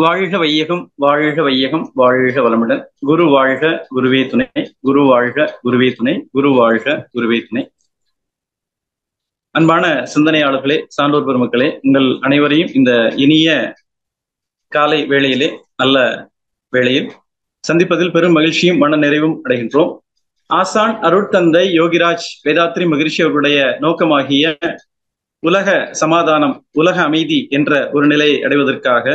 வாழ்க வையகம், வாழ்க வையகம், வாழ்க வளமுடன். குரு வாழ்க, குருவே துணை. குரு வாழ்க, குருவே துணை. குரு வாழ்க, குருவே துணை. அன்பான சிந்தனையாளர்களே, சான்றோர் பெருமக்களே, உங்கள் அனைவரையும் இந்த இனிய காலை வேளையிலே, நல்ல வேளையில் சந்திப்பதில் பெரும் மகிழ்ச்சியும் மன நிறைவும் அடைகின்றோம். ஆசான் அருட்தந்தை யோகிராஜ் வேதாத்ரி மகிழ்ச்சி அவர்களுடைய நோக்கமாகிய உலக சமாதானம், உலக அமைதி என்ற ஒரு நிலையை அடைவதற்காக,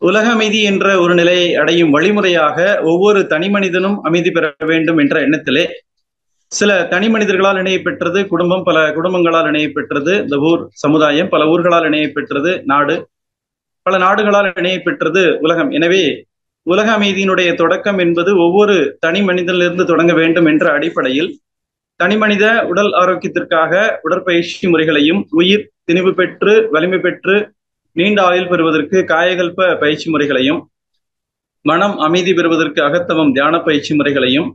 உலக அமைதி என்ற ஒரு நிலையை அடையும் வழிமுறையாக ஒவ்வொரு தனி மனிதனும் அமைதி பெற வேண்டும் என்ற எண்ணத்திலே சில தனி மனிதர்களால் இணைய பெற்றது குடும்பம், பல குடும்பங்களால் இணைய பெற்றது இந்த ஊர் சமுதாயம், பல ஊர்களால் இணைய பெற்றது நாடு, பல நாடுகளால் இணைய பெற்றது உலகம். எனவே உலக அமைதியினுடைய தொடக்கம் என்பது ஒவ்வொரு தனி மனிதனிலிருந்து தொடங்க வேண்டும் என்ற அடிப்படையில் தனி மனித உடல் ஆரோக்கியத்திற்காக உடற்பயிற்சி முறைகளையும், உயிர் திணிவு பெற்று வலிமை பெற்று நீண்ட ஆயுள் பெறுவதற்கு காயகல்ப பயிற்சி முறைகளையும், மனம் அமைதி பெறுவதற்கு அகத்தவம் தியான பயிற்சி முறைகளையும்,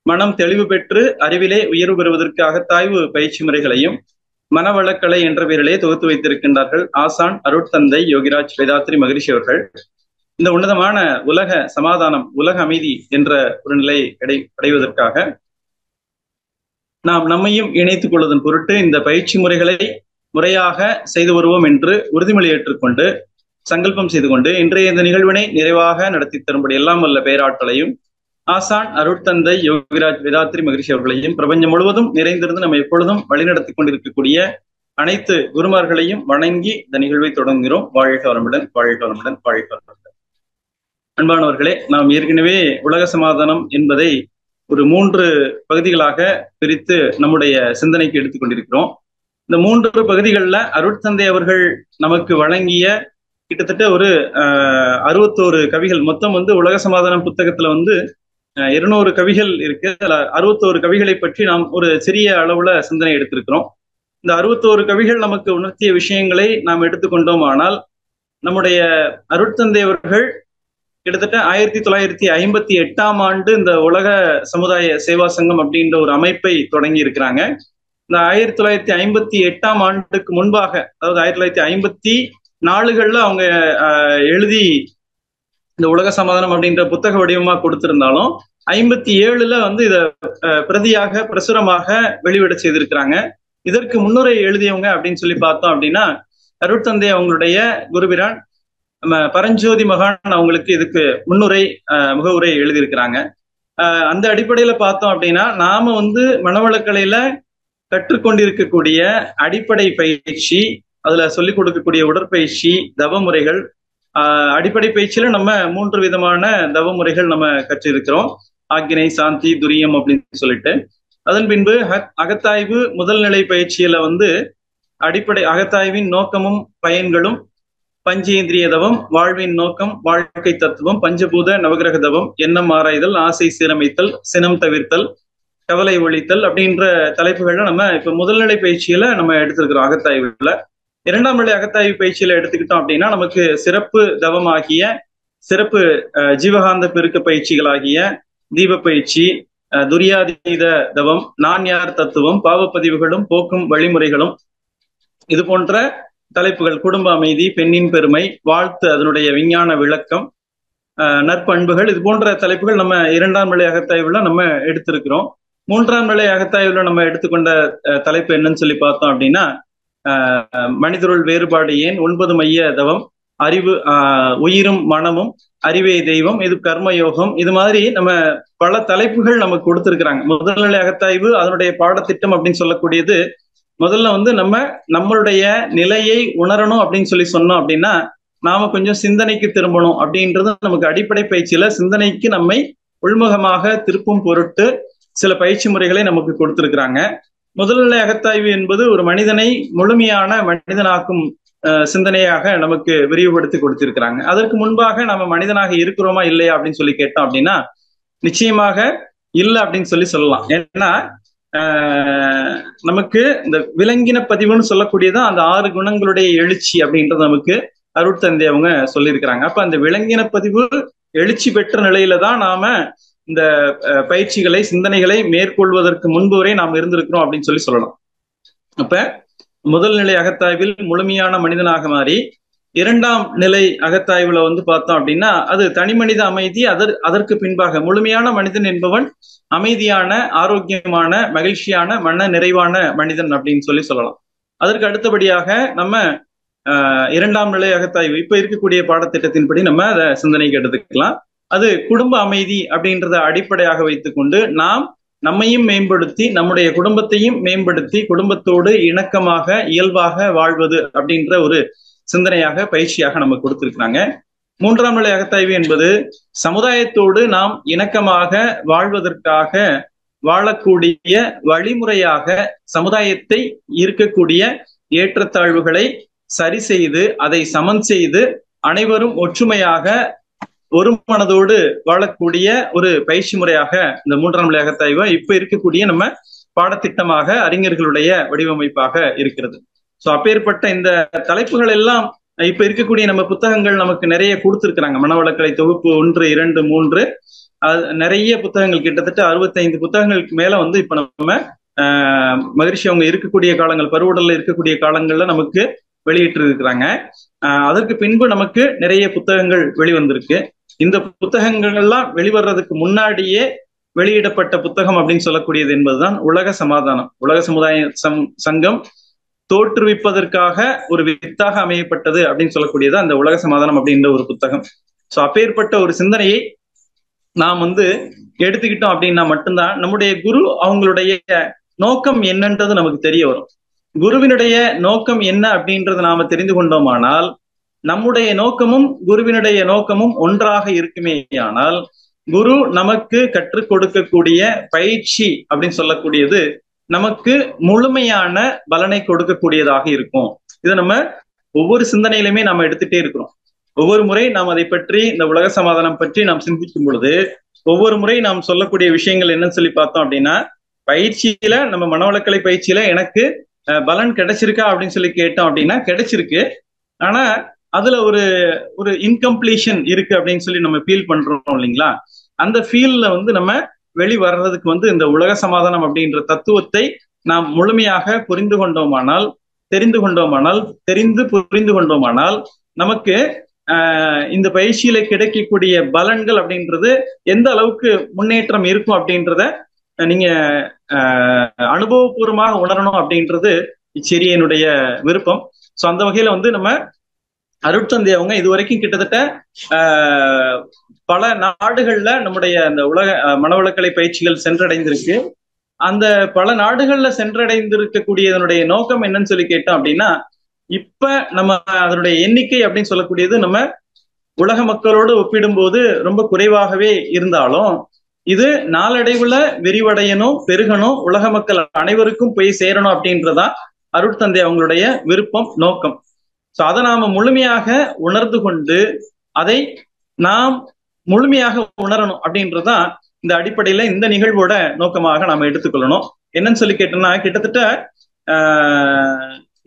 மனம் தெளிவு பெற்று அறிவிலே உயர்வு பெறுவதற்கு அகத்தாய்வு பயிற்சி முறைகளையும் மனவளக்கலை என்ற பெயரிலே தொகுத்து வைத்திருக்கின்றார்கள் ஆசான் அருட்தந்தை யோகிராஜ் வேதாத்ரி மகிழ்ச்சி அவர்கள். இந்த உன்னதமான உலக சமாதானம், உலக அமைதி என்ற ஒரு நிலையை அடைவதற்காக நாம் நம்மையும் இணைத்துக் கொள்வதன் பொருட்டு இந்த பயிற்சி முறைகளை முறையாக செய்து வருவோம் என்று உறுதிமொழி ஏற்றுக்கொண்டு சங்கல்பம் செய்து கொண்டு இன்றைய இந்த நிகழ்வினை நிறைவாக நடத்தி தரும்படி எல்லாம் வல்ல பேராற்றலையும் ஆசான் அருட்தந்தை யோகிராஜ் வேதாத்ரி மகிழ்ச்சி அவர்களையும் பிரபஞ்சம் முழுவதும் நிறைந்திருந்து நம்ம எப்பொழுதும் வழிநடத்தி கொண்டிருக்கக்கூடிய அனைத்து குருமார்களையும் வணங்கி இந்த நிகழ்வை தொடங்குகிறோம். வாழ்க வளமுடன், வாழ்க வளமுடன், வாழ்க வளமுடன். அன்பானவர்களே, நாம் ஏற்கனவே உலக சமாதானம் என்பதை ஒரு 3 பகுதிகளாக பிரித்து நம்முடைய சிந்தனைக்கு எடுத்துக்கொண்டிருக்கிறோம். இந்த 3 பகுதிகளில் அருட்தந்தை அவர்கள் நமக்கு வழங்கிய கிட்டத்தட்ட ஒரு 61 கவிகள், மொத்தம் உலக சமாதானம் புத்தகத்துல 200 கவிகள் இருக்கு. 61 கவிகளை பற்றி நாம் ஒரு சிறிய அளவுல சிந்தனை எடுத்திருக்கிறோம். இந்த 61 கவிகள் நமக்கு உணர்த்திய விஷயங்களை நாம் எடுத்துக்கொண்டோம். ஆனால் நம்முடைய அருட்தந்தை அவர்கள் கிட்டத்தட்ட 1958ஆம் ஆண்டு இந்த உலக சமுதாய சேவா சங்கம் அப்படின்ற ஒரு அமைப்பை தொடங்கி இருக்கிறாங்க. இந்த 1958ஆம் ஆண்டுக்கு முன்பாக, அதாவது 1954 அவங்க எழுதி இந்த உலக சமாதானம் அப்படின்ற புத்தக வடிவமா கொடுத்திருந்தாலும் 57 இத பிரதியாக பிரசுரமாக வெளிவிட செய்திருக்கிறாங்க. இதற்கு முன்னுரை எழுதியவங்க அப்படின்னு சொல்லி பார்த்தோம் அப்படின்னா அருட்தந்தை அவங்களுடைய குருபிரான் பரஞ்சோதி மகான் அவங்களுக்கு இதுக்கு முன்னுரை முகவுரை எழுதியிருக்கிறாங்க. அந்த அடிப்படையில பார்த்தோம் அப்படின்னா நாம மனவளக்கலையில கற்றுக்கொண்டிருக்கக்கூடிய அடிப்படை பயிற்சி, அதுல சொல்லிக் கொடுக்கக்கூடிய உடற்பயிற்சி, தவ முறைகள், அடிப்படை பயிற்சியில நம்ம 3 விதமான தவ முறைகள் நம்ம கற்றிருக்கிறோம். ஆக்கினை, சாந்தி, துரியம் அப்படின்னு சொல்லிட்டு. அதன் பின்பு அகத்தாய்வு முதல் நிலை பயிற்சியில அடிப்படை அகத்தாய்வின் நோக்கமும் பயன்களும், பஞ்சேந்திரிய தவம், வாழ்வின் நோக்கம், வாழ்க்கை தத்துவம், பஞ்சபூத நவகிரக தவம், எண்ணம் ஆராய்தல், ஆசை சீரமைத்தல், சினம் தவிர்த்தல், கவலை ஒழித்தல் அப்படின்ற தலைப்புகள்ல நம்ம இப்ப முதல்நிலை பயிற்சியில நம்ம எடுத்திருக்கிறோம். அகத்தாய்வுல 2ஆம் நிலை அகத்தாய்வு பயிற்சியில எடுத்துக்கிட்டோம் அப்படின்னா நமக்கு சிறப்பு தவமாகிய சிறப்பு ஜீவகாந்த பெருக்க பயிற்சிகளாகிய தீப பயிற்சி, துரியாதீத தவம், நான் யார் தத்துவம், பாவப்பதிவுகளும் போக்கும் வழிமுறைகளும், இது போன்ற தலைப்புகள், குடும்ப அமைதி, பெண்ணின் பெருமை, வாழ்த்து அதனுடைய விஞ்ஞான விளக்கம், நற்பண்புகள், இது போன்ற தலைப்புகள் நம்ம 2ஆம் நிலை அகத்தாய்வுல நம்ம எடுத்திருக்கிறோம். 3ஆம் நிலை அகத்தாய்வுல நம்ம எடுத்துக்கொண்ட தலைப்பு என்னன்னு சொல்லி பார்த்தோம் அப்படின்னா மனிதருள் வேறுபாடு ஏன், 9 மைய தவம், அறிவு, உயிரும் மனமும், அறிவே தெய்வம், இது கர்மயோகம், இது மாதிரி நம்ம பல தலைப்புகள் நமக்கு கொடுத்திருக்கிறாங்க. முதல்நிலை அகத்தாய்வு அதனுடைய பாடத்திட்டம் அப்படின்னு சொல்லக்கூடியது முதல்ல நம்மளுடைய நிலையை உணரணும் அப்படின்னு சொல்லி சொன்னோம் அப்படின்னா நாம கொஞ்சம் சிந்தனைக்கு திரும்பணும் அப்படின்றது நமக்கு அடிப்படை பயிற்சியில சிந்தனைக்கு நம்மை உள்முகமாக திருப்பும் பொருட்டு சில பயிற்சி முறைகளை நமக்கு கொடுத்திருக்கிறாங்க. முதல்நிலை அகத்தாய்வு என்பது ஒரு மனிதனை முழுமையான மனிதனாக்கும் சிந்தனையாக நமக்கு விரிவுபடுத்தி கொடுத்திருக்கிறாங்க. அதற்கு முன்பாக நம்ம மனிதனாக இருக்கிறோமா இல்லையா அப்படின்னு சொல்லி கேட்டோம் அப்படின்னா நிச்சயமாக இல்லை அப்படின்னு சொல்லலாம். ஏன்னா நமக்கு இந்த விலங்கின பதிவுன்னு சொல்லக்கூடியதான் அந்த 6 குணங்களுடைய எழுச்சி அப்படின்றது நமக்கு அருட்தந்தை அவங்க சொல்லியிருக்கிறாங்க. அப்ப அந்த விலங்கின பதிவு எழுச்சி பெற்ற நிலையில தான் நாம இந்த பயிற்சிகளை, சிந்தனைகளை மேற்கொள்வதற்கு முன்பு வரை நாம் இருந்திருக்கிறோம் அப்படின்னு சொல்லலாம். அப்ப முதல் நிலை அகத்தாய்வில் முழுமையான மனிதனாக மாறி இரண்டாம் நிலை அகத்தாய்வுல வந்து பார்த்தோம் அப்படின்னா அது தனி மனித அமைதி. அதற்கு பின்பாக முழுமையான மனிதன் என்பவன் அமைதியான, ஆரோக்கியமான, மகிழ்ச்சியான, மன நிறைவான மனிதன் அப்படின்னு சொல்லலாம். அதற்கு அடுத்தபடியாக நம்ம இரண்டாம் நிலை அகத்தாய்வு இப்ப இருக்கக்கூடிய பாடத்திட்டத்தின்படி நம்ம அதை சிந்தனைக்கு எடுத்துக்கலாம். அது குடும்ப அமைதி அப்படின்றத அடிப்படையாக வைத்துக்கொண்டு நாம் நம்மையும் மேம்படுத்தி நம்முடைய குடும்பத்தையும் மேம்படுத்தி குடும்பத்தோடு இணக்கமாக இயல்பாக வாழ்வது அப்படின்ற ஒரு சிந்தனையாக பயிற்சியாக நமக்கு கொடுத்திருக்கிறாங்க. மூன்றாம் நிலை அகத்தாய்வு என்பது சமுதாயத்தோடு நாம் இணக்கமாக வாழ்வதற்காக வாழக்கூடிய வழிமுறையாக சமுதாயத்தை இருக்கக்கூடிய ஏற்றத்தாழ்வுகளை சரி செய்து அதை சமன் செய்து அனைவரும் ஒற்றுமையாக ஒரு மனதோடு வாழக்கூடிய ஒரு பயிற்சி முறையாக இந்த மூன்றாம் நிலை அகத்தாய்வு இப்ப இருக்கக்கூடிய நம்ம பாடத்திட்டமாக அறிஞர்களுடைய வடிவமைப்பாக இருக்கிறது. சோ அப்பேற்பட்ட இந்த தலைப்புகள் எல்லாம் இப்ப இருக்கக்கூடிய நம்ம புத்தகங்கள் நமக்கு நிறைய கொடுத்திருக்கிறாங்க. மனவளக்கலை தொகுப்பு 1, 2, 3 நிறைய புத்தகங்கள், கிட்டத்தட்ட 65 புத்தகங்களுக்கு மேல வந்து இப்ப நம்ம மகிழ்ச்சி அவங்க இருக்கக்கூடிய காலங்கள், பருவடல்ல இருக்கக்கூடிய காலங்கள்ல நமக்கு வெளியிட்டு இருக்கிறாங்க. அதற்கு பின்பு நமக்கு நிறைய புத்தகங்கள் வெளிவந்திருக்கு. இந்த புத்தகங்கள் எல்லாம் வெளிவர்றதுக்கு முன்னாடியே வெளியிடப்பட்ட புத்தகம் அப்படின்னு சொல்லக்கூடியது என்பதுதான் உலக சமாதானம். உலக சமுதாய சங்கம் தோற்றுவிப்பதற்காக ஒரு வித்தாக அமையப்பட்டது அப்படின்னு சொல்லக்கூடியது அந்த உலக சமாதானம் அப்படின்ற ஒரு புத்தகம். சோ அப்பேற்பட்ட ஒரு சிந்தனையை நாம் வந்து எடுத்துக்கிட்டோம் அப்படின்னா மட்டும்தான் நம்முடைய குரு அவங்களுடைய நோக்கம் என்னன்றது நமக்கு தெரிய வரும். குருவினுடைய நோக்கம் என்ன அப்படின்றத நாம தெரிந்து கொண்டோமானால் நம்முடைய நோக்கமும் குருவினுடைய நோக்கமும் ஒன்றாக இருக்குமேயானால் குரு நமக்கு கற்றுக் கொடுக்கக்கூடிய பயிற்சி அப்படின்னு சொல்லக்கூடியது நமக்கு முழுமையான பலனை கொடுக்கக்கூடியதாக இருக்கும். இதை நம்ம ஒவ்வொரு சிந்தனையிலுமே நாம எடுத்துட்டே இருக்கிறோம். ஒவ்வொரு முறை நாம் அதை பற்றி, இந்த உலக சமாதானம் பற்றி நாம் சிந்திக்கும் பொழுது ஒவ்வொரு முறை நாம் சொல்லக்கூடிய விஷயங்கள் என்னன்னு சொல்லி பார்த்தோம் அப்படின்னா, பயிற்சியில நம்ம மனவளக்கலை பயிற்சியில எனக்கு பலன் கிடைச்சிருக்கா அப்படின்னு சொல்லி கேட்டோம் அப்படின்னா கிடைச்சிருக்கு. ஆனா அதுல ஒரு இன்கம்ப்ளீஷன் இருக்கு அப்படின்னு சொல்லி நம்ம ஃபீல் பண்றோம் இல்லைங்களா? அந்த ஃபீல்ல வந்து நம்ம வெளி வர்றதுக்கு வந்து இந்த உலக சமாதானம் அப்படின்ற தத்துவத்தை நாம் முழுமையாக புரிந்து கொண்டோமானால், புரிந்து கொண்டோமானால் நமக்கு இந்த பயிற்சியில கிடைக்கக்கூடிய பலன்கள் அப்படின்றது எந்த அளவுக்கு முன்னேற்றம் இருக்கும் அப்படின்றத நீங்க அனுபவபூர்வமாக உணரணும் அப்படின்றது இச்செரியனுடைய விருப்பம். சோ அந்த வகையில வந்து நம்ம அருட்தந்தை அவங்க இதுவரைக்கும் கிட்டத்தட்ட பல நாடுகள்ல நம்முடைய அந்த உலக மனவளக்கலை பயிற்சிகள் சென்றடைந்திருக்கு. அந்த பல நாடுகள்ல சென்றடைந்திருக்கக்கூடியதனுடைய நோக்கம் என்னன்னு சொல்லி கேட்டோம் அப்படின்னா, இப்ப நம்ம அதனுடைய எண்ணிக்கை அப்படின்னு சொல்லக்கூடியது நம்ம உலக மக்களோடு ஒப்பிடும்போது ரொம்ப குறைவாகவே இருந்தாலும் இது நாளடைவுல விரிவடையணும், பெருகணும், உலக மக்கள் அனைவருக்கும் போய் சேரணும் அப்படின்றதா அருட்தந்தை அவங்களுடைய விருப்பம், நோக்கம். சோ அதை நாம முழுமையாக உணர்ந்து கொண்டு அதை நாம் முழுமையாக உணரணும் அப்படின்றதான் இந்த அடிப்படையில இந்த நிகழ்வோட நோக்கமாக நாம எடுத்துக்கொள்ளணும். என்னன்னு சொல்லி கேட்டோம்னா, கிட்டத்தட்ட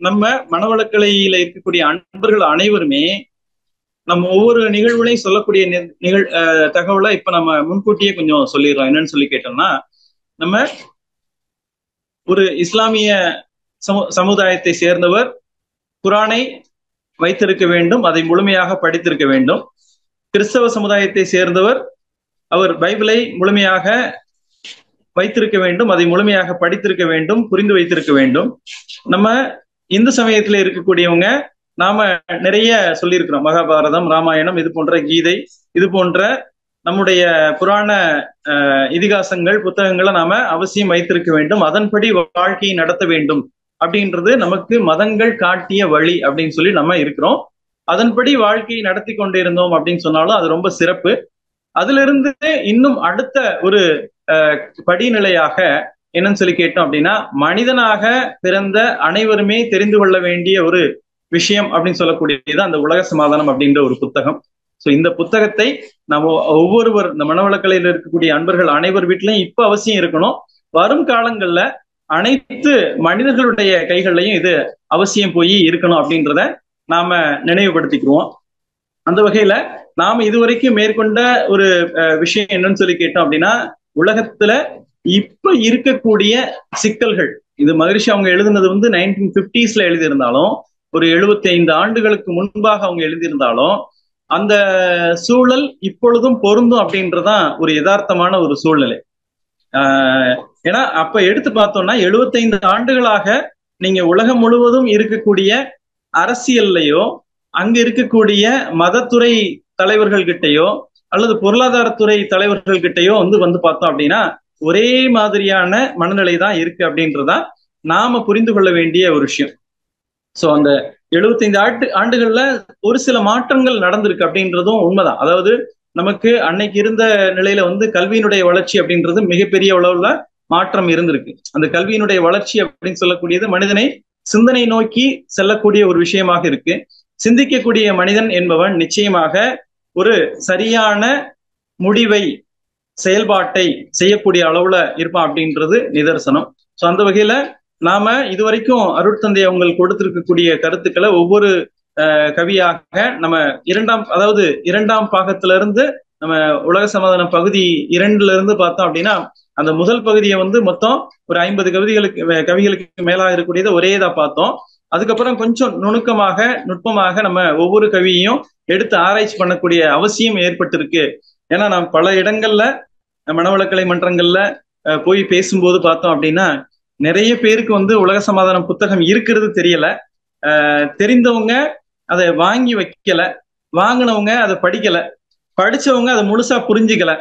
நம்ம மனவளக்கலையில இருக்கக்கூடிய அன்பர்கள் அனைவருமே நம்ம ஒவ்வொரு நிகழ்வுலையும் சொல்லக்கூடிய தகவலை இப்ப நம்ம முன்கூட்டியே கொஞ்சம் சொல்லிடுறோம். என்னன்னு சொல்லி கேட்டோம்னா, நம்ம ஒரு இஸ்லாமிய சமுதாயத்தை சேர்ந்தவர் குரானை வைத்திருக்க வேண்டும், அதை முழுமையாக படித்திருக்க வேண்டும். கிறிஸ்தவ சமுதாயத்தை சேர்ந்தவர் அவர் பைபிளை முழுமையாக வைத்திருக்க வேண்டும், அதை முழுமையாக படித்திருக்க வேண்டும், புரிந்து வைத்திருக்க வேண்டும். நம்ம இந்து சமயத்துல இருக்கக்கூடியவங்க நாம நிறைய சொல்லியிருக்கிறோம். மகாபாரதம், ராமாயணம், இது போன்ற கீதை, இது போன்ற நம்முடைய புராண இதிகாசங்கள், புத்தகங்களை நாம அவசியம் வைத்திருக்க வேண்டும், அதன்படி வாழ்க்கையை நடத்த வேண்டும் அப்படின்றது நமக்கு மதங்கள் காட்டிய வழி அப்படின்னு சொல்லி நம்ம இருக்கிறோம். அதன்படி வாழ்க்கையை நடத்தி கொண்டு இருந்தோம் அப்படின்னு சொன்னாலும் அது ரொம்ப சிறப்பு. அதுல இருந்து இன்னும் அடுத்த ஒரு படிநிலையாக என்னன்னு சொல்லி கேட்டோம் அப்படின்னா, மனிதனாக பிறந்த அனைவருமே தெரிந்து கொள்ள வேண்டிய ஒரு விஷயம் அப்படின்னு சொல்லக்கூடியது அந்த உலக சமாதானம் அப்படின்ற ஒரு புத்தகம். சோ இந்த புத்தகத்தை நம்ம ஒவ்வொருவர், இந்த மனவளக்கலையில இருக்கக்கூடிய அன்பர்கள் அனைவர் வீட்டிலையும் இப்ப அவசியம் இருக்கணும். வரும் காலங்கள்ல அனைத்து மனிதர்களுடைய கைகள்லையும் இது அவசியம் போய் இருக்கணும் அப்படின்றத நாம நினைவுபடுத்திக்குவோம். அந்த வகையில நாம இதுவரைக்கும் மேற்கொண்ட ஒரு விஷயம் என்னன்னு சொல்லி கேட்டோம் அப்படின்னா, உலகத்துல இப்ப இருக்கக்கூடிய சிக்கல்கள், இது மகரிஷி அவங்க எழுதுனது வந்து 1950s எழுதியிருந்தாலும் ஒரு 75 ஆண்டுகளுக்கு முன்பாக அவங்க எழுதியிருந்தாலும் அந்த சூழல் இப்பொழுதும் பொருந்தும் அப்படின்றதான் ஒரு யதார்த்தமான ஒரு சூழ்நிலை. ஏன்னா அப்ப எடுத்து பார்த்தோம்னா 75 ஆண்டுகளாக நீங்க உலகம் முழுவதும் இருக்கக்கூடிய அரசியல்லையோ அங்க இருக்கக்கூடிய மதத்துறை தலைவர்கள் கிட்டையோ அல்லது பொருளாதாரத்துறை தலைவர்கள் கிட்டையோ வந்து பார்த்தோம் அப்படின்னா ஒரே மாதிரியான மனநிலை தான் இருக்கு அப்படின்றதா நாம புரிந்து கொள்ள வேண்டிய ஒரு விஷயம். சோ அந்த 75 ஆண்டுகள்ல ஒரு சில மாற்றங்கள் நடந்திருக்கு அப்படின்றதும் உண்மைதான். அதாவது நமக்கு அன்னைக்கு இருந்த நிலையில கல்வியினுடைய வளர்ச்சி அப்படின்றது மிகப்பெரிய அளவுல மாற்றம் இருந்திருக்கு. அந்த கல்வியினுடைய வளர்ச்சி அப்படின்னு சொல்லக்கூடியது மனிதனை சிந்தனை நோக்கி செல்லக்கூடிய ஒரு விஷயமாக இருக்கு. சிந்திக்கக்கூடிய மனிதன் என்பவன் நிச்சயமாக ஒரு சரியான முடிவை செயல்பாட்டை செய்யக்கூடிய அளவுல இருப்பான் அப்படின்றது நிதர்சனம். சோ அந்த வகையில நாம இதுவரைக்கும் அருட்தந்தை அவங்க கொடுத்திருக்கக்கூடிய கருத்துக்களை ஒவ்வொரு கவியாக நம்ம இரண்டாம் பாகத்திலிருந்து நம்ம உலக சமாதானம் பகுதி 2ல இருந்து பார்த்தோம் அப்படின்னா அந்த முதல் பகுதியை மொத்தம் ஒரு 50 கவிகளுக்கு மேலா இருக்கக்கூடியதை ஒரேதா பார்த்தோம். அதுக்கப்புறம் கொஞ்சம் நுட்பமாக நம்ம ஒவ்வொரு கவியையும் எடுத்து ஆராய்ச்சி பண்ணக்கூடிய அவசியம் ஏற்பட்டிருக்கு. ஏன்னா நாம் பல இடங்கள்ல மனவளக்கலை மன்றங்கள்ல போய் பேசும்போது பார்த்தோம் அப்படின்னா நிறைய பேருக்கு உலக சமாதானம் புத்தகம் இருக்கிறது தெரியல. தெரிந்தவங்க அதை வாங்கி வைக்கல, வாங்கினவங்க அதை படிக்கல, படிச்சவங்க அதை முழுசா புரிஞ்சுக்கல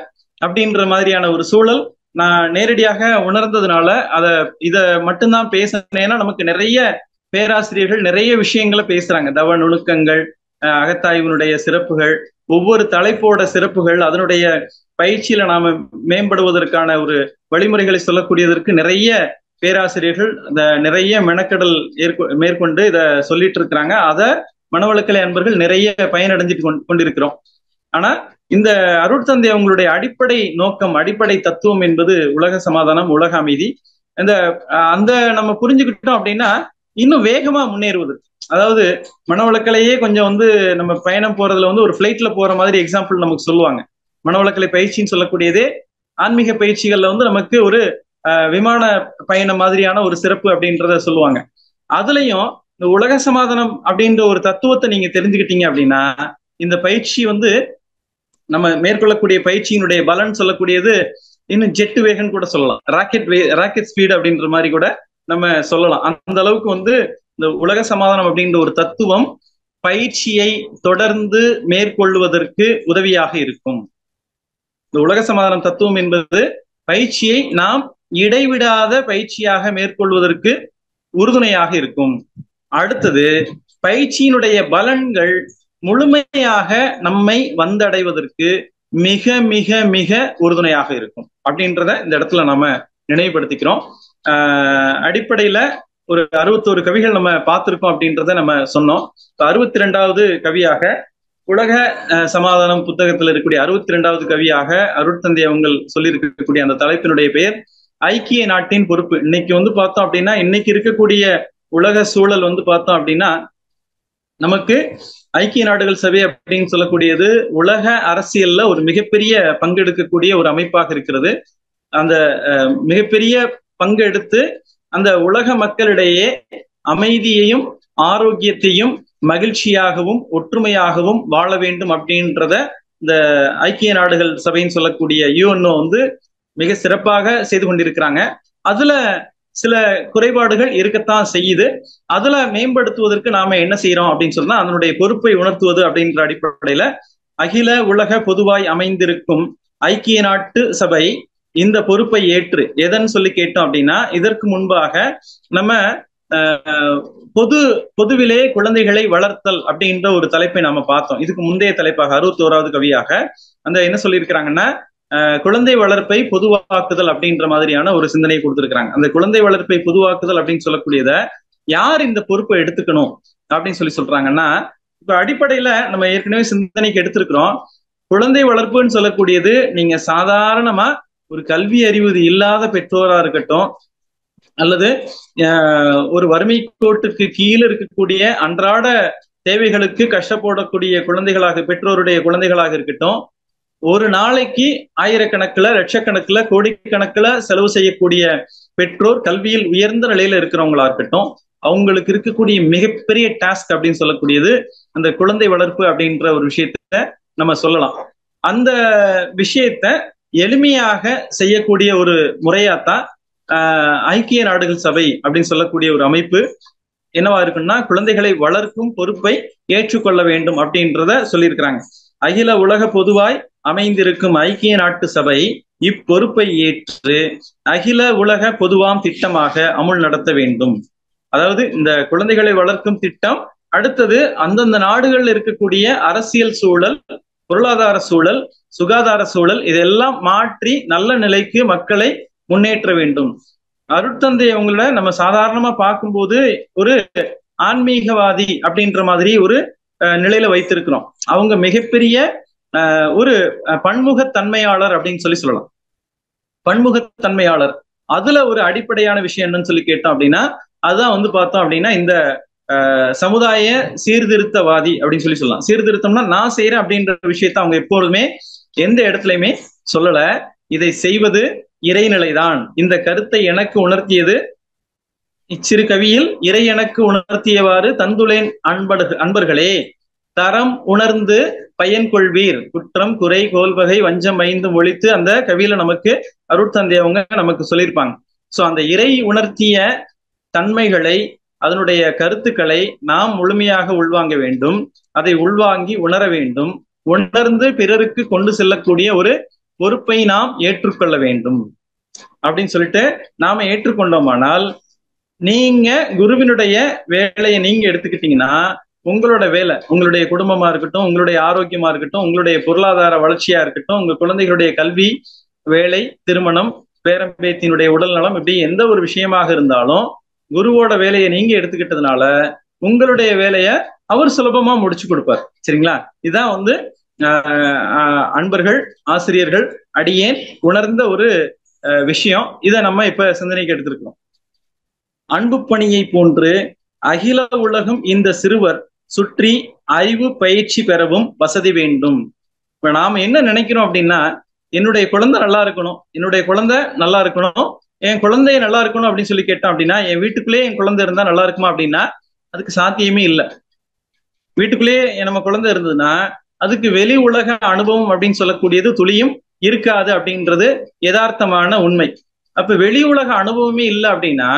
அப்படின்ற மாதிரியான ஒரு சூழல் நான் நேரடியாக உணர்ந்ததுனால இத மட்டும்தான் பேசினேன்னா நமக்கு நிறைய பேராசிரியர்கள் நிறைய விஷயங்களை பேசுறாங்க. தவ நுணுக்கங்கள், அகத்தாய்வினுடைய சிறப்புகள், ஒவ்வொரு தலைப்போட சிறப்புகள், அதனுடைய பயிற்சியில நாம மேம்படுவதற்கான ஒரு வழிமுறைகளை சொல்லக்கூடியதற்கு நிறைய பேராசிரியர்கள் நிறைய மெனக்கடல் மேற்கொண்டு இத சொல்லிட்டு இருக்கிறாங்க. அதை மனவளக்கலை அன்பர்கள் நிறைய பயனடைஞ்சிட்டு கொண்டிருக்கிறோம். ஆனா இந்த அருட்தந்தை அவங்களுடைய அடிப்படை நோக்கம், அடிப்படை தத்துவம் என்பது உலக சமாதானம், உலக அமைதி. அந்த நம்ம புரிஞ்சுக்கிட்டோம் அப்படின்னா இன்னும் வேகமா முன்னேறுவது. அதாவது மனவளக்கலையே கொஞ்சம் நம்ம பயணம் போறதுல ஒரு பிளைட்ல போற மாதிரி எக்ஸாம்பிள் நமக்கு சொல்லுவாங்க. மனவளக்கலை பயிற்சின்னு சொல்லக்கூடியதே ஆன்மீக பயிற்சிகள்ல நமக்கு ஒரு விமான பயணம் மாதிரியான ஒரு சிறப்பு அப்படின்றத சொல்லுவாங்க. அதுலயும் இந்த உலக சமாதானம் அப்படின்ற ஒரு தத்துவத்தை நீங்க தெரிஞ்சுக்கிட்டீங்க அப்படின்னா இந்த பயிற்சி நம்ம மேற்கொள்ளக்கூடிய பயிற்சியினுடைய பலன் சொல்லக்கூடியது இன்னும் ஜெட் வேகன் கூட சொல்லலாம், ராக்கெட் ஸ்பீடு அப்படின்ற மாதிரி கூட நம்ம சொல்லலாம். அந்த அளவுக்கு இந்த உலக சமாதானம் அப்படின்ற ஒரு தத்துவம் பயிற்சியை தொடர்ந்து மேற்கொள்வதற்கு உதவியாக இருக்கும். இந்த உலக சமாதானம் தத்துவம் என்பது பயிற்சியை நாம் இடைவிடாத பயிற்சியாக மேற்கொள்வதற்கு உறுதுணையாக இருக்கும். அடுத்தது பயிற்சியினுடைய பலன்கள் முழுமையாக நம்மை வந்தடைவதற்கு மிக மிக மிக உறுதுணையாக இருக்கும் அப்படின்றத இந்த இடத்துல நம்ம நினைவுபடுத்திக்கிறோம். அடிப்படையில ஒரு 61 கவிகள் நம்ம பார்த்திருக்கோம் அப்படின்றத நம்ம சொன்னோம். 62வது கவியாக உலக சமாதானம் புத்தகத்தில் இருக்கக்கூடிய 62வது கவியாக அருட்தந்தை அவங்க சொல்லியிருக்கக்கூடிய அந்த தலைப்பினுடைய பெயர் ஐக்கிய நாட்டின் பொறுப்பு. இன்னைக்கு பார்த்தோம் அப்படின்னா இன்னைக்கு இருக்கக்கூடிய உலக சூழல் பார்த்தோம் அப்படின்னா நமக்கு ஐக்கிய நாடுகள் சபை அப்படின்னு சொல்லக்கூடியது உலக அரசியல்ல ஒரு மிகப்பெரிய பங்கெடுக்கக்கூடிய ஒரு அமைப்பாக இருக்கிறது. அந்த மிகப்பெரிய பங்கெடுத்து அந்த உலக மக்களிடையே அமைதியையும் ஆரோக்கியத்தையும் மகிழ்ச்சியாகவும் ஒற்றுமையாகவும் வாழ வேண்டும் அப்படின்றத இந்த ஐக்கிய நாடுகள் சபைன்னு சொல்லக்கூடிய யுஎன்ஓ மிக சிறப்பாக செய்து கொண்டிருக்கிறாங்க. அதுல சில குறைபாடுகள் இருக்கத்தான் செய்யுது. அதுல மேம்படுத்துவதற்கு நாம என்ன செய்யறோம் அப்படின்னு சொன்னா அதனுடைய பொறுப்பை உணர்த்துவது அப்படின்ற அடிப்படையில அகில உலக பொதுவாய் அமைந்திருக்கும் ஐக்கிய நாட்டு சபை இந்த பொறுப்பை ஏற்று எதன்னு சொல்லி கேட்டோம் அப்படின்னா இதற்கு முன்பாக நம்ம பொதுவிலே குழந்தைகளை வளர்த்தல் அப்படின்ற ஒரு தலைப்பை நாம பார்த்தோம். இதுக்கு முந்தைய தலைப்பாக 61வது கவியாக என்ன சொல்லியிருக்கிறாங்கன்னா குழந்தை வளர்ப்பை பொதுவாக்குதல் அப்படின்ற மாதிரியான ஒரு சிந்தனை கொடுத்திருக்கிறாங்க. அந்த குழந்தை வளர்ப்பை பொதுவாக்குதல் அப்படின்னு சொல்லக்கூடியத யார் இந்த பொறுப்பை எடுத்துக்கணும் அப்படின்னு சொல்றாங்கன்னா இப்ப அடிப்படையில நம்ம ஏற்கனவே சிந்தனைக்கு எடுத்திருக்கிறோம். குழந்தை வளர்ப்புன்னு சொல்லக்கூடியது நீங்க சாதாரணமா ஒரு கல்வி அறிவு இல்லாத பெற்றோரா இருக்கட்டும் அல்லது ஒரு வறுமை கோட்டுக்கு கீழே இருக்கக்கூடிய அன்றாட தேவைகளுக்கு கஷ்டப்படக்கூடிய குழந்தைகளாக பெற்றோருடைய குழந்தைகளாக இருக்கட்டும், ஒரு நாளைக்கு ஆயிரக்கணக்கில் லட்சக்கணக்கில் கோடிக்கணக்கில் செலவு செய்யக்கூடிய பெற்றோர் கல்வியில் உயர்ந்த நிலையில இருக்கிறவங்களா இருக்கட்டும், அவங்களுக்கு இருக்கக்கூடிய மிகப்பெரிய டாஸ்க் அப்படின்னு சொல்லக்கூடியது அந்த குழந்தை வளர்ப்பு அப்படின்ற ஒரு விஷயத்த நம்ம சொல்லலாம். அந்த விஷயத்த எளிமையாக செய்யக்கூடிய ஒரு முறையாத்தான் ஐக்கிய நாடுகள் சபை அப்படின்னு சொல்லக்கூடிய ஒரு அமைப்பு என்னவா இருக்குன்னா, குழந்தைகளை வளர்க்கும் பொறுப்பை ஏற்றுக்கொள்ள வேண்டும் அப்படின்றத சொல்லியிருக்கிறாங்க. அகில உலக பொதுவாய் அமைந்திருக்கும் ஐக்கிய நாட்டு சபை இப்பொறுப்பை ஏற்று அகில உலக பொதுவாம் திட்டமாக அமுல் நடத்த வேண்டும். அதாவது இந்த குழந்தைகளை வளர்க்கும் திட்டம் அடுத்தது அந்தந்த நாடுகளில் இருக்கக்கூடிய அரசியல் சூழல், பொருளாதார சூழல், சுகாதார சூழல் இதெல்லாம் மாற்றி நல்ல நிலைக்கு மக்களை முன்னேற்ற வேண்டும். அருட்தந்தை அவங்கள நம்ம சாதாரணமா பார்க்கும்போது ஒரு ஆன்மீகவாதி அப்படின்ற மாதிரி ஒரு நிலையில வைத்திருக்கிறோம். அவங்க மிகப்பெரிய ஒரு பன்முகத்தன்மையாளர் அப்படின்னு சொல்லலாம். பன்முகத்தன்மையாளர் அதுல ஒரு அடிப்படையான விஷயம் என்னன்னு சொல்லி கேட்டோம் அப்படின்னா, அதுதான் வந்து பார்த்தோம் அப்படின்னா இந்த சமுதாய சீர்திருத்தவாதி அப்படின்னு சொல்லலாம். சீர்திருத்தம்னா நான் செய்யறேன் அப்படின்ற விஷயத்த அவங்க எப்பொழுதுமே எந்த இடத்துலயுமே சொல்லல. இதை செய்வது இறைநிலைதான். இந்த கருத்தை எனக்கு உணர்த்தியது இச்சிறு கவியில் இறை எனக்கு உணர்த்தியவாறு தந்துளேன் அன்பர்களே, தரம் உணர்ந்து பயன் கொள்வீர், குற்றம் குறை கோல்வகை வஞ்சம் ஐந்தும் ஒழித்து அந்த கவியில நமக்கு அருட்தந்தை அவங்க நமக்கு சொல்லியிருப்பாங்க. சோ அந்த இறை உணர்த்திய தன்மைகளை, அதனுடைய கருத்துக்களை நாம் முழுமையாக உள்வாங்க வேண்டும். அதை உள்வாங்கி உணர வேண்டும். உணர்ந்து பிறருக்கு கொண்டு செல்லக்கூடிய ஒரு பொறுப்பை நாம் ஏற்றுக்கொள்ள வேண்டும் அப்படின்னு சொல்லிட்டு நாம ஏற்றுக்கொண்டோமானால், நீங்க குருவினுடைய வேலையை நீங்க எடுத்துக்கிட்டீங்கன்னா உங்களோட வேலை, உங்களுடைய குடும்பமா இருக்கட்டும், உங்களுடைய ஆரோக்கியமா இருக்கட்டும், உங்களுடைய பொருளாதார வளர்ச்சியா இருக்கட்டும், உங்க குழந்தைகளுடைய கல்வி, வேலை, திருமணம், பேரம்பேத்தினுடைய உடல் நலம், இப்படி எந்த ஒரு விஷயமாக இருந்தாலும் குருவோட வேலையை நீங்க எடுத்துக்கிட்டதுனால உங்களுடைய வேலைய அவர் சுலபமா முடிச்சு கொடுப்பார். சரிங்களா? இதுதான் வந்து அன்பர்கள், ஆசிரியர்கள், அடியேன் உணர்ந்த ஒரு விஷயம். இதை நம்ம இப்ப சிந்தனைக்கு எடுத்திருக்கிறோம். அன்பு பணியை போன்று அகில உலகம் இந்த சிறுவர் சுற்றி அறிவு பயிற்சி பெறவும் வசதி வேண்டும். இப்ப நாம என்ன நினைக்கிறோம் அப்படின்னா, என்னுடைய குழந்தை நல்லா இருக்கணும், என்னுடைய குழந்தை நல்லா இருக்கணும், என் குழந்தைய நல்லா இருக்கணும் அப்படின்னு சொல்லி கேட்டோம் அப்படின்னா, என் வீட்டுக்குள்ளேயே என் குழந்தை இருந்தா நல்லா இருக்குமா அப்படின்னா அதுக்கு சாத்தியமே இல்லை. வீட்டுக்குள்ளேயே நம்ம குழந்தை இருந்ததுன்னா அதுக்கு வெளி உலக அனுபவம் அப்படின்னு சொல்லக்கூடியது துளியும் இருக்காது அப்படின்றது யதார்த்தமான உண்மை. அப்ப வெளி உலக அனுபவமே இல்லை அப்படின்னா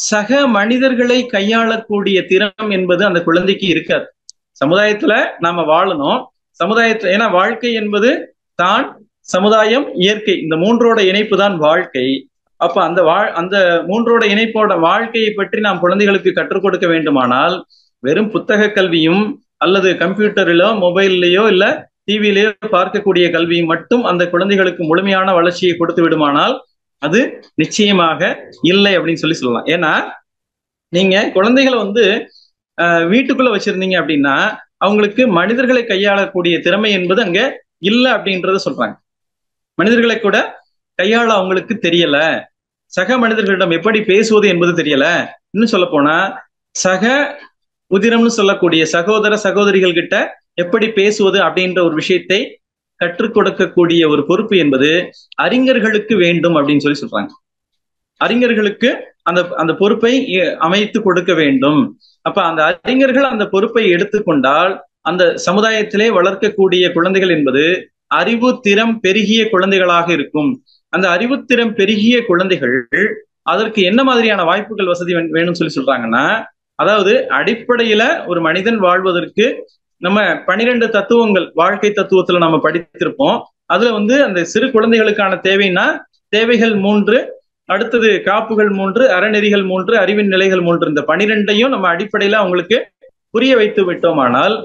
சக மனிதர்களை கையாளக்கூடிய திறம் என்பது அந்த குழந்தைக்கு இருக்காது. சமுதாயத்துல நாம வாழணும். சமுதாயத்துல ஏன்னா வாழ்க்கை என்பது தான், சமுதாயம், இயற்கை, இந்த மூன்றோட இணைப்பு தான் வாழ்க்கை. அப்ப அந்த மூன்றோட இணைப்போட வாழ்க்கையை பற்றி நாம் குழந்தைகளுக்கு கற்றுக் கொடுக்க வேண்டுமானால் வெறும் புத்தக கல்வியும் அல்லது கம்ப்யூட்டரிலோ மொபைல்லையோ இல்ல டிவிலையோ பார்க்கக்கூடிய கல்வியும் மட்டும் அந்த குழந்தைகளுக்கு முழுமையான வளர்ச்சியை கொடுத்து விடுமானால் அது நிச்சயமாக இல்லை அப்படின்னு சொல்லலாம். ஏன்னா நீங்க குழந்தைகளை வந்து வீட்டுக்குள்ள வச்சிருந்தீங்க அப்படின்னா அவங்களுக்கு மனிதர்களை கையாளக்கூடிய திறமை என்பது அங்க இல்லை அப்படின்றத சொல்றாங்க. மனிதர்களை கூட கையாள அவங்களுக்கு தெரியல, சக மனிதர்களிடம் எப்படி பேசுவது என்பது தெரியல. இன்னும் சொல்ல போனா சக உதிரம்னு சொல்லக்கூடிய சகோதர சகோதரிகள் கிட்ட எப்படி பேசுவது அப்படின்ற ஒரு விஷயத்தை கற்றுக் கொடுக்கக்கூடிய ஒரு பொறுப்பு என்பது அறிஞர்களுக்கு வேண்டும் அப்படின்னு சொல்றாங்க. அறிஞர்களுக்கு அந்த பொறுப்பை அமைத்து கொடுக்க வேண்டும். அப்ப அந்த அறிஞர்கள் அந்த பொறுப்பை எடுத்துக்கொண்டால் அந்த சமுதாயத்திலே வளர்க்கக்கூடிய குழந்தைகள் என்பது அறிவு திறம் பெருகிய குழந்தைகளாக இருக்கும். அந்த அறிவுத்திறம் பெருகிய குழந்தைகள் அதற்கு என்ன மாதிரியான வாய்ப்புகள் வசதி வேணும்னு சொல்றாங்கன்னா, அதாவது அடிப்படையில ஒரு மனிதன் வாழ்வதற்கு நம்ம 12 தத்துவங்கள் வாழ்க்கை தத்துவத்துல நம்ம படித்திருப்போம். அதுல வந்து அந்த சிறு குழந்தைகளுக்கான தேவைன்னா தேவைகள் 3, அடுத்தது காப்புகள் 3, அறநெறிகள் 3, அறிவின் நிலைகள் 3, இந்த 12ஐயும் நம்ம அடிப்படையில அவங்களுக்கு புரிய வைத்து விட்டோமானால்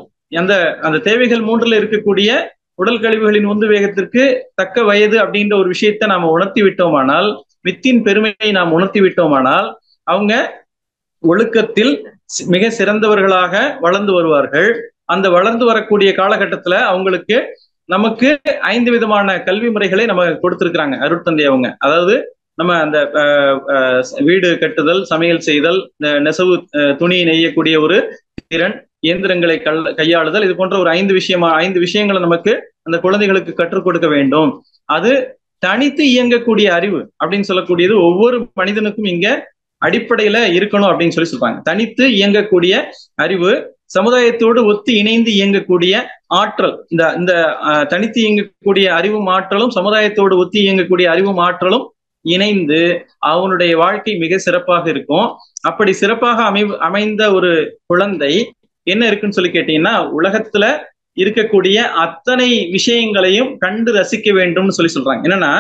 அந்த தேவைகள் 3ல இருக்கக்கூடிய உடல் கழிவுகளின் உந்து வேகத்திற்கு தக்க வயது அப்படின்ற ஒரு விஷயத்தை நாம உணர்த்தி விட்டோமானால், வித்தின் பெருமையை நாம் உணர்த்தி விட்டோமானால் அவங்க ஒழுக்கத்தில் மிக சிறந்தவர்களாக வளர்ந்து வருவார்கள். அந்த வளர்ந்து வரக்கூடிய காலகட்டத்துல அவங்களுக்கு நமக்கு 5 விதமான கல்வி முறைகளை நம்ம கொடுத்திருக்கிறாங்க அருட்தந்தை அவங்க. அதாவது நம்ம அந்த வீடு கட்டுதல், சமையல் செய்தல், நெசவு துணி நெய்யக்கூடிய ஒரு திறன், இயந்திரங்களை கையாளுதல், இது போன்ற ஒரு 5 விஷயங்களை நமக்கு அந்த குழந்தைகளுக்கு கற்றுக் கொடுக்க வேண்டும். அது தனித்து இயங்கக்கூடிய அறிவு அப்படின்னு சொல்லக்கூடியது ஒவ்வொரு மனிதனுக்கும் இங்க அடிப்படையில இருக்கணும் அப்படின்னு சொல்றாங்க. தனித்து இயங்கக்கூடிய அறிவு, சமுதாயத்தோடு ஒத்து இணைந்து இயங்கக்கூடிய ஆற்றல், இந்த தனித்து இயங்கக்கூடிய அறிவும் ஆற்றலும் சமுதாயத்தோடு ஒத்து இயங்கக்கூடிய அறிவும் ஆற்றலும் இணைந்து அவனுடைய வாழ்க்கை மிக சிறப்பாக இருக்கும். அப்படி சிறப்பாக அமைந்த ஒரு குழந்தை என்ன இருக்குன்னு சொல்லி கேட்டீங்கன்னா, உலகத்துல இருக்கக்கூடிய அத்தனை விஷயங்களையும் கண்டு ரசிக்க வேண்டும்னு சொல்றாங்க. என்னன்னா,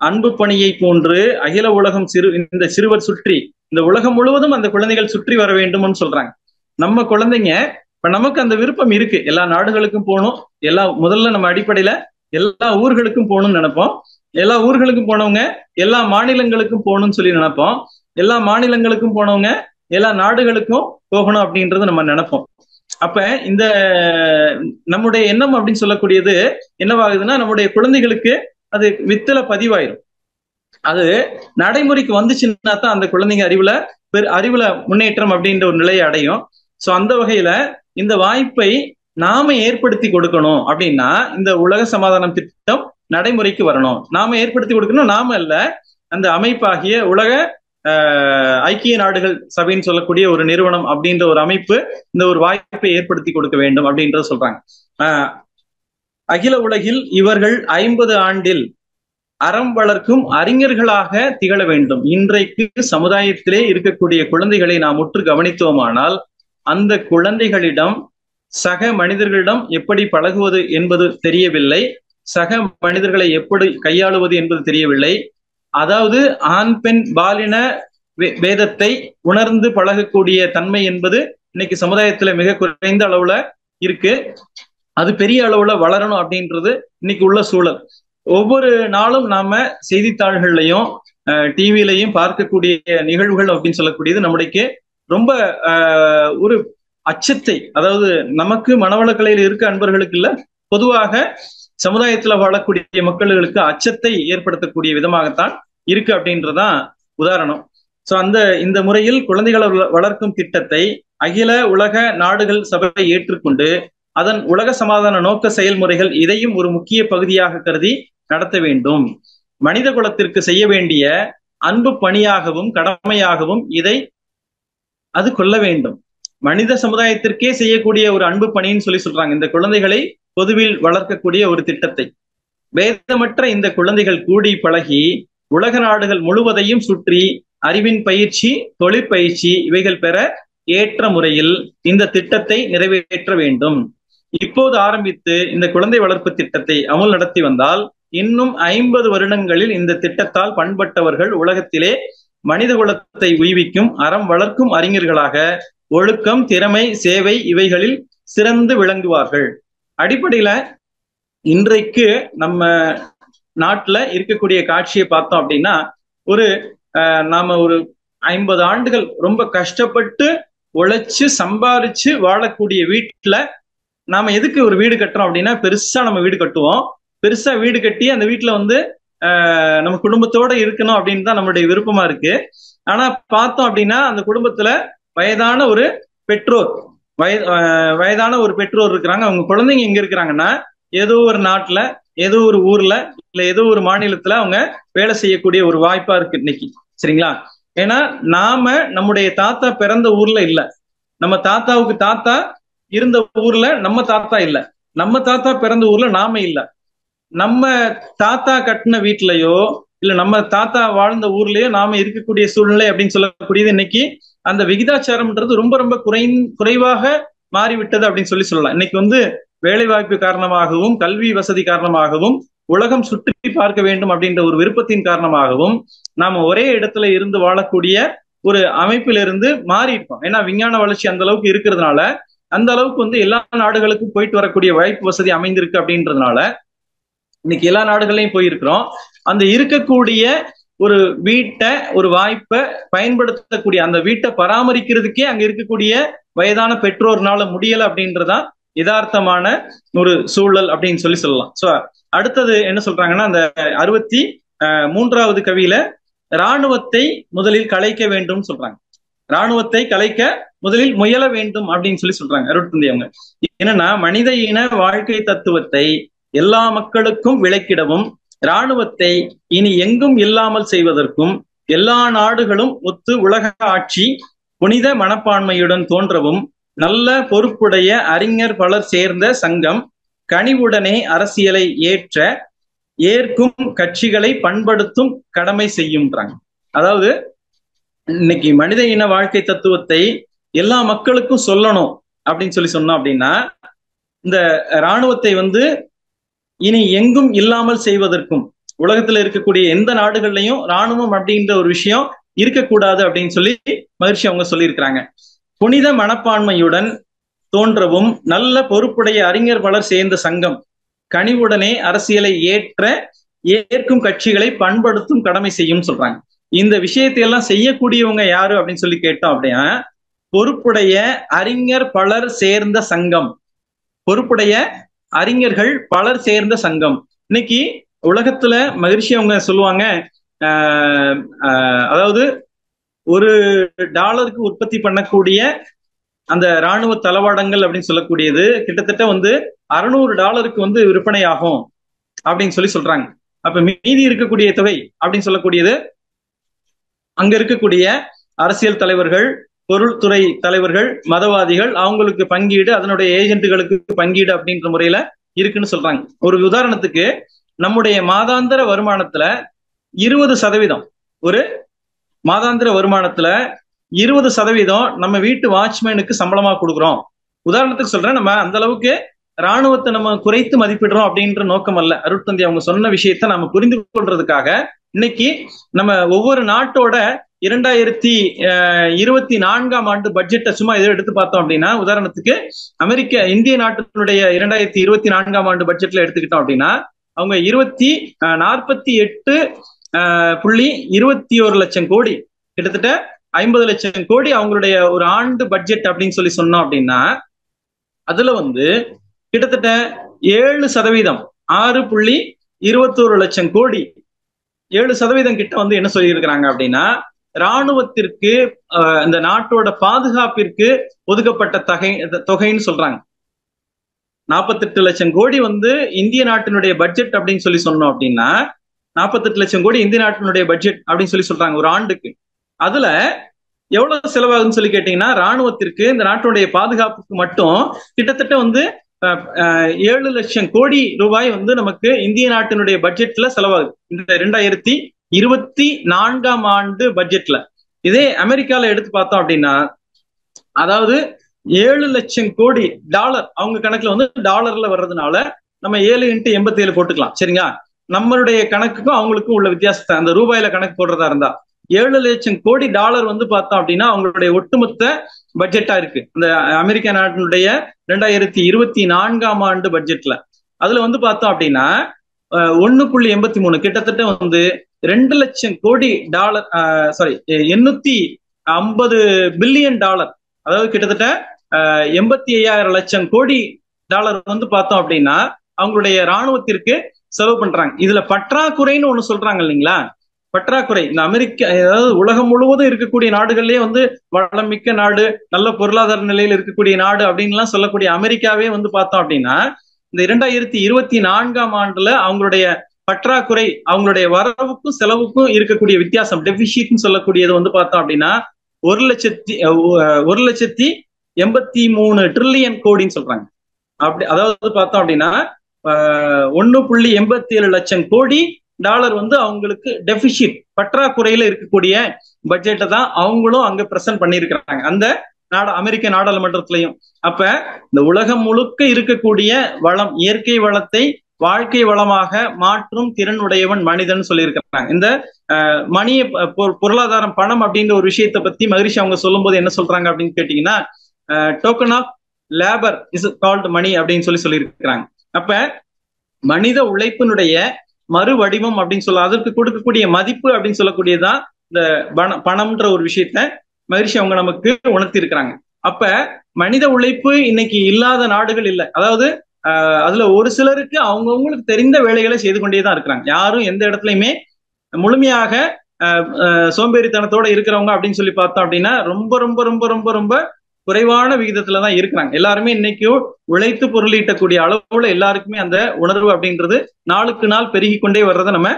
அன்பு பணியை போன்று அகில உலகம் இந்த சிறுவர் சுற்றி, இந்த உலகம் முழுவதும் அந்த குழந்தைகள் சுற்றி வர வேண்டும்னு சொல்றாங்க. நம்ம குழந்தைங்க இப்ப நமக்கு அந்த விருப்பம் இருக்கு, எல்லா நாடுகளுக்கும் போகணும், முதல்ல நம்ம அடிப்படையில எல்லா ஊர்களுக்கும் போகணும்னு நினைப்போம். எல்லா ஊர்களுக்கும் போனவங்க எல்லா மாநிலங்களுக்கும் போகணும்னு சொல்லி நினைப்போம். எல்லா மாநிலங்களுக்கும் போனவங்க எல்லா நாடுகளுக்கும் போகணும் அப்படின்றது நம்ம நினைப்போம். அப்ப இந்த நம்முடைய எண்ணம் அப்படின்னு சொல்லக்கூடியது என்னவாகுதுன்னா, நம்முடைய குழந்தைகளுக்கு அது வித்துல பதிவாயிரும். அது நடைமுறைக்கு வந்துச்சுன்னா தான் அந்த குழந்தைங்க அறிவுல முன்னேற்றம் அப்படின்ற ஒரு நிலையை அடையும். சோ அந்த வகையில இந்த வாய்ப்பை நாம ஏற்படுத்தி கொடுக்கணும் அப்படின்னா, இந்த உலக சமாதானம் திட்டம் நடைமுறைக்கு வரணும். நாம ஏற்படுத்தி கொடுக்கணும், நாம அல்ல, அந்த அமைப்பாகிய உலக ஐக்கிய நாடுகள் சபைன்னு சொல்லக்கூடிய ஒரு நிறுவனம் அப்படின்ற ஒரு அமைப்பு இந்த ஒரு வாய்ப்பை ஏற்படுத்தி கொடுக்க வேண்டும் அப்படின்றத சொல்றாங்க. அகில உலகில் இவர்கள் 50 ஆண்டில் அறம் வளர்க்கும் அறிஞர்களாக திகழ வேண்டும். இன்றைக்கு சமுதாயத்திலே இருக்கக்கூடிய குழந்தைகளை நாம் உற்று கவனித்தோமானால், அந்த குழந்தைகளிடம் சக மனிதர்களிடம் எப்படி பழகுவது என்பது தெரியவில்லை, சக மனிதர்களை எப்படி கையாளுவது என்பது தெரியவில்லை. அதாவது ஆண் பெண் பாலின வேதத்தை உணர்ந்து பழகக்கூடிய தன்மை என்பது இன்னைக்கு சமுதாயத்துல மிக குறைந்த அளவுல இருக்கு. அது பெரிய அளவுல வளரணும் அப்படின்றது இன்னைக்கு உள்ள சூழல். ஒவ்வொரு நாளும் நாம செய்தித்தாள்கள்லையும் டிவிலையும் பார்க்கக்கூடிய நிகழ்வுகள் அப்படின்னு சொல்லக்கூடியது நம்முடைக்கு ரொம்ப ஒரு அச்சத்தை, அதாவது நமக்கு மனவளக்கலையில் இருக்க அன்பர்களுக்கு இல்ல, பொதுவாக சமுதாயத்துல வாழக்கூடிய மக்களுக்கு அச்சத்தை ஏற்படுத்தக்கூடிய விதமாகத்தான் இருக்கு அப்படின்றதான் உதாரணம். சோ இந்த முறையில் குழந்தைகளை வளர்க்கும் திட்டத்தை அகில உலக நாடுகள் சபை ஏற்றுக்கொண்டு அதன் உலக சமாதான நோக்க செயல்முறைகள் இதையும் ஒரு முக்கிய பகுதியாக கருதி நடத்த வேண்டும். மனித குலத்திற்கு செய்ய வேண்டிய அன்பு பணியாகவும் கடமையாகவும் இதை அது கொள்ள வேண்டும். மனித சமுதாயத்திற்கே செய்யக்கூடிய ஒரு அன்பு பணின்னு சொல்றாங்க இந்த குழந்தைகளை பொதுவில் வளர்க்கக்கூடிய ஒரு திட்டத்தை. வேதமற்ற இந்த குழந்தைகள் கூடி பழகி உலக நாடுகள் முழுவதையும் சுற்றி அறிவின் பயிற்சி, தொழிற்பயிற்சி இவைகள் பெற ஏற்ற முறையில் இந்த திட்டத்தை நிறைவேற்ற வேண்டும். இப்போது ஆரம்பித்து இந்த குழந்தை வளர்ப்பு திட்டத்தை அமல் நடத்தி வந்தால் இன்னும் 50 வருடங்களில் இந்த திட்டத்தால் பண்பட்டவர்கள் உலகத்திலே மனித குலத்தை உய்விக்கும் அறம் வளர்க்கும் அறிஞர்களாக ஒழுக்கம், திறமை, சேவை இவைகளில் சிறந்து விளங்குவார்கள். அடிப்படையில இன்றைக்கு நம்ம நாட்டுல இருக்கக்கூடிய காட்சியை பார்த்தோம் அப்படின்னா, நாம ஒரு 50 ஆண்டுகள் ரொம்ப கஷ்டப்பட்டு உழைச்சு சம்பாரிச்சு வாழக்கூடிய வீட்டுல நாம எதுக்கு ஒரு வீடு கட்டுறோம் அப்படின்னா, பெருசா நம்ம வீடு கட்டுவோம். பெருசா வீடு கட்டி அந்த வீட்டுல நம்ம குடும்பத்தோட இருக்கணும் அப்படின்னு தான் நம்மளுடைய விருப்பமா இருக்கு. ஆனா பார்த்தோம் அப்படின்னா அந்த குடும்பத்துல வயதான ஒரு பெற்றோர் இருக்கிறாங்க. அவங்க குழந்தைங்க எங்க இருக்கிறாங்கன்னா, ஏதோ ஒரு நாட்டுல, ஏதோ ஒரு ஊர்ல, இல்ல ஏதோ ஒரு மாநிலத்துல அவங்க வேலை செய்யக்கூடிய ஒரு வாய்ப்பா இருக்கு இன்னைக்கு. சரிங்களா? ஏன்னா நாம நம்முடைய தாத்தா பிறந்த ஊர்ல இல்ல, நம்ம தாத்தாவுக்கு தாத்தா இருந்த ஊர்ல நம்ம தாத்தா இல்ல, நம்ம தாத்தா பிறந்த ஊர்ல நாம இல்ல, நம்ம தாத்தா கட்டின வீட்லயோ இல்ல நம்ம தாத்தா வாழ்ந்த ஊர்லயோ நாம இருக்கக்கூடிய சூழ்நிலை அப்படின்னு சொல்லக்கூடியது இன்னைக்கு அந்த விகிதாச்சாரம்ன்றது ரொம்ப ரொம்ப குறைவாக மாறிவிட்டது அப்படின்னு சொல்லலாம். இன்னைக்கு வேலை வாய்ப்பு காரணமாகவும் கல்வி வசதி காரணமாகவும் உலகம் சுற்றி பார்க்க வேண்டும் அப்படின்ற ஒரு விருப்பத்தின் காரணமாகவும் நாம ஒரே இடத்துல இருந்து வாழக்கூடிய ஒரு அமைப்பிலிருந்து மாறி இருக்கோம். ஏன்னா விஞ்ஞான வளர்ச்சி அந்த அளவுக்கு இருக்கிறதுனால, அந்த அளவுக்கு எல்லா நாடுகளுக்கும் போயிட்டு வரக்கூடிய வாய்ப்பு வசதி அமைந்திருக்கு அப்படின்றதுனால இன்னைக்கு எல்லா நாடுகள்லையும் போயிருக்கிறோம். அந்த இருக்கக்கூடிய ஒரு வீட்டை, ஒரு வாய்ப்பை பயன்படுத்தக்கூடிய, அந்த வீட்டை பராமரிக்கிறதுக்கே அங்க இருக்கக்கூடிய வயதான பெற்றோர்னால முடியல அப்படின்றதா யதார்த்தமான ஒரு சூழல் அப்படின்னு சொல்லலாம். சோ அடுத்தது என்ன சொல்றாங்கன்னா, அந்த 63வது கவியில இராணுவத்தை முதலில் கலைக்க வேண்டும் சொல்றாங்க. இராணுவத்தை கலைக்க முதலில் முயல வேண்டும் அப்படின்னு சொல்றாங்க அருட்தந்தை அவங்க. என்னன்னா, மனித இன வாழ்க்கை தத்துவத்தை எல்லா மக்களுக்கும் விளக்கிடவும் இராணுவத்தை இனி எங்கும் இல்லாமல் செய்வதற்கும் எல்லா நாடுகளும் ஒத்து உலக ஆட்சி புனித மனப்பான்மையுடன் தோன்றவும் நல்ல பொறுப்புடைய அறிஞர் பலர் சேர்ந்த சங்கம் கனிவுடனே அரசியலை ஏற்கும் கட்சிகளை பண்படுத்தும் கடமை செய்யும்ன்றாங்க. அதாவது இன்னைக்கு மனித இன வாழ்க்கை தத்துவத்தை எல்லா மக்களுக்கும் சொல்லணும் அப்படின்னு சொன்னோம் அப்படின்னா, இந்த இராணுவத்தை இனி எங்கும் இல்லாமல் செய்வதற்கும், உலகத்துல இருக்கக்கூடிய எந்த நாடுகள்லையும் இராணுவம் அப்படின்ற ஒரு விஷயம் இருக்கக்கூடாது அப்படின்னு சொல்லி மகிழ்ச்சி அவங்க சொல்லியிருக்கிறாங்க. புனித மனப்பான்மையுடன் தோன்றவும் நல்ல பொறுப்புடைய அறிஞர் பலர் சேர்ந்த சங்கம் கனிவுடனே அரசியலை ஏற்கும் கட்சிகளை பண்படுத்தும் கடமை செய்யும் சொல்றாங்க. இந்த விஷயத்தை எல்லாம் செய்யக்கூடியவங்க யாரு அப்படின்னு சொல்லி கேட்டோம் அப்படின்னா, பொறுப்புடைய அறிஞர் பலர் சேர்ந்த சங்கம். பொறுப்புடைய அறிஞர்கள் பலர் சேர்ந்த சங்கம். இன்னைக்கு உலகத்துல மகிழ்ச்சி அவங்க சொல்லுவாங்க, அதாவது ஒரு டாலருக்கு உற்பத்தி பண்ணக்கூடிய அந்த இராணுவ தளவாடங்கள் அப்படின்னு சொல்லக்கூடியது கிட்டத்தட்ட $600 விற்பனை ஆகும் அப்படின்னு சொல்றாங்க. அப்ப மீதி இருக்கக்கூடிய தொகை அப்படின்னு சொல்லக்கூடியது அங்க இருக்கக்கூடிய அரசியல் தலைவர்கள், பொருள்துறை தலைவர்கள், மதவாதிகள், அவங்களுக்கு பங்கீடு, அதனுடைய ஏஜென்ட்டுகளுக்கு பங்கீடு அப்படின்ற முறையில இருக்குன்னு சொல்றாங்க. ஒரு உதாரணத்துக்கு, நம்முடைய மாதாந்திர வருமானத்துல 20%, ஒரு மாதாந்திர வருமானத்துல 20% நம்ம வீட்டு வாட்ச்மேனுக்கு சம்பளமா கொடுக்குறோம். உதாரணத்துக்கு சொல்றேன், நம்ம அந்த அளவுக்கு இராணுவத்தை நம்ம குறைத்து மதிப்பிடுறோம் அப்படின்ற நோக்கம் அல்ல. அருட்தந்தை அவங்க சொன்ன விஷயத்த நம்ம புரிந்து கொள்றதுக்காக இன்னைக்கு நம்ம ஒவ்வொரு நாட்டோட 2024 பட்ஜெட்டை சும்மா எதை எடுத்து பார்த்தோம் அப்படின்னா, உதாரணத்துக்கு இந்திய நாட்டினுடைய 2024 பட்ஜெட்ல எடுத்துக்கிட்டோம் அப்படின்னா, அவங்க 48.21 லட்சம் கோடி, கிட்டத்தட்ட 50 லட்சம் கோடி அவங்களுடைய ஒரு ஆண்டு பட்ஜெட் அப்படின்னு சொன்னோம் அப்படின்னா, அதுல கிட்டத்தட்ட 7%, 6.21 லட்சம் கோடி, 7% கிட்ட என்ன சொல்லியிருக்கிறாங்க அப்படின்னா, இராணுவத்திற்கு, இந்த நாட்டோட பாதுகாப்பிற்கு ஒதுக்கப்பட்ட தொகைன்னு சொல்றாங்க. 48 லட்சம் கோடி இந்திய நாட்டினுடைய பட்ஜெட் அப்படின்னு சொன்னோம் அப்படின்னா, 48 லட்சம் கோடி இந்திய நாட்டினுடைய பட்ஜெட் அப்படின்னு சொல்றாங்க ஒரு ஆண்டுக்கு. அதுல எவ்வளவு செலவாகுன்னு சொல்லி கேட்டீங்கன்னா, இராணுவத்திற்கு, இந்த நாட்டினுடைய பாதுகாப்புக்கு மட்டும் கிட்டத்தட்ட 7 லட்சம் கோடி ரூபாய் நமக்கு இந்திய நாட்டினுடைய பட்ஜெட்ல செலவாகுது இந்த 2024 பட்ஜெட்ல. இதே அமெரிக்கால எடுத்து பார்த்தோம் அப்படின்னா, அதாவது 7 லட்சம் கோடி டாலர், அவங்க கணக்குல டாலர்ல வர்றதுனால நம்ம 7x87 போட்டுக்கலாம், சரிங்களா? நம்மளுடைய கணக்குக்கும் அவங்களுக்கும் உள்ள வித்தியாசத்தை அந்த ரூபாயில கணக்கு போடுறதா இருந்தா 7 லட்சம் கோடி டாலர் பார்த்தோம் அப்படின்னா அவங்களுடைய ஒட்டுமொத்த பட்ஜெட்டா இருக்கு இந்த அமெரிக்க நாட்டினுடைய 2024 பட்ஜெட்ல. அதுல பார்த்தோம் அப்படின்னா 1.83, கிட்டத்தட்ட 2 லட்சம் கோடி டாலர், 850 பில்லியன் டாலர், அதாவது கிட்டத்தட்ட 85,000 லட்சம் கோடி டாலர் பார்த்தோம் அப்படின்னா அவங்களுடைய இராணுவத்திற்கு செலவு பண்றாங்க. இதுல பற்றாக்குறைன்னு ஒண்ணு சொல்றாங்க இல்லைங்களா? பற்றாக்குறை இந்த அதாவது உலகம் முழுவதும் இருக்கக்கூடிய நாடுகள்லயே வளம் மிக்க நாடு, நல்ல பொருளாதார நிலையில் இருக்கக்கூடிய நாடு அப்படின்லாம் சொல்லக்கூடிய அமெரிக்காவே பார்த்தோம் அப்படின்னா, இந்த 2024 அவங்களுடைய பற்றாக்குறை, அவங்களுடைய வரவுக்கும் செலவுக்கும் இருக்கக்கூடிய வித்தியாசம், டெபிசிட்னு சொல்லக்கூடியது பார்த்தோம் அப்படின்னா 1,83 ட்ரில்லியன் கோடின்னு சொல்றாங்க. அதாவது பார்த்தோம் அப்படின்னா 1.87 லட்சம் கோடி டாலர் அவங்களுக்கு டெபிசிட், பற்றாக்குறையில இருக்கக்கூடிய பட்ஜெட்டை தான் அவங்களும் அங்க பிரசன்ட் பண்ணியிருக்கிறாங்க அந்த அமெரிக்க நாடாளுமன்றத்திலையும். அப்ப இந்த உலகம் முழுக்க இருக்கக்கூடிய வளம், இயற்கை வளத்தை வாழ்க்கை வளமாக மாற்றும் திறன் உடையவன் மனிதன் சொல்லியிருக்கிறாங்க. இந்த பொருளாதாரம், பணம் அப்படின்ற ஒரு விஷயத்தை பத்தி மகிழ்ச்சி அவங்க சொல்லும் போது என்ன சொல்றாங்க அப்படின்னு கேட்டீங்கன்னா, token of labour is called money அப்படின்னு சொல்லியிருக்கிறாங்க. அப்ப மனித உழைப்பினுடைய மறு வடிவம் அப்படின்னு அதற்கு கொடுக்கக்கூடிய மதிப்பு அப்படின்னு சொல்லக்கூடியதான் இந்த பணம்ன்ற ஒரு விஷயத்த மகிழ்ச்சி அவங்க நமக்கு உணர்த்தி இருக்கிறாங்க. அப்ப மனித உழைப்பு இன்னைக்கு இல்லாத நாடுகள் இல்லை. அதாவது அதுல ஒரு சிலருக்கு அவங்கவுங்களுக்கு தெரிந்த வேலைகளை செய்து கொண்டேதான் இருக்கிறாங்க. யாரும் எந்த இடத்துலயுமே முழுமையாக சோம்பேறித்தனத்தோட இருக்கிறவங்க அப்படின்னு சொல்லி பார்த்தோம் அப்படின்னா ரொம்ப ரொம்ப ரொம்ப ரொம்ப ரொம்ப குறைவான விகிதத்துலதான் இருக்கிறாங்க. எல்லாருமே இன்னைக்கு உழைத்து பொருளீட்டக்கூடிய அளவுல எல்லாருக்குமே அந்த உணர்வு அப்படின்றது நாளுக்கு நாள் பெருகி கொண்டே வர்றதை நம்ம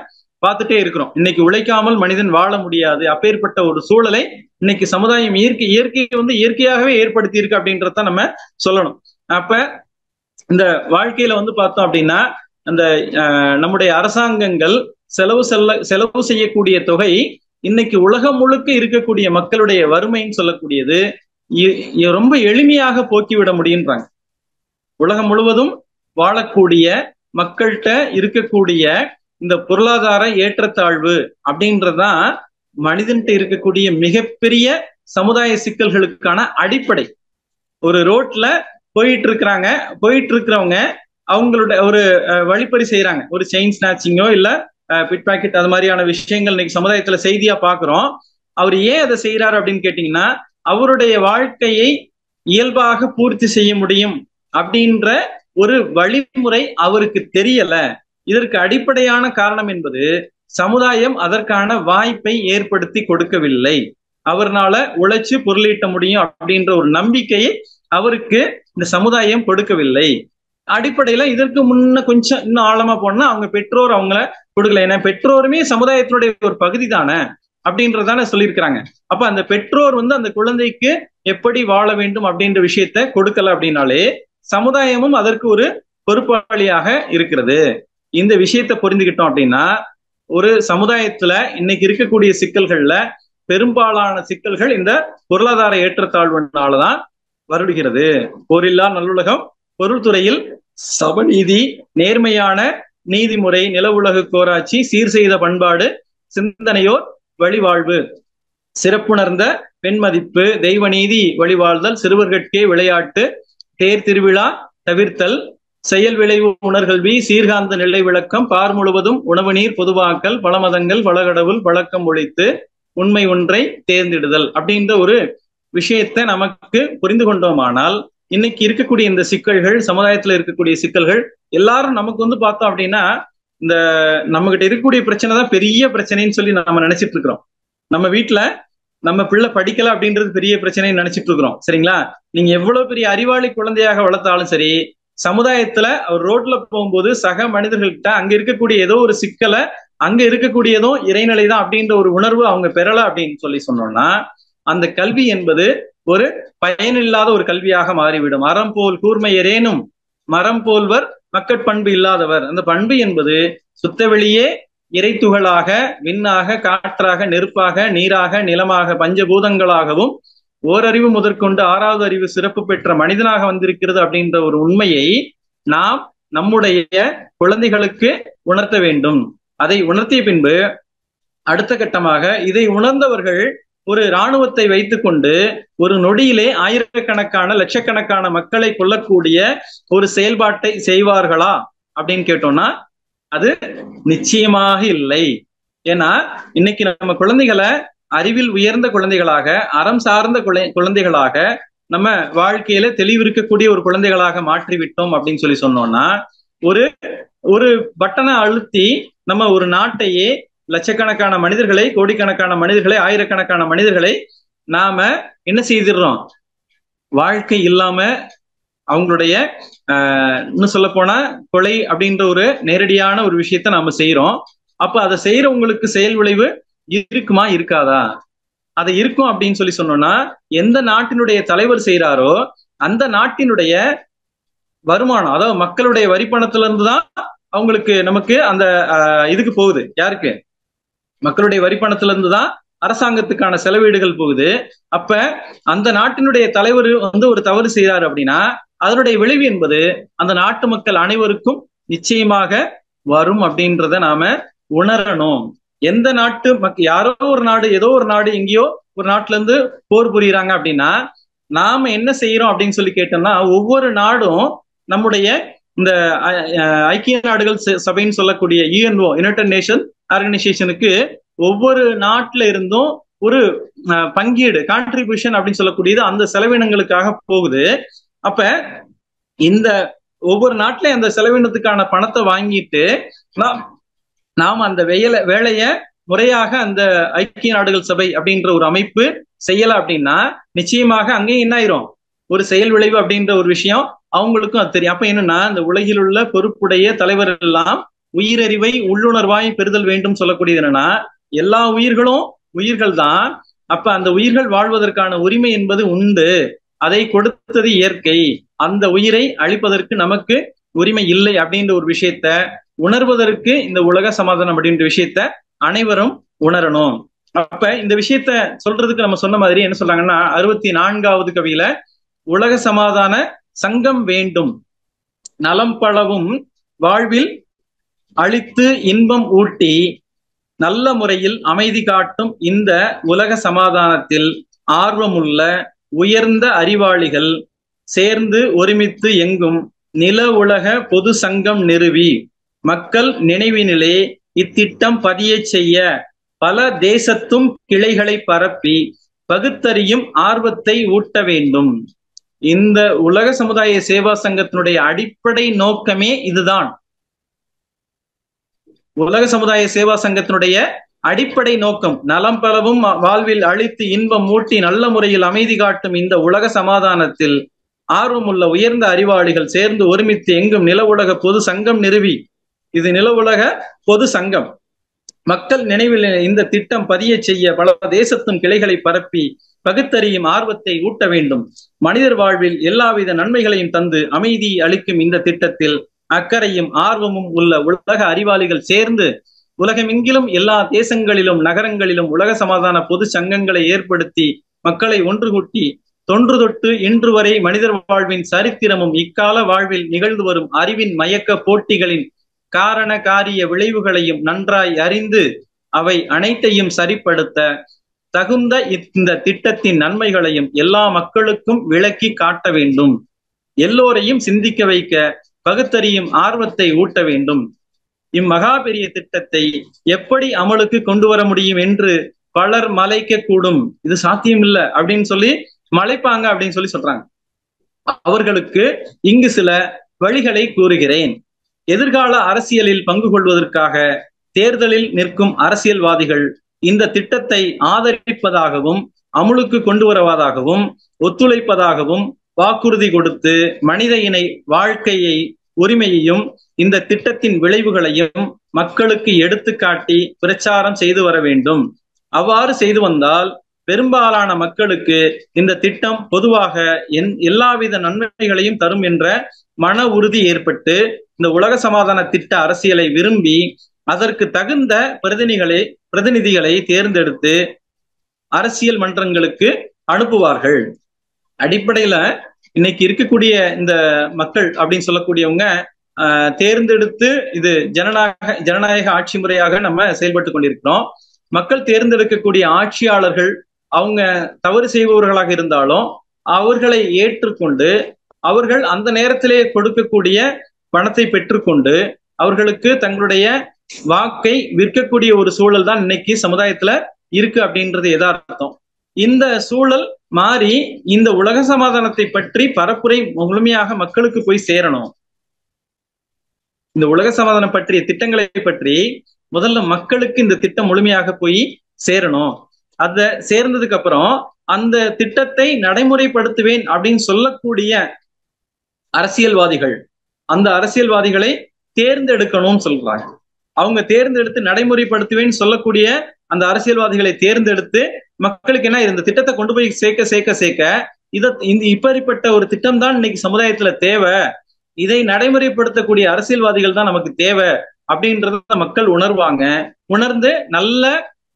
பார்த்துட்டே இருக்கிறோம். இன்னைக்கு உழைக்காமல் மனிதன் வாழ முடியாது. அப்பேற்பட்ட ஒரு சூழலை இன்னைக்கு சமுதாயம் இயற்கையை வந்து இயற்கையாகவே ஏற்படுத்தி இருக்கு அப்படின்றத நம்ம சொல்லணும். அப்ப இந்த வாழ்க்கையில வந்து பார்த்தோம் அப்படின்னா அந்த நம்முடைய அரசாங்கங்கள் செலவு செய்யக்கூடிய தொகை இன்னைக்கு உலகம் முழுக்க இருக்கக்கூடிய மக்களுடைய வறுமைன்னு சொல்லக்கூடியது ரொம்ப எளிமையாக போக்கிவிட முடியுன்றாங்க. உலகம் முழுவதும் வாழக்கூடிய மக்கள்கிட்ட இருக்கக்கூடிய இந்த பொருளாதார ஏற்றத்தாழ்வு அப்படின்றதுதான் மனிதன்கிட்ட இருக்கக்கூடிய மிகப்பெரிய சமுதாய சிக்கல்களுக்கான அடிப்படை. ஒரு ரோட்ல போயிட்டு இருக்கிறவங்க அவங்களோட ஒரு வழிப்பறி செய்யறாங்க, ஒரு செயின் ஸ்நாச்சிங்கோ இல்ல பிட் பாக்கெட் அது மாதிரியான விஷயங்கள் இன்னைக்கு சமுதாயத்துல செய்தியா பாக்குறோம். அவர் ஏன் அதை செய்யறாரு அப்படின்னு கேட்டீங்கன்னா, அவருடைய வாழ்க்கையை இயல்பாக பூர்த்தி செய்ய முடியும் அப்படின்ற ஒரு வழிமுறை அவருக்கு தெரியல. இதற்கு அடிப்படையான காரணம் என்பது சமுதாயம் அதற்கான வாய்ப்பை ஏற்படுத்தி கொடுக்கவில்லை. அவர்னால உழைச்சு பொருளீட்ட முடியும் அப்படின்ற ஒரு நம்பிக்கையை அவருக்கு இந்த சமுதாயம் கொடுக்கவில்லை. அடிப்படையில இதற்கு முன்ன கொஞ்சம் இன்னும் ஆழமா போனா அவங்க பெற்றோர் அவங்கள கொடுக்கல. ஏன்னா பெற்றோருமே சமுதாயத்தினுடைய ஒரு பகுதி தானே அப்படின்றதான சொல்லியிருக்கிறாங்க. அப்ப அந்த பெற்றோர் வந்து அந்த குழந்தைக்கு எப்படி வாழ வேண்டும் அப்படின்ற விஷயத்த கொடுக்கல அப்படின்னாலே சமுதாயமும் அதற்கு ஒரு பொறுப்பாளியாக இருக்கிறது. இந்த விஷயத்த புரிந்துகிட்டோம் அப்படின்னா ஒரு சமுதாயத்துல இன்னைக்கு இருக்கக்கூடிய சிக்கல்கள்ல பெரும்பாலான சிக்கல்கள் இந்த பொருளாதார ஏற்றத்தாழ்வுனாலதான் வருடுகிறது. போரில்லா நல்லுலகம், பொருள்துறையில் சமநீதி, நேர்மையான நீதிமுறை, நில உலகு கோராட்சி, சீர் செய்த பண்பாடு, சிந்தனையோர் வழிவாழ்வு, சிறப்புணர்ந்த பெண்மதிப்பு, தெய்வநீதி வழிவாழ்தல், சிறுவர்கட்கே விளையாட்டு, தேர் திருவிழா தவிர்த்தல், செயல் விளைவு உணர்கல்வி, சீர்காந்த நெல்லை விளக்கம், பார் முழுவதும் உணவு நீர் பொதுவாக்கல், பலமதங்கள் பலகடவுள் பழக்கம் ஒழித்து உண்மை ஒன்றை தேர்ந்தெடுதல் அப்படின்ற ஒரு விஷயத்தை நமக்கு புரிந்து கொண்டோமானால் இன்னைக்கு இருக்கக்கூடிய இந்த சிக்கல்கள், சமுதாயத்துல இருக்கக்கூடிய சிக்கல்கள் எல்லாரும் நமக்கு வந்து பார்த்தோம் அப்படின்னா இந்த நம்ம கிட்ட இருக்கக்கூடிய பிரச்சனை தான் பெரிய பிரச்சனைன்னு சொல்லி நம்ம நினைச்சிட்டு இருக்கிறோம். நம்ம வீட்டுல நம்ம பிள்ளை படிக்கல அப்படின்றது பெரிய பிரச்சனைன்னு நினைச்சிட்டு இருக்கிறோம். சரிங்களா? நீங்க எவ்வளவு பெரிய அறிவாளி குழந்தையாக வளர்த்தாலும் சரி, சமுதாயத்துல அவர் ரோட்ல போகும்போது சக மனிதர்கள்கிட்ட அங்க இருக்கக்கூடிய ஏதோ ஒரு சிக்கலை, அங்க இருக்கக்கூடியதும் இறைநிலை தான் அப்படின்ற ஒரு உணர்வு அவங்க பெறல அப்படின்னு சொல்லி சொன்னோம்னா அந்த கல்வி என்பது ஒரு பயனில்லாத ஒரு கல்வியாக மாறிவிடும். அறம் போல் கூர்மையரேனும் மரம் போல்வர் மக்கட்பண்பு இல்லாதவர். அந்த பண்பு என்பது சுத்தவெளியே இறைத்துகளாக, விண்ணாக, காற்றாக, நெருப்பாக, நீராக, நிலமாக, பஞ்சபூதங்களாகவும் ஓரறிவு முதற்கொண்டு ஆறாவது அறிவு சிறப்பு பெற்ற மனிதனாக வந்திருக்கிறது அப்படின்ற ஒரு உண்மையை நாம் நம்முடைய குழந்தைகளுக்கு உணர்த்த வேண்டும். அதை உணர்த்திய பின்பு அடுத்த கட்டமாக இதை உணர்ந்தவர்கள் ஒரு இராணுவத்தை வைத்துக்கொண்டு ஒரு நொடியிலே ஆயிரக்கணக்கான லட்சக்கணக்கான மக்களை கொல்லக்கூடிய ஒரு செயல்பாட்டை செய்வார்களா அப்படின்னு கேட்டோம்னா அது நிச்சயமாக இல்லை. ஏன்னா இன்னைக்கு நம்ம குழந்தைகளை அறிவில் உயர்ந்த குழந்தைகளாக, அறம் சார்ந்த குழந்தைகளாக, நம்ம வாழ்க்கையில தெளிவிருக்கக்கூடிய ஒரு குழந்தைகளாக மாற்றிவிட்டோம் அப்படின்னு சொல்லி சொன்னோம்னா ஒரு பட்டனை அழுத்தி நம்ம ஒரு நாட்டையே லட்சக்கணக்கான மனிதர்களை, கோடிக்கணக்கான மனிதர்களை, ஆயிரக்கணக்கான மனிதர்களை நாம என்ன செய்திடுறோம்? வாழ்க்கை இல்லாம அவங்களுடைய இன்னும் சொல்ல போனா கொலை அப்படின்ற ஒரு நேரடியான ஒரு விஷயத்த நாம செய்யறோம். அப்ப அதை செய்யறவங்களுக்கு செயல் விளைவு இருக்குமா இருக்காதா? அதை இருக்கும் அப்படின்னு சொல்லி சொன்னோம்னா எந்த நாட்டினுடைய தலைவர் செய்யறாரோ அந்த நாட்டினுடைய வருமானம், அதாவது மக்களுடைய வரிப்பணத்துல இருந்துதான் அவங்களுக்கு நமக்கு அந்த இதுக்கு போகுது. யாருக்கு? மக்களுடைய வரிப்பணத்துல இருந்துதான் அரசாங்கத்துக்கான செலவீடுகள் போகுது. அப்ப அந்த நாட்டினுடைய தலைவர் வந்து ஒரு தவறு செய்யறாரு அப்படின்னா அதனுடைய விளைவு என்பது அந்த நாட்டு மக்கள் அனைவருக்கும் நிச்சயமாக வரும் அப்படின்றத நாம உணரணும். எந்த நாட்டு யாரோ ஒரு நாடு, ஏதோ ஒரு நாடு, எங்கேயோ ஒரு நாட்டுல இருந்து போர் புரியுறாங்க அப்படின்னா நாம என்ன செய்யறோம் அப்படின்னு சொல்லி கேட்டோம்னா ஒவ்வொரு நாடும் நம்முடைய இந்த ஐக்கிய நாடுகள் சபைன்னு சொல்லக்கூடிய யுஎன்ஓ, யுனைடெட் நேஷன் ஆர்கனைசேஷனுக்கு ஒவ்வொரு நாட்டுல இருந்தும் ஒரு பங்கீடு, கான்ட்ரிபியூஷன் அப்படின்னு சொல்லக்கூடியது அந்த செலவினங்களுக்காக போகுது. அப்ப இந்த ஒவ்வொரு நாட்டிலையும் அந்த செலவினத்துக்கான பணத்தை வாங்கிட்டு நாம் அந்த வேலைய முறையாக அந்த ஐக்கிய நாடுகள் சபை அப்படின்ற ஒரு அமைப்பு செய்யல அப்படின்னா நிச்சயமாக அங்கேயும் என்ன ஆயிரும்? ஒரு செயல் விளைவு அப்படின்ற ஒரு விஷயம் அவங்களுக்கும் அது தெரியும். அப்ப என்னன்னா இந்த உலகில் உள்ள பொறுப்புடைய தலைவர் எல்லாம் உயிரறிவை உள்ளுணர்வாய் பெறுதல் வேண்டும் சொல்லக்கூடியது என்னன்னா, எல்லா உயிர்களும் உயிர்கள் தான். அப்ப அந்த உயிர்கள் வாழ்வதற்கான உரிமை என்பது உண்டு. அதை கொடுத்தது இயற்கை. அந்த உயிரை அழிப்பதற்கு நமக்கு உரிமை இல்லை அப்படின்ற ஒரு விஷயத்த உணர்வதற்கு இந்த உலக சமாதானம் அப்படின்ற விஷயத்த அனைவரும் உணரணும். அப்ப இந்த விஷயத்த சொல்றதுக்கு நம்ம சொன்ன மாதிரி என்ன சொல்றாங்கன்னா, 64வது கவியில உலக சமாதான சங்கம் வேண்டும், நலம் பலவும் வாழ்வில் அளித்து இன்பம் ஊட்டி நல்ல முறையில் அமைதி காட்டும் இந்த உலக சமாதானத்தில் ஆர்வமுள்ள உயர்ந்த அறிவாளிகள் சேர்ந்து ஒருமித்து எங்கும் நில உலக பொது சங்கம் நிறுவி மக்கள் நினைவினிலே இத்திட்டம் பதிய செய்ய பல தேசத்தும் கிளைகளை பரப்பி பகுத்தறியும் ஆர்வத்தை ஊட்ட வேண்டும். இந்த உலக சமுதாய சேவா சங்கத்தினுடைய அடிப்படை நோக்கமே இதுதான். உலக சமுதாய சேவா சங்கத்தினுடைய அடிப்படை நோக்கம் நலம் பலவும் வாழ்வில் அளித்து இன்பம் மூட்டி நல்ல முறையில் அமைதி காட்டும் இந்த உலக சமாதானத்தில் ஆர்வமுள்ள உயர்ந்த அறிவாளிகள் சேர்ந்து ஒருமித்து எங்கும் நில உலக பொது சங்கம் நிறுவி, இது நில உலக பொது சங்கம், மக்கள் நினைவில் இந்த திட்டம் பதிய செய்ய பல தேசத்தும் கிளைகளை பரப்பி பகுத்தறியும் ஆர்வத்தை ஊட்ட வேண்டும். மனிதர் வாழ்வில் எல்லாவித நன்மைகளையும் தந்து அமைதி அளிக்கும் இந்த திட்டத்தில் அக்கறையும் ஆர்வமும் உள்ள உலக அறிவாளிகள் சேர்ந்து உலகமெங்கிலும் எல்லா தேசங்களிலும் நகரங்களிலும் உலக சமாதான பொது சங்கங்களை ஏற்படுத்தி மக்களை ஒன்று கூட்டி தொன்று தொட்டு இன்று வரை மனிதர் வாழ்வின் சரித்திரமும் இக்கால வாழ்வில் நிகழ்ந்து வரும் அறிவின் மயக்க போட்டிகளின் காரண காரிய விளைவுகளையும் நன்றாய் அறிந்து அவை அனைத்தையும் சரிப்படுத்த தகுந்த இந்த திட்டத்தின் நன்மைகளையும் எல்லா மக்களுக்கும் விளக்கி காட்ட வேண்டும். எல்லோரையும் சிந்திக்க வைக்க பகுத்தறியும் ஆர்வத்தை ஊட்ட வேண்டும். இம்மகா பெரிய திட்டத்தை எப்படி அமலுக்கு கொண்டு வர முடியும் என்று பலர் மலைக்க கூடும். இது சாத்தியம் இல்லை அப்படின்னு சொல்லி மலைப்பாங்க அப்படின்னு சொல்லி சொல்றாங்க. அவர்களுக்கு இங்கு சில வழிகளை கூறுகிறேன். எதிர்கால அரசியலில் பங்கு கொள்வதற்காக தேர்தலில் நிற்கும் அரசியல்வாதிகள் இந்த திட்டத்தை ஆதரிப்பதாகவும் அமுலுக்கு கொண்டு வருவதாகவும் ஒத்துழைப்பதாகவும் வாக்குறுதி கொடுத்து மனித இன வாழ்க்கையை உரிமையையும் இந்த திட்டத்தின் விளைவுகளையும் மக்களுக்கு எடுத்துக்காட்டி பிரச்சாரம் செய்து வர வேண்டும். அவ்வாறு செய்து வந்தால் பெரும்பாலான மக்களுக்கு இந்த திட்டம் பொதுவாக எல்லாவித நன்மைகளையும் தரும் என்ற மன உறுதி ஏற்பட்டு இந்த உலக சமாதான திட்ட அரசியலை விரும்பி அதற்கு தகுந்த பிரதிநிதிகளை தேர்ந்தெடுத்து அரசியல் மன்றங்களுக்கு அனுப்புவார்கள். அடிப்படையில இன்னைக்கு இருக்கக்கூடிய இந்த மக்கள் அப்படின்னு சொல்லக்கூடியவங்க தேர்ந்தெடுத்து இது ஜனநாயக ஆட்சி முறையாக நம்ம செயல்பட்டு கொண்டிருக்கிறோம். மக்கள் தேர்ந்தெடுக்கக்கூடிய ஆட்சியாளர்கள் அவங்க தவறு செய்பவர்களாக இருந்தாலும் அவர்களை ஏற்றுக்கொண்டு அவர்கள் அந்த நேரத்திலே கொடுக்கக்கூடிய பணத்தை பெற்றுக்கொண்டு அவர்களுக்கு தங்களுடைய வாக்கை விற்கக்கூடிய ஒரு சூழல் தான் இன்னைக்கு சமுதாயத்துல இருக்கு அப்படின்றது எதார்த்தம். இந்த சூழல் மாறி இந்த உலக சமாதானத்தை பற்றி பரப்புரை முழுமையாக மக்களுக்கு போய் சேரணும். இந்த உலக சமாதானம் பற்றிய திட்டங்களை பற்றி முதல்ல மக்களுக்கு இந்த திட்டம் முழுமையாக போய் சேரணும். அத சேர்ந்ததுக்கு அப்புறம் அந்த திட்டத்தை நடைமுறைப்படுத்துவேன் அப்படின்னு சொல்லக்கூடிய அரசியல்வாதிகள் அந்த அரசியல்வாதிகளை தேர்ந்தெடுக்கணும்னு சொல்றாங்க. அவங்க தேர்ந்தெடுத்து நடைமுறைப்படுத்துவேன்னு சொல்லக்கூடிய அந்த அரசியல்வாதிகளை தேர்ந்தெடுத்து மக்களுக்கு என்ன இந்த திட்டத்தை கொண்டு போய் சேர்க்க இப்படிப்பட்ட ஒரு திட்டம் தான் இன்னைக்கு சமுதாயத்துல தேவை, இதை நடைமுறைப்படுத்தக்கூடிய அரசியல்வாதிகள் தான் நமக்கு தேவை அப்படின்றத மக்கள் உணர்வாங்க. உணர்ந்து நல்ல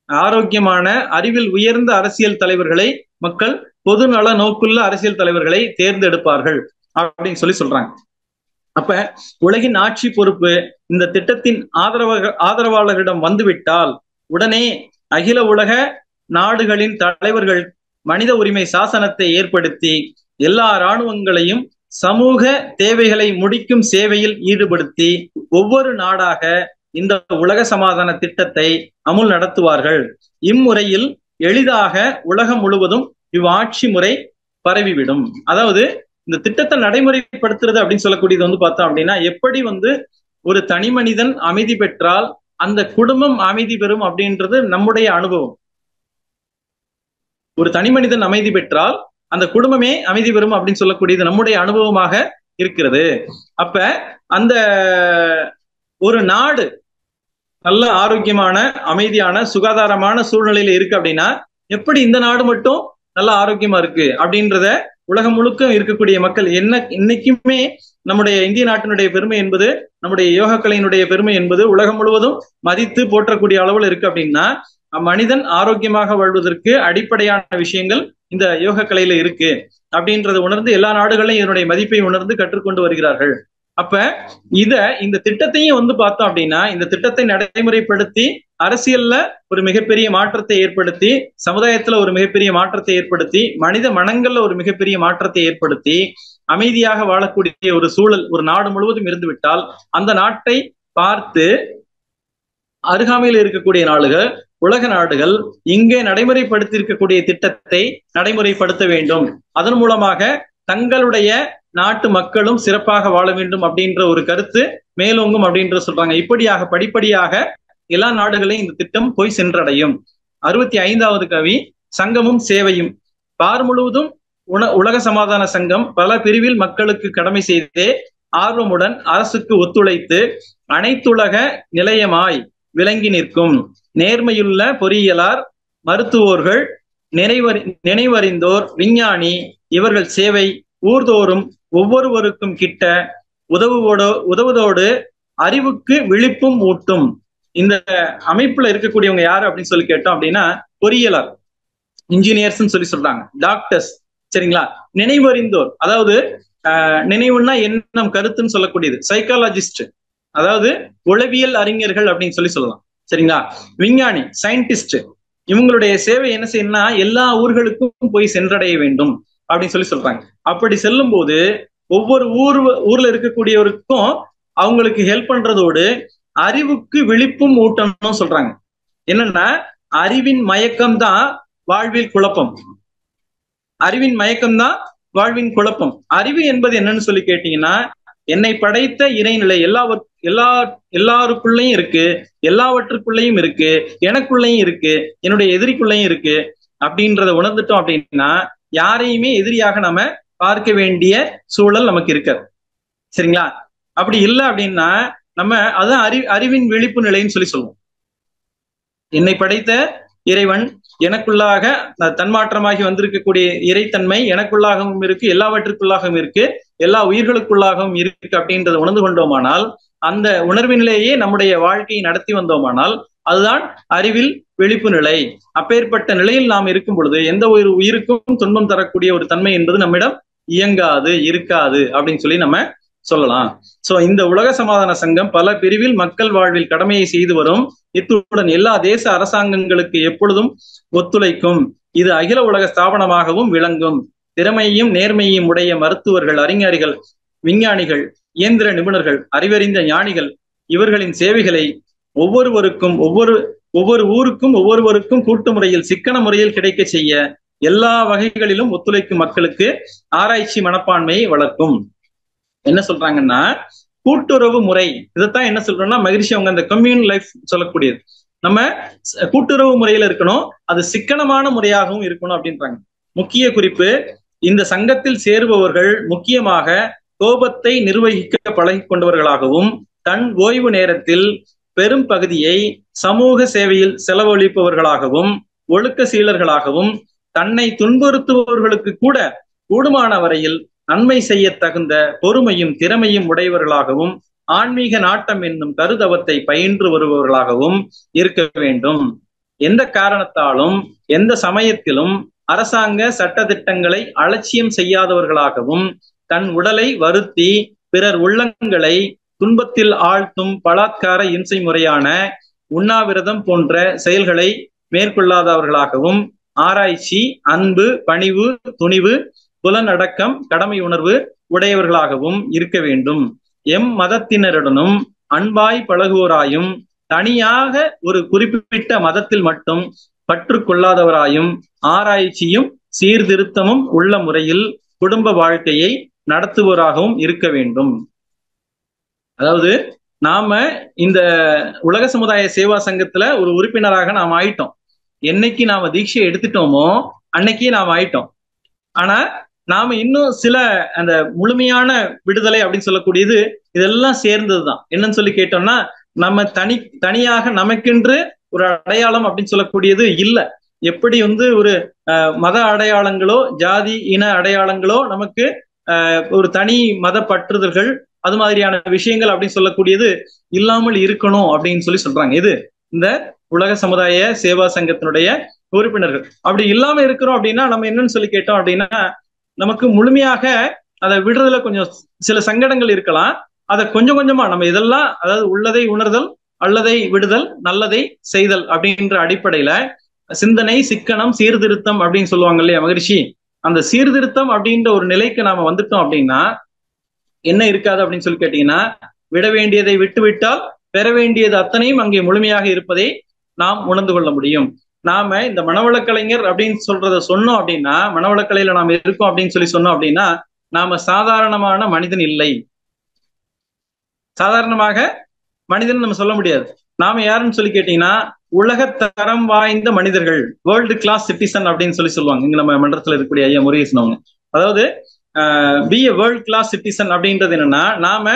ஆரோக்கியமான அறிவில் உயர்ந்த அரசியல் தலைவர்களை மக்கள் பொது நல நோக்குள்ள அரசியல் தலைவர்களை தேர்ந்தெடுப்பார்கள் அப்படின்னு சொல்லி சொல்றாங்க. அப்ப உலகின் ஆட்சி பொறுப்பு இந்த திட்டத்தின் ஆதரவாளர்களிடம் வந்துவிட்டால் உடனே அகில உலக நாடுகளின் தலைவர்கள் மனித உரிமை சாசனத்தை ஏற்படுத்தி எல்லா இராணுவங்களையும் சமூக தேவைகளை முடிக்கும் சேவையில் ஈடுபடுத்தி ஒவ்வொரு நாடாக இந்த உலக சமாதான திட்டத்தை அமுல் நடத்துவார்கள். இம்முறையில் எளிதாக உலகம் முழுவதும் இவ்வாட்சி முறை பரவிவிடும். அதாவது இந்த திட்டத்தை நடைமுறைப்படுத்துறது அப்படின்னு சொல்லக்கூடியது பார்த்தோம் அப்படின்னா எப்படி ஒரு தனி மனிதன் அமைதி பெற்றால் அந்த குடும்பம் அமைதி பெறும் அப்படின்றது நம்முடைய அனுபவம். ஒரு தனி மனிதன் அமைதி பெற்றால் அந்த குடும்பமே அமைதி பெறும் அப்படின்னு சொல்லக்கூடியது நம்முடைய அனுபவமாக இருக்கிறது. அப்ப அந்த ஒரு நாடு நல்ல ஆரோக்கியமான, அமைதியான, சுகாதாரமான சூழ்நிலையில இருக்கு அப்படின்னா எப்படி இந்த நாடு மட்டும் நல்ல ஆரோக்கியமா இருக்கு அப்படின்றத உலகம் முழுக்க இருக்கக்கூடிய மக்கள் என்ன இன்னைக்குமே நம்முடைய இந்திய நாட்டினுடைய பெருமை என்பது, நம்முடைய யோக கலையினுடைய பெருமை என்பது உலகம் முழுவதும் மதித்து போற்றக்கூடிய அளவில் இருக்கு அப்படின்னா மனிதன் ஆரோக்கியமாக வாழ்வதற்கு அடிப்படையான விஷயங்கள் இந்த யோக கலையில இருக்கு அப்படின்றத உணர்ந்து எல்லா நாடுகளையும் இதனுடைய மதிப்பை உணர்ந்து கற்றுக்கொண்டு வருகிறார்கள். அப்ப இந்த திட்டத்தையும் பார்த்தோம் அப்படின்னா இந்த திட்டத்தை நடைமுறைப்படுத்தி அரசியல்ல ஒரு மிகப்பெரிய மாற்றத்தை ஏற்படுத்தி, சமுதாயத்துல ஒரு மிகப்பெரிய மாற்றத்தை ஏற்படுத்தி, மனித மனங்கள்ல ஒரு மிகப்பெரிய மாற்றத்தை ஏற்படுத்தி அமைதியாக வாழக்கூடிய ஒரு சூழல் ஒரு நாடு முழுவதும் இருந்து விட்டால் அந்த நாட்டை பார்த்து அருகாமையில் இருக்கக்கூடிய நாடுகள், உலக நாடுகள் இங்கே நடைமுறைப்படுத்தி இருக்கக்கூடிய திட்டத்தை நடைமுறைப்படுத்த வேண்டும். அதன் மூலமாக தங்களுடைய நாட்டு மக்களும் சிறப்பாக வாழ வேண்டும் அப்படின்ற ஒரு கருத்து மேலோங்கும் அப்படின்ற சொல்றாங்க. இப்படியாக படிப்படியாக எல்லா நாடுகளையும் இந்த திட்டம் போய் சென்றடையும். 65வது கவி சங்கமும் சேவையும். பார் முழுவதும் உலக சமாதான சங்கம் பல பிரிவில் மக்களுக்கு கடமை செய்தே ஆர்வமுடன் அரசுக்கு ஒத்துழைத்து அனைத்துலக நிலையமாய் விளங்கி நிற்கும். நேர்மையுள்ள பொறியியலார், மருத்துவோர்கள், நினைவறிந்தோர், விஞ்ஞானி இவர்கள் சேவை ஊர்தோறும் ஒவ்வொருவருக்கும் கிட்ட உதவுவதோடு அறிவுக்கு விழிப்பும் ஊட்டும். இந்த அமைப்புல இருக்கக்கூடியவங்க யாரு அப்படின்னு சொல்லி கேட்டோம் அப்படின்னா பொறியியலார், இன்ஜினியர்ஸ் சொல்லி சொல்றாங்க, டாக்டர்ஸ், சரிங்களா. நினைவறிந்தோர், அதாவது நினைவுன்னா எண்ணம் கருத்துன்னு சொல்லக்கூடியது, சைக்காலஜிஸ்ட், அதாவது உளவியல் அறிஞர்கள் அப்படின்னு சொல்லலாம், சரிங்களா. விஞ்ஞானி, சயின்டிஸ்ட், இவங்களுடைய சேவை என்ன செய்யணும்னா எல்லா ஊர்களுக்கும் போய் சென்றடைய வேண்டும் அப்படின்னு சொல்றாங்க. அப்படி செல்லும் போது ஒவ்வொரு ஊர்ல இருக்கக்கூடியவருக்கும் அவங்களுக்கு ஹெல்ப் பண்றதோடு அறிவுக்கு விழிப்பும் ஊட்டணும் சொல்றாங்க. என்னன்னா அறிவின் மயக்கம்தான் வாழ்வில் குழப்பம். அறிவின் மயக்கம்தான் வாழ்வின் குழப்பம். அறிவு என்பது என்னன்னு சொல்லி கேட்டீங்கன்னா என்னை படைத்த இறைநிலை எல்லாருக்குள்ளயும் இருக்கு, எல்லாவற்றுக்குள்ளயும் இருக்கு, எனக்குள்ளயும் இருக்கு, என்னுடைய எதிரிக்குள்ளயும் இருக்கு அப்படின்றத உணர்ந்துட்டோம் அப்படின்னா யாரையுமே எதிரியாக நம்ம பார்க்க வேண்டிய சூழல் நமக்கு இருக்காது, சரிங்களா. அப்படி இல்லை அப்படின்னா நம்ம அதான் அறிவின் விழிப்பு நிலைன்னு சொல்லுவோம். என்னை படைத்த இறைவன் எனக்குள்ளாக தன்மாற்றமாகி வந்திருக்கக்கூடிய இறைத்தன்மை எனக்குள்ளாகவும் இருக்கு, எல்லாவற்றுக்குள்ளாகவும் இருக்கு, எல்லா உயிர்களுக்குள்ளாகவும் இருக்கு அப்படின்றத உணர்ந்து கொண்டோமானால், அந்த உணர்வினிலேயே நம்முடைய வாழ்க்கையை நடத்தி வந்தோமானால் அதுதான் அறிவில் விழிப்பு நிலை. அப்பேற்பட்ட நிலையில் நாம் இருக்கும் பொழுது எந்த ஒரு உயிருக்கும் துன்பம் தரக்கூடிய ஒரு தன்மை என்பது நம்மிடம் இயங்காது, இருக்காது அப்படின்னு சொல்லி நம்ம சொல்லலாம். சோ இந்த உலக சமாதான சங்கம் பல பிரிவில் மக்கள் வாழ்வில் கடமையை செய்து வரும். இத்துடன் எல்லா தேச அரசாங்கங்களுக்கு எப்பொழுதும் ஒத்துழைக்கும். இது அகில உலக ஸ்தாபனமாகவும் விளங்கும். திறமையும் நேர்மையும் உடைய மருத்துவர்கள், அறிஞர்கள், விஞ்ஞானிகள், இயந்திர நிபுணர்கள், அறிவறிந்த ஞானிகள் இவர்களின் சேவைகளை ஒவ்வொருவருக்கும் ஒவ்வொரு ஊருக்கும் கூட்டு முறையில் சிக்கன முறையில் கிடைக்க செய்ய எல்லா வகைகளிலும் ஒத்துழைக்கும் மக்களுக்கு ஆராய்ச்சி மனப்பான்மையை வளர்க்கும். என்ன சொல்றாங்கன்னா கூட்டுறவு முறை, இதைத்தான் என்ன சொல்றோம்னா மகிழ்ச்சி அவங்க அந்த கம்யூன் லைஃப் சொல்லக்கூடியது. நம்ம கூட்டுறவு முறையில இருக்கணும், அது சிக்கனமான முறையாகவும் இருக்கணும் அப்படின்றாங்க. முக்கிய குறிப்பு, இந்த சங்கத்தில் சேருபவர்கள் முக்கியமாக கோபத்தை நிர்வகிக்க பழகி கொண்டவர்களாகவும் தன் ஓய்வு நேரத்தில் பெரும் பகுதியை சமூக சேவையில் செலவழிப்பவர்களாகவும் ஒழுக்க சீலர்களாகவும் தன்னை துன்புறுத்துபவர்களுக்கு கூட கூடுமான வரையில் நன்மை செய்ய தகுந்த பொறுமையும் திறமையும் உடையவர்களாகவும் ஆன்மீக நாட்டம் என்னும் கருதவத்தை பயின்று வருபவர்களாகவும் இருக்க வேண்டும். எந்த காரணத்தாலும் எந்த சமயத்திலும் அரசாங்க சட்ட திட்டங்களை அலட்சியம் செய்யாதவர்களாகவும் தன் உடலை வருத்தி பிறர் உள்ளங்களை துன்பத்தில் ஆழ்த்தும் பலாத்கார இம்சை முறையான உண்ணாவிரதம் போன்ற செயல்களை மேற்கொள்ளாதவர்களாகவும் ஆராய்ச்சி, அன்பு, பணிவு, துணிவு, புலனடக்கம், கடமை உணர்வு உடையவர்களாகவும் இருக்க வேண்டும். மதத்தினருடனும் அன்பாய் பழகுவோராயும் தனியாக ஒரு குறிப்பிட்ட மதத்தில் மட்டும் பற்று கொள்ளாதவராயும் ஆராய்ச்சியும் சீர்திருத்தமும் உள்ள முறையில் குடும்ப வாழ்க்கையை நடத்துவோராகவும் இருக்க வேண்டும். அதாவது நாம இந்த உலக சமுதாய சேவா சங்கத்துல ஒரு உறுப்பினராக நாம் ஆயிட்டோம். என்னைக்கு நாம தீட்சை எடுத்துட்டோமோ அன்னைக்கே நாம் ஆயிட்டோம். ஆனா நாம இன்னும் சில அந்த முழுமையான விடுதலை அப்படின்னு சொல்லக்கூடியது இதெல்லாம் சேர்ந்ததுதான். என்னன்னு சொல்லி கேட்டோம்னா, நம்ம தனியாக நமக்கென்று ஒரு அடையாளம் அப்படின்னு சொல்லக்கூடியது இல்ல. எப்படி வந்து ஒரு மத அடையாளங்களோ ஜாதி இன அடையாளங்களோ நமக்கு ஒரு தனி மத பற்றுதல்கள் அது மாதிரியான விஷயங்கள் அப்படின்னு சொல்லக்கூடியது இல்லாமல் இருக்கணும் அப்படின்னு சொல்றாங்க. இது இந்த உலக சமுதாய சேவா சங்கத்தினுடைய உறுப்பினர்கள். அப்படி இல்லாம இருக்கிறோம் அப்படின்னா நம்ம என்னன்னு சொல்லி கேட்டோம் அப்படின்னா, நமக்கு முழுமையாக அதை விடுறதுல கொஞ்சம் சில சங்கடங்கள் இருக்கலாம். அதை கொஞ்சம் கொஞ்சமா நம்ம இதெல்லாம், அதாவது உள்ளதை உணர்தல், அல்லதை விடுதல், நல்லதை செய்தல் அப்படின்ற அடிப்படையில சிந்தனை சிக்கனம் சீர்திருத்தம் அப்படின்னு சொல்லுவாங்க இல்லையா மகரிஷி, அந்த சீர்திருத்தம் அப்படின்ற ஒரு நிலைக்கு நாம வந்துட்டோம் அப்படின்னா என்ன இருக்காது அப்படின்னு சொல்லி கேட்டீங்கன்னா, விட வேண்டியதை விட்டு விட்டால் பெற வேண்டியது அத்தனையும் அங்கே முழுமையாக இருப்பதை நாம் உணர்ந்து கொள்ள முடியும். நாம இந்த மனவளக்கலைஞர் அப்படின்னு சொல்றத சொன்னோம் அப்படின்னா, மனவளக்கலையில நாம இருக்கோம் அப்படின்னு சொல்லி சொன்னோம் அப்படின்னா, நாம சாதாரணமான மனிதன் இல்லை. சாதாரணமாக மனிதன் நம்ம சொல்ல முடியாது. நாம யாருன்னு சொல்லி கேட்டீங்கன்னா, உலக தரம் வாய்ந்த மனிதர்கள், வேர்ல்டு கிளாஸ் சிட்டிசன் அப்படின்னு சொல்லுவாங்க. இங்க நம்ம மன்றத்துல இருக்கக்கூடிய ஐயா முருகேசன் அவங்க. அதாவது be a world class citizen அப்படின்றது என்னன்னா, நாம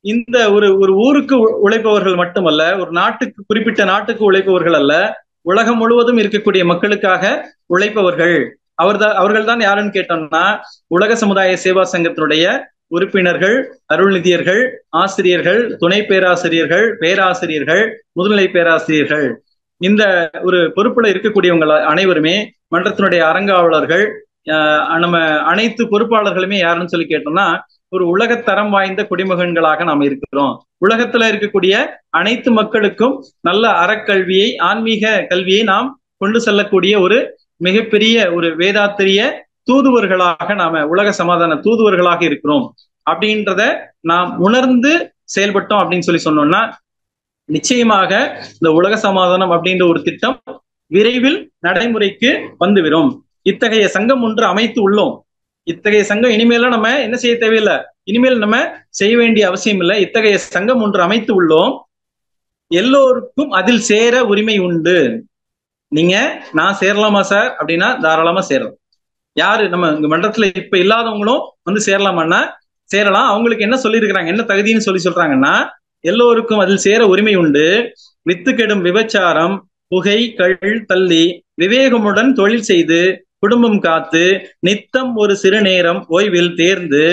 இந்த ஒரு ஊருக்கு உழைப்பவர்கள் மட்டுமல்ல, ஒரு நாட்டுக்கு, குறிப்பிட்ட நாட்டுக்கு உழைப்பவர்கள் அல்ல, உலகம் முழுவதும் இருக்கக்கூடிய மக்களுக்காக உழைப்பவர்கள். அவர்கள் தான் யாருன்னு கேட்டோம்னா, உலக சமுதாய சேவா சங்கத்தினுடைய உறுப்பினர்கள், அருள்நிதியர்கள், ஆசிரியர்கள், துணை பேராசிரியர்கள், பேராசிரியர்கள், முதுநிலை பேராசிரியர்கள். இந்த ஒரு பொறுப்புல இருக்கக்கூடியவங்க அனைவருமே மன்றத்தினுடைய அரங்காவலர்கள், நம்ம அனைத்து பொறுப்பாளர்களுமே யாருன்னு சொல்லி கேட்டோம்னா, ஒரு உலகத்தரம் வாய்ந்த குடிமகன்களாக நாம் இருக்கிறோம். உலகத்துல இருக்கக்கூடிய அனைத்து மக்களுக்கும் நல்ல அறக்கல்வியை, ஆன்மீக கல்வியை நாம் கொண்டு செல்லக்கூடிய ஒரு மிகப்பெரிய ஒரு வேதாத்திரிய தூதுவர்களாக நாம உலக சமாதான தூதுவர்களாக இருக்கிறோம் அப்படின்றத நாம் உணர்ந்து செயல்பட்டோம் அப்படின்னு சொல்லி சொன்னோம்னா, நிச்சயமாக இந்த உலக சமாதானம் அப்படின்ற ஒரு திட்டம் விரைவில் நடைமுறைக்கு வந்துவிடும். இத்தகைய சங்கம் ஒன்று அமைத்து உள்ளோம். இத்தகைய சங்கம் இனிமேல நம்ம என்ன செய்ய தேவையில்லை, இனிமேல் நம்ம செய்ய வேண்டிய அவசியம் இல்லை. இத்தகைய சங்கம் ஒன்று அமைத்து உள்ளோம். எல்லோருக்கும் அதில் சேர உரிமை உண்டு. நீங்க நான் சேரலாமா சார் அப்படின்னா தாராளமா சேரலாம். யாரு நம்ம இங்க மன்றத்துல இப்ப இல்லாதவங்களும் வந்து சேரலாமான்னா சேரலாம். அவங்களுக்கு என்ன சொல்லியிருக்கிறாங்க, என்ன தகுதின்னு சொல்றாங்கன்னா, எல்லோருக்கும் அதில் சேர உரிமை உண்டு. வித்து கெடும் விபச்சாரம், புகை, கள் தள்ளி விவேகமுடன் தொழில் செய்து குடும்பம் காத்து நித்தம் ஒரு சிறு நேரம் ஓய்வில் தேர்ந்து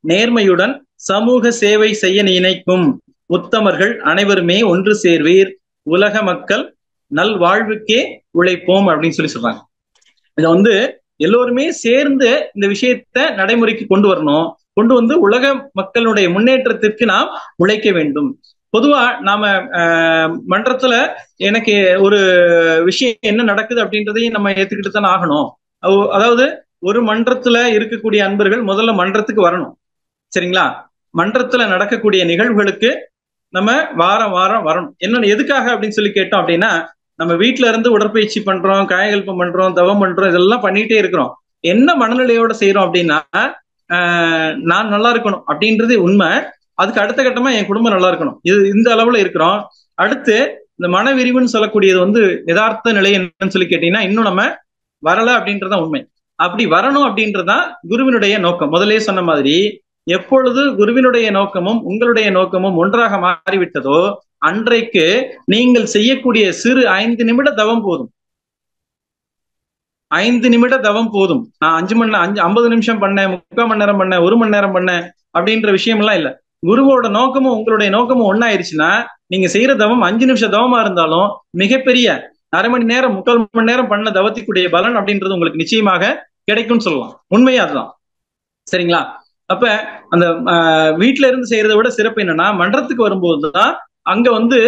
நேர்மையுடன் சமூக சேவை செய்ய நினைக்கும் உத்தமர்கள் அனைவருமே ஒன்று சேர்வீர். உலக மக்கள் நல் வாழ்வுக்கே உழைப்போம் அப்படின்னு சொல்றாங்க. இத வந்து எல்லோருமே சேர்ந்து இந்த விஷயத்த நடைமுறைக்கு கொண்டு வரணும். கொண்டு வந்து உலக மக்களுடைய முன்னேற்றத்திற்கு நாம் உழைக்க வேண்டும். பொதுவா நாம மன்றத்துல எனக்கு ஒரு விஷயம் என்ன நடக்குது அப்படின்றதையும் நம்ம ஏத்துக்கிட்டு தானே ஆகணும். அதாவது ஒரு மன்றத்துல இருக்கக்கூடிய அன்பர்கள் முதல்ல மன்றத்துக்கு வரணும். சரிங்களா? மன்றத்துல நடக்கக்கூடிய நிகழ்வுகளுக்கு நம்ம வாரம் வாரம் வரணும். என்ன எதுக்காக அப்படின்னு சொல்லி கேட்டோம் அப்படின்னா, நம்ம வீட்டுல இருந்து உடற்பயிற்சி பண்றோம், காயகல்பம் பண்றோம், தவம் பண்றோம், இதெல்லாம் பண்ணிட்டே இருக்கிறோம். என்ன மனநிலையோட செய்யறோம் அப்படின்னா, நான் நல்லா இருக்கணும் அப்படின்றது உண்மை. அதுக்கு அடுத்த கட்டமா என் குடும்பம் நல்லா இருக்கணும், இது இந்த அளவுல இருக்கிறோம். அடுத்து இந்த மன விரிவுன்னு சொல்லக்கூடியது வந்து யதார்த்த நிலை என்னன்னு சொல்லி கேட்டீங்கன்னா, இன்னும் நம்ம வரல அப்படின்றதான் உண்மை. அப்படி வரணும் அப்படின்றதான் குருவினுடைய நோக்கம். முதலே சொன்ன மாதிரி, எப்பொழுது குருவினுடைய நோக்கமும் உங்களுடைய நோக்கமும் ஒன்றாக மாறிவிட்டதோ அன்றைக்கு நீங்கள் செய்யக்கூடிய சிறு 5 நிமிட தவம் போதும். 5 நிமிட தவம் போதும். நான் 50 நிமிஷம் பண்ணேன், 3/4 மணி நேரம் பண்ணேன், 1 மணி நேரம் பண்ணேன் அப்படின்ற விஷயம் எல்லாம் இல்ல. குருவோட நோக்கமும் உங்களுடைய நோக்கமும் ஒன்னாயிருச்சுன்னா, நீங்க செய்யற தவம் 5 நிமிஷம் தவமா இருந்தாலும் மிகப்பெரிய 1/2 மணி நேரம் 3/4 மணி நேரம் பண்ண தவத்திற்குடைய பலன் அப்படின்றது உங்களுக்கு நிச்சயமாக கிடைக்கும்னு சொல்லலாம். உண்மையா அதுதான். சரிங்களா? அப்ப அந்த வீட்டுல இருந்து செய்யறதை விட சிறப்பு என்னன்னா, மன்றத்துக்கு வரும்போதுதான் அங்க வந்து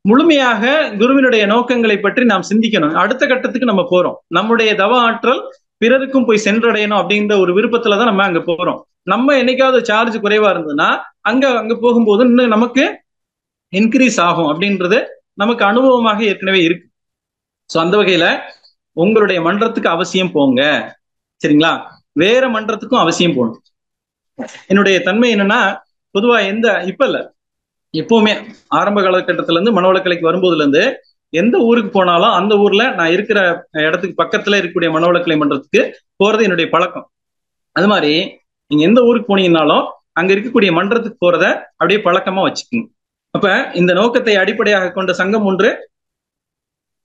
முழுமையாக குருவினுடைய நோக்கங்களை பற்றி நாம் சிந்திக்கணும். அடுத்த கட்டத்துக்கு நம்ம போறோம். நம்முடைய தவ ஆற்றல் பிறருக்கும் போய் சென்றடையணும் அப்படின்ற ஒரு விருப்பத்துலதான் நம்ம அங்க போறோம். நம்ம என்னைக்காவது சார்ஜ் குறைவா இருந்ததுன்னா அங்க போகும்போது இன்னும் நமக்கு இன்க்ரீஸ் ஆகும் அப்படின்றது நமக்கு அனுபவமாக ஏற்கனவே இருக்கு. சோ அந்த வகையில உங்களுடைய மன்றத்துக்கு அவசியம் போங்க. சரிங்களா? வேற மன்றத்துக்கும் அவசியம் போகணும். என்னுடைய தன்மை என்னன்னா, பொதுவா இப்ப இல்ல, எப்பவுமே ஆரம்ப காலகட்டத்துல இருந்து மனவளக்கலைக்கு வரும்போதுல இருந்து எந்த ஊருக்கு போனாலும் அந்த ஊர்ல நான் இருக்கிற இடத்துக்கு பக்கத்துல இருக்கக்கூடிய மனவளக்கலை மன்றத்துக்கு போறது என்னுடைய பழக்கம். அது மாதிரி நீங்க எந்த ஊருக்கு போனீங்கன்னாலும் அங்க இருக்கக்கூடிய மன்றத்துக்கு போறத அப்படியே பழக்கமா வச்சுக்கோங்க. அப்ப இந்த நோக்கத்தை அடிப்படையாக கொண்ட சங்கம் ஒன்று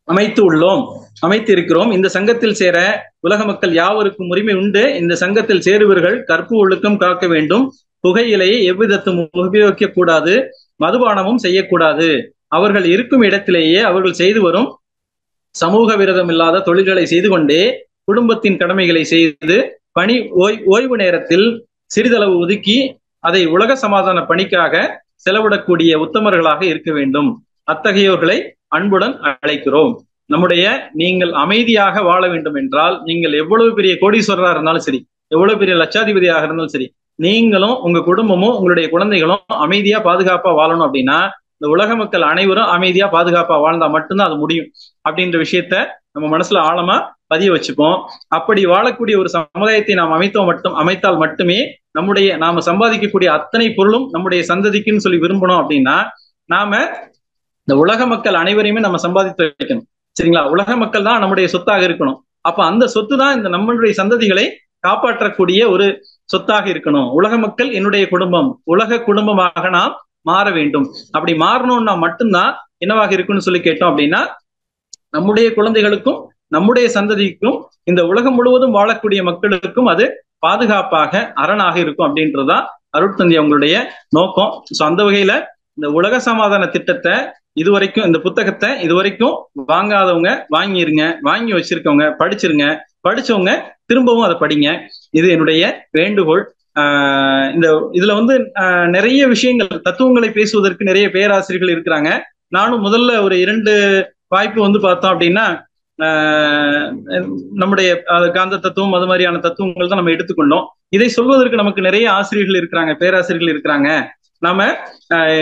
அமைத்து இருக்கிறோம். இந்த சங்கத்தில் சேர உலக மக்கள் யாவருக்கும் உரிமை உண்டு. இந்த சங்கத்தில் சேருவர்கள் கற்பு ஒழுக்கம் காக்க வேண்டும். புகையிலையை எவ்விதத்தும் உபயோகிக்க கூடாது. மதுபானமும் செய்யக்கூடாது. அவர்கள் இருக்கும் இடத்திலேயே அவர்கள் செய்து வரும் சமூக விரதம் இல்லாத தொழில்களை செய்து கொண்டே குடும்பத்தின் கடமைகளை செய்து பணி ஓய்வு நேரத்தில் சிறிதளவு ஒதுக்கி அதை உலக சமாதான பணிக்காக செலவிடக்கூடிய உத்தமர்களாக இருக்க வேண்டும். அத்தகையோர்களை அன்புடன் அழைக்கிறோம். நீங்கள் அமைதியாக வாழ வேண்டும் என்றால், நீங்கள் எவ்வளவு பெரிய கோடீஸ்வரராக இருந்தாலும் சரி, எவ்வளவு பெரிய லட்சாதிபதியாக இருந்தாலும் சரி, நீங்களும் உங்க குடும்பமும் உங்களுடைய குழந்தைகளும் அமைதியா பாதுகாப்பா வாழணும் அப்படின்னா இந்த உலக மக்கள் அனைவரும் அமைதியா பாதுகாப்பா வாழ்ந்தா மட்டும்தான் அது முடியும் அப்படின்ற விஷயத்த நம்ம மனசுல ஆழமா பதிய வச்சுப்போம். அப்படி வாழக்கூடிய ஒரு சமுதாயத்தை நாம் அமைத்தால் மட்டுமே நாம சம்பாதிக்கக்கூடிய அத்தனை பொருளும் நம்முடைய சந்ததிக்குன்னு சொல்லி விரும்பணும். அப்படின்னா நாம இந்த உலக மக்கள் அனைவரையுமே நம்ம சம்பாதித்து வைக்கணும். சரிங்களா? உலக மக்கள் தான் நம்முடைய சொத்தாக இருக்கணும். அப்ப அந்த சொத்து தான் இந்த நம்மளுடைய சந்ததிகளை காப்பாற்றக்கூடிய ஒரு சொத்தாக இருக்கணும். உலக மக்கள் என்னுடைய குடும்பம், உலக குடும்பமாக நாம் மாற வேண்டும். அப்படி மாறணும்னா மட்டும்தான் என்னவாக இருக்குன்னு சொல்லி கேட்டோம் அப்படின்னா நம்முடைய குழந்தைகளுக்கும் நம்முடைய சந்ததிக்கும் இந்த உலகம் முழுவதும் வாழக்கூடிய மக்களுக்கும் அது பாதுகாப்பாக அரணாக இருக்கும் அப்படின்றதுதான் அருட்தந்தை அவங்களுடைய நோக்கம். சோ அந்த வகையில இந்த உலக சமாதான திட்டத்தை இதுவரைக்கும், இந்த புத்தகத்தை இதுவரைக்கும் வாங்காதவங்க வாங்கிருங்க, வாங்கி வச்சிருக்கவங்க படிச்சிருங்க, படிச்சவங்க திரும்பவும் அதை படிங்க. இது என்னுடைய வேண்டுகோள். இதுல நிறைய விஷயங்கள், தத்துவங்களை பேசுவதற்கு நிறைய பேராசிரியர்கள் இருக்கிறாங்க. நானும் முதல்ல ஒரு 2 வாய்ப்பு பார்த்தோம் அப்படின்னா நம்முடைய காந்த தத்துவம் அது மாதிரியான தத்துவங்கள் தான் நம்ம எடுத்துக்கொண்டோம். இதை சொல்வதற்கு நமக்கு நிறைய ஆசிரியர்கள் இருக்கிறாங்க, பேராசிரியர்கள் இருக்கிறாங்க. நாம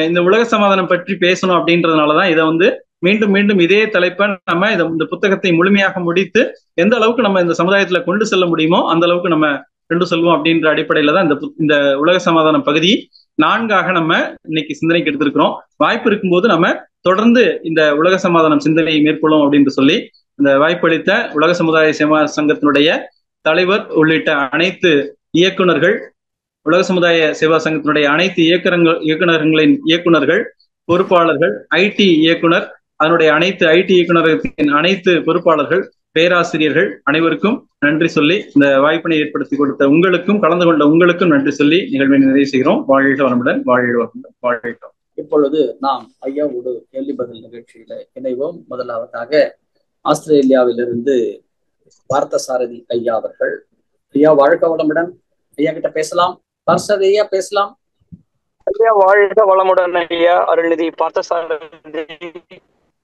இந்த உலக சமாதானம் பற்றி பேசணும் அப்படின்றதுனாலதான் இதை மீண்டும் மீண்டும் இதே தலைப்பை நம்ம இந்த புத்தகத்தை முழுமையாக முடித்து எந்த அளவுக்கு நம்ம இந்த சமுதாயத்துல கொண்டு செல்ல முடியுமோ அந்த அளவுக்கு நம்ம கொண்டு செல்வோம் அப்படின்ற அடிப்படையில தான் இந்த உலக சமாதானம் பகுதி 4ஆக நம்ம இன்னைக்கு சிந்தனைக்கு எடுத்திருக்கிறோம். வாய்ப்பு இருக்கும்போது நம்ம தொடர்ந்து இந்த உலக சமாதானம் சிந்தனையை மேற்கொள்ளும் அப்படின்னு சொல்லி இந்த வாய்ப்பளித்த உலக சமுதாய சேவா சங்கத்தினுடைய தலைவர் உள்ளிட்ட அனைத்து இயக்குநர்கள், உலக சமுதாய சேவா சங்கத்தினுடைய அனைத்து இயக்குநர்களின் இயக்குநர்கள், பொறுப்பாளர்கள், ஐடி இயக்குனர், அதனுடைய அனைத்து ஐடி இயக்குநரகத்தின் அனைத்து பொறுப்பாளர்கள், பேராசிரியர்கள் அனைவருக்கும் நன்றி சொல்லி இந்த வாய்ப்பினை ஏற்படுத்தி கொடுத்த உங்களுக்கும் கலந்து கொண்ட உங்களுக்கும் நன்றி சொல்லி நிகழ்வை நிறைவு செய்கிறோம். வாழ்க வளமுடன், வாழ்க வளமுடன், வாழ்க. இப்பொழுது நாம் ஐயாவோடு கேள்வி பதில் நிகழ்ச்சியில இணைவோம். முதலாவதாக ஆஸ்திரேலியாவிலிருந்து பார்த்தசாரதி ஐயா அவர்கள். ஐயா வாழ்க வளமுடன். ஐயா கிட்ட பேசலாம். பர்சத் ஐயா பேசலாம். ஐயா வாழ்க வளமுடன். ஐயா அருள்நிதி பார்த்தசாரதி.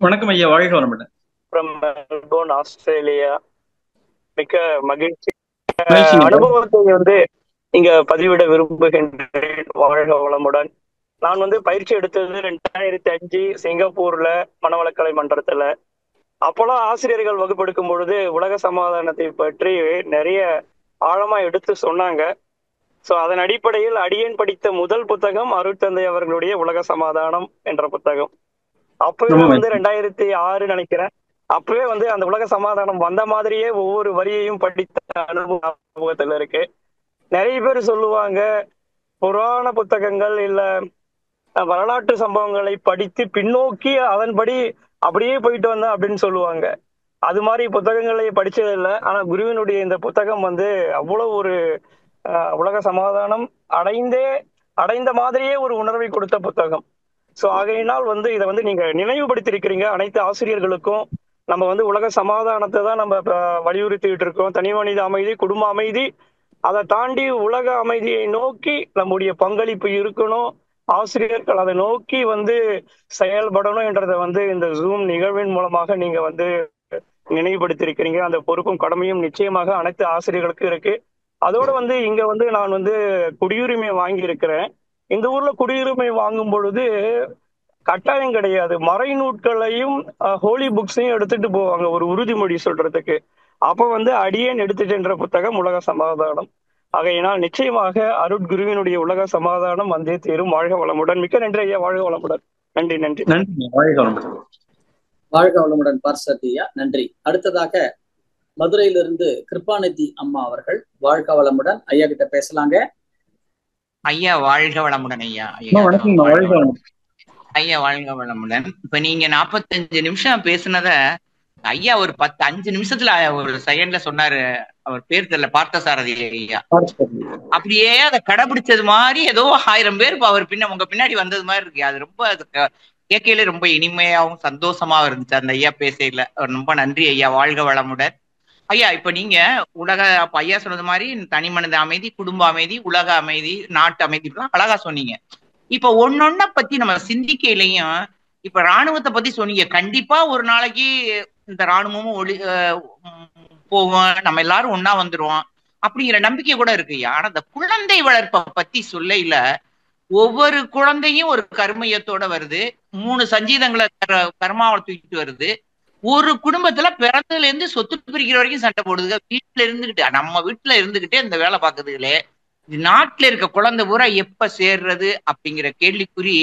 வணக்கம் ஐயா, வாழ்க வளமுடன். From Melbourne, Australia. மிக்க மகிழ்ச்சி. அனுபவத்தை இங்க பதிவிட விரும்புகின்றேன். வாழ்க வளமுடன். நான் பயிற்சி எடுத்தது 2005 சிங்கப்பூர்ல மனவளக்கலை மன்றத்துல. அப்போலாம் ஆசிரியர்கள் வகுப்பெடுக்கும் பொழுது உலக சமாதானத்தை பற்றி நிறைய ஆழமா எடுத்து சொன்னாங்க. சோ அதன் அடிப்படையில் அடியேன் படித்த முதல் புத்தகம் அருட்தந்தை அவர்களுடைய உலக சமாதானம் என்ற புத்தகம். அப்பவே 2006 நினைக்கிறேன். அப்பவே அந்த உலக சமாதானம் வந்த மாதிரியே ஒவ்வொரு வரியையும் படித்த அனுபவத்துல இருக்கு. நிறைய பேர் சொல்லுவாங்க, புராண புத்தகங்கள் இல்ல வரலாற்று சம்பவங்களை படித்து பின்னோக்கி அதன்படி அப்படியே போயிட்டு வந்தேன் அப்படின்னு சொல்லுவாங்க. அது மாதிரி புத்தகங்களை படிச்சது இல்லை. ஆனா குருவினுடைய இந்த புத்தகம் அவ்வளவு ஒரு உலக சமாதானம் அடைந்த மாதிரியே ஒரு உணர்வை கொடுத்த புத்தகம். சோ ஆகையினால் இதை நீங்க நினைவுபடுத்தியிருக்கிறீங்க. அனைத்து ஆசிரியர்களுக்கும் நம்ம உலக சமாதானத்தை தான் நம்ம வலியுறுத்திட்டு இருக்கோம். தனி மனித அமைதி, குடும்ப அமைதி, அதை தாண்டி உலக அமைதியை நோக்கி நம்முடைய பங்களிப்பு இருக்கணும். ஆசிரியர்கள் அதை நோக்கி செயல்படணும் என்றதை இந்த ஜூம் நிகழ்வின் மூலமாக நீங்க நினைவுபடுத்தியிருக்கிறீங்க. அந்த பொறுப்பும் கடமையும் நிச்சயமாக அனைத்து ஆசிரியர்களுக்கும் இருக்கு. அதோட இங்க நான் குடியுரிமை வாங்கி இருக்கிறேன். இந்த ஊர்ல குடியுரிமை வாங்கும் பொழுது கட்டாயம் கிடையாது. மறைநூட்களையும் ஹோலி புக்ஸையும் எடுத்துட்டு போவாங்க ஒரு உறுதிமொழி சொல்றதுக்கு. அப்ப அடியேன் எடுத்துட்டுன்ற புத்தகம் உலக சமாதானம். ஆகையினால் நிச்சயமாக அருட்குருவினுடைய உலக சமாதானம் வந்தே தீரும். வாழ்க வளமுடன். மிக்க நன்றி ஐயா. வாழ்க வளமுடன். நன்றி நன்றி நன்றி. வாழ்க வளமுடன் பார்சத் ஐயா. நன்றி. அடுத்ததாக மதுரையிலிருந்து கிருபாநிதி அம்மா அவர்கள், வாழ்க வளமுடன். ஐயா கிட்ட பேசலாங்க. ஐயா வாழ்க வளமுடன். ஐயா ஐயா வாழ்க வளமுடன். இப்ப நீங்க 45 நிமிஷம் பேசுனத ஐயா ஒரு 5 நிமிஷத்துல ஒரு செகண்ட்ல சொன்னாரு. அவர் பேர் தெரியல, பார்த்தசாரதி ஐயா. அப்படியே அதை கடைபிடிச்சது மாதிரி ஏதோ 1000 பேர் அவர் உங்க பின்னாடி வந்தது மாதிரி இருக்கு. அது ரொம்ப கேட்கையில ரொம்ப இனிமையாவும் சந்தோஷமாவும் இருந்துச்சு அந்த ஐயா பேசையில. ரொம்ப நன்றி ஐயா, வாழ்க வளமுடன். ஐயா இப்ப நீங்க அப்ப ஐயா சொன்னது மாதிரி தனி மனித அமைதி, குடும்ப அமைதி, உலக அமைதி, நாட்டு அமைதி அழகா சொன்னீங்க. இப்ப ஒன்னொன்ன பத்தி நம்ம சிந்திக்கையிலையும் இப்ப ராணுவத்தை பத்தி சொன்னீங்க. கண்டிப்பா ஒரு நாளைக்கு இந்த ராணுவமும் போவோம், நம்ம எல்லாரும் ஒன்னா வந்துருவோம் அப்படிங்கிற நம்பிக்கை கூட இருக்கு ஐயா. ஆனா இந்த குழந்தை வளர்ப்பை பத்தி சொல்லையில ஒவ்வொரு குழந்தையும் ஒரு கர்மயத்தோட வருது, 3 சஞ்சீதங்களை கர்மாவை தூக்கிட்டு வருது. ஒரு குடும்பத்துல பிறந்ததுல இருந்து சொத்து பிரிக்கிற வரைக்கும் சண்டை போடுதுங்க. வீட்டுல இருந்துகிட்டு, நம்ம வீட்டுல இருந்துகிட்டே இந்த வேலை பார்க்குதுங்களே. நாட்டுல இருக்க குழந்தை பூரா எப்ப சேர்றது அப்படிங்கிற கேள்விக்குறி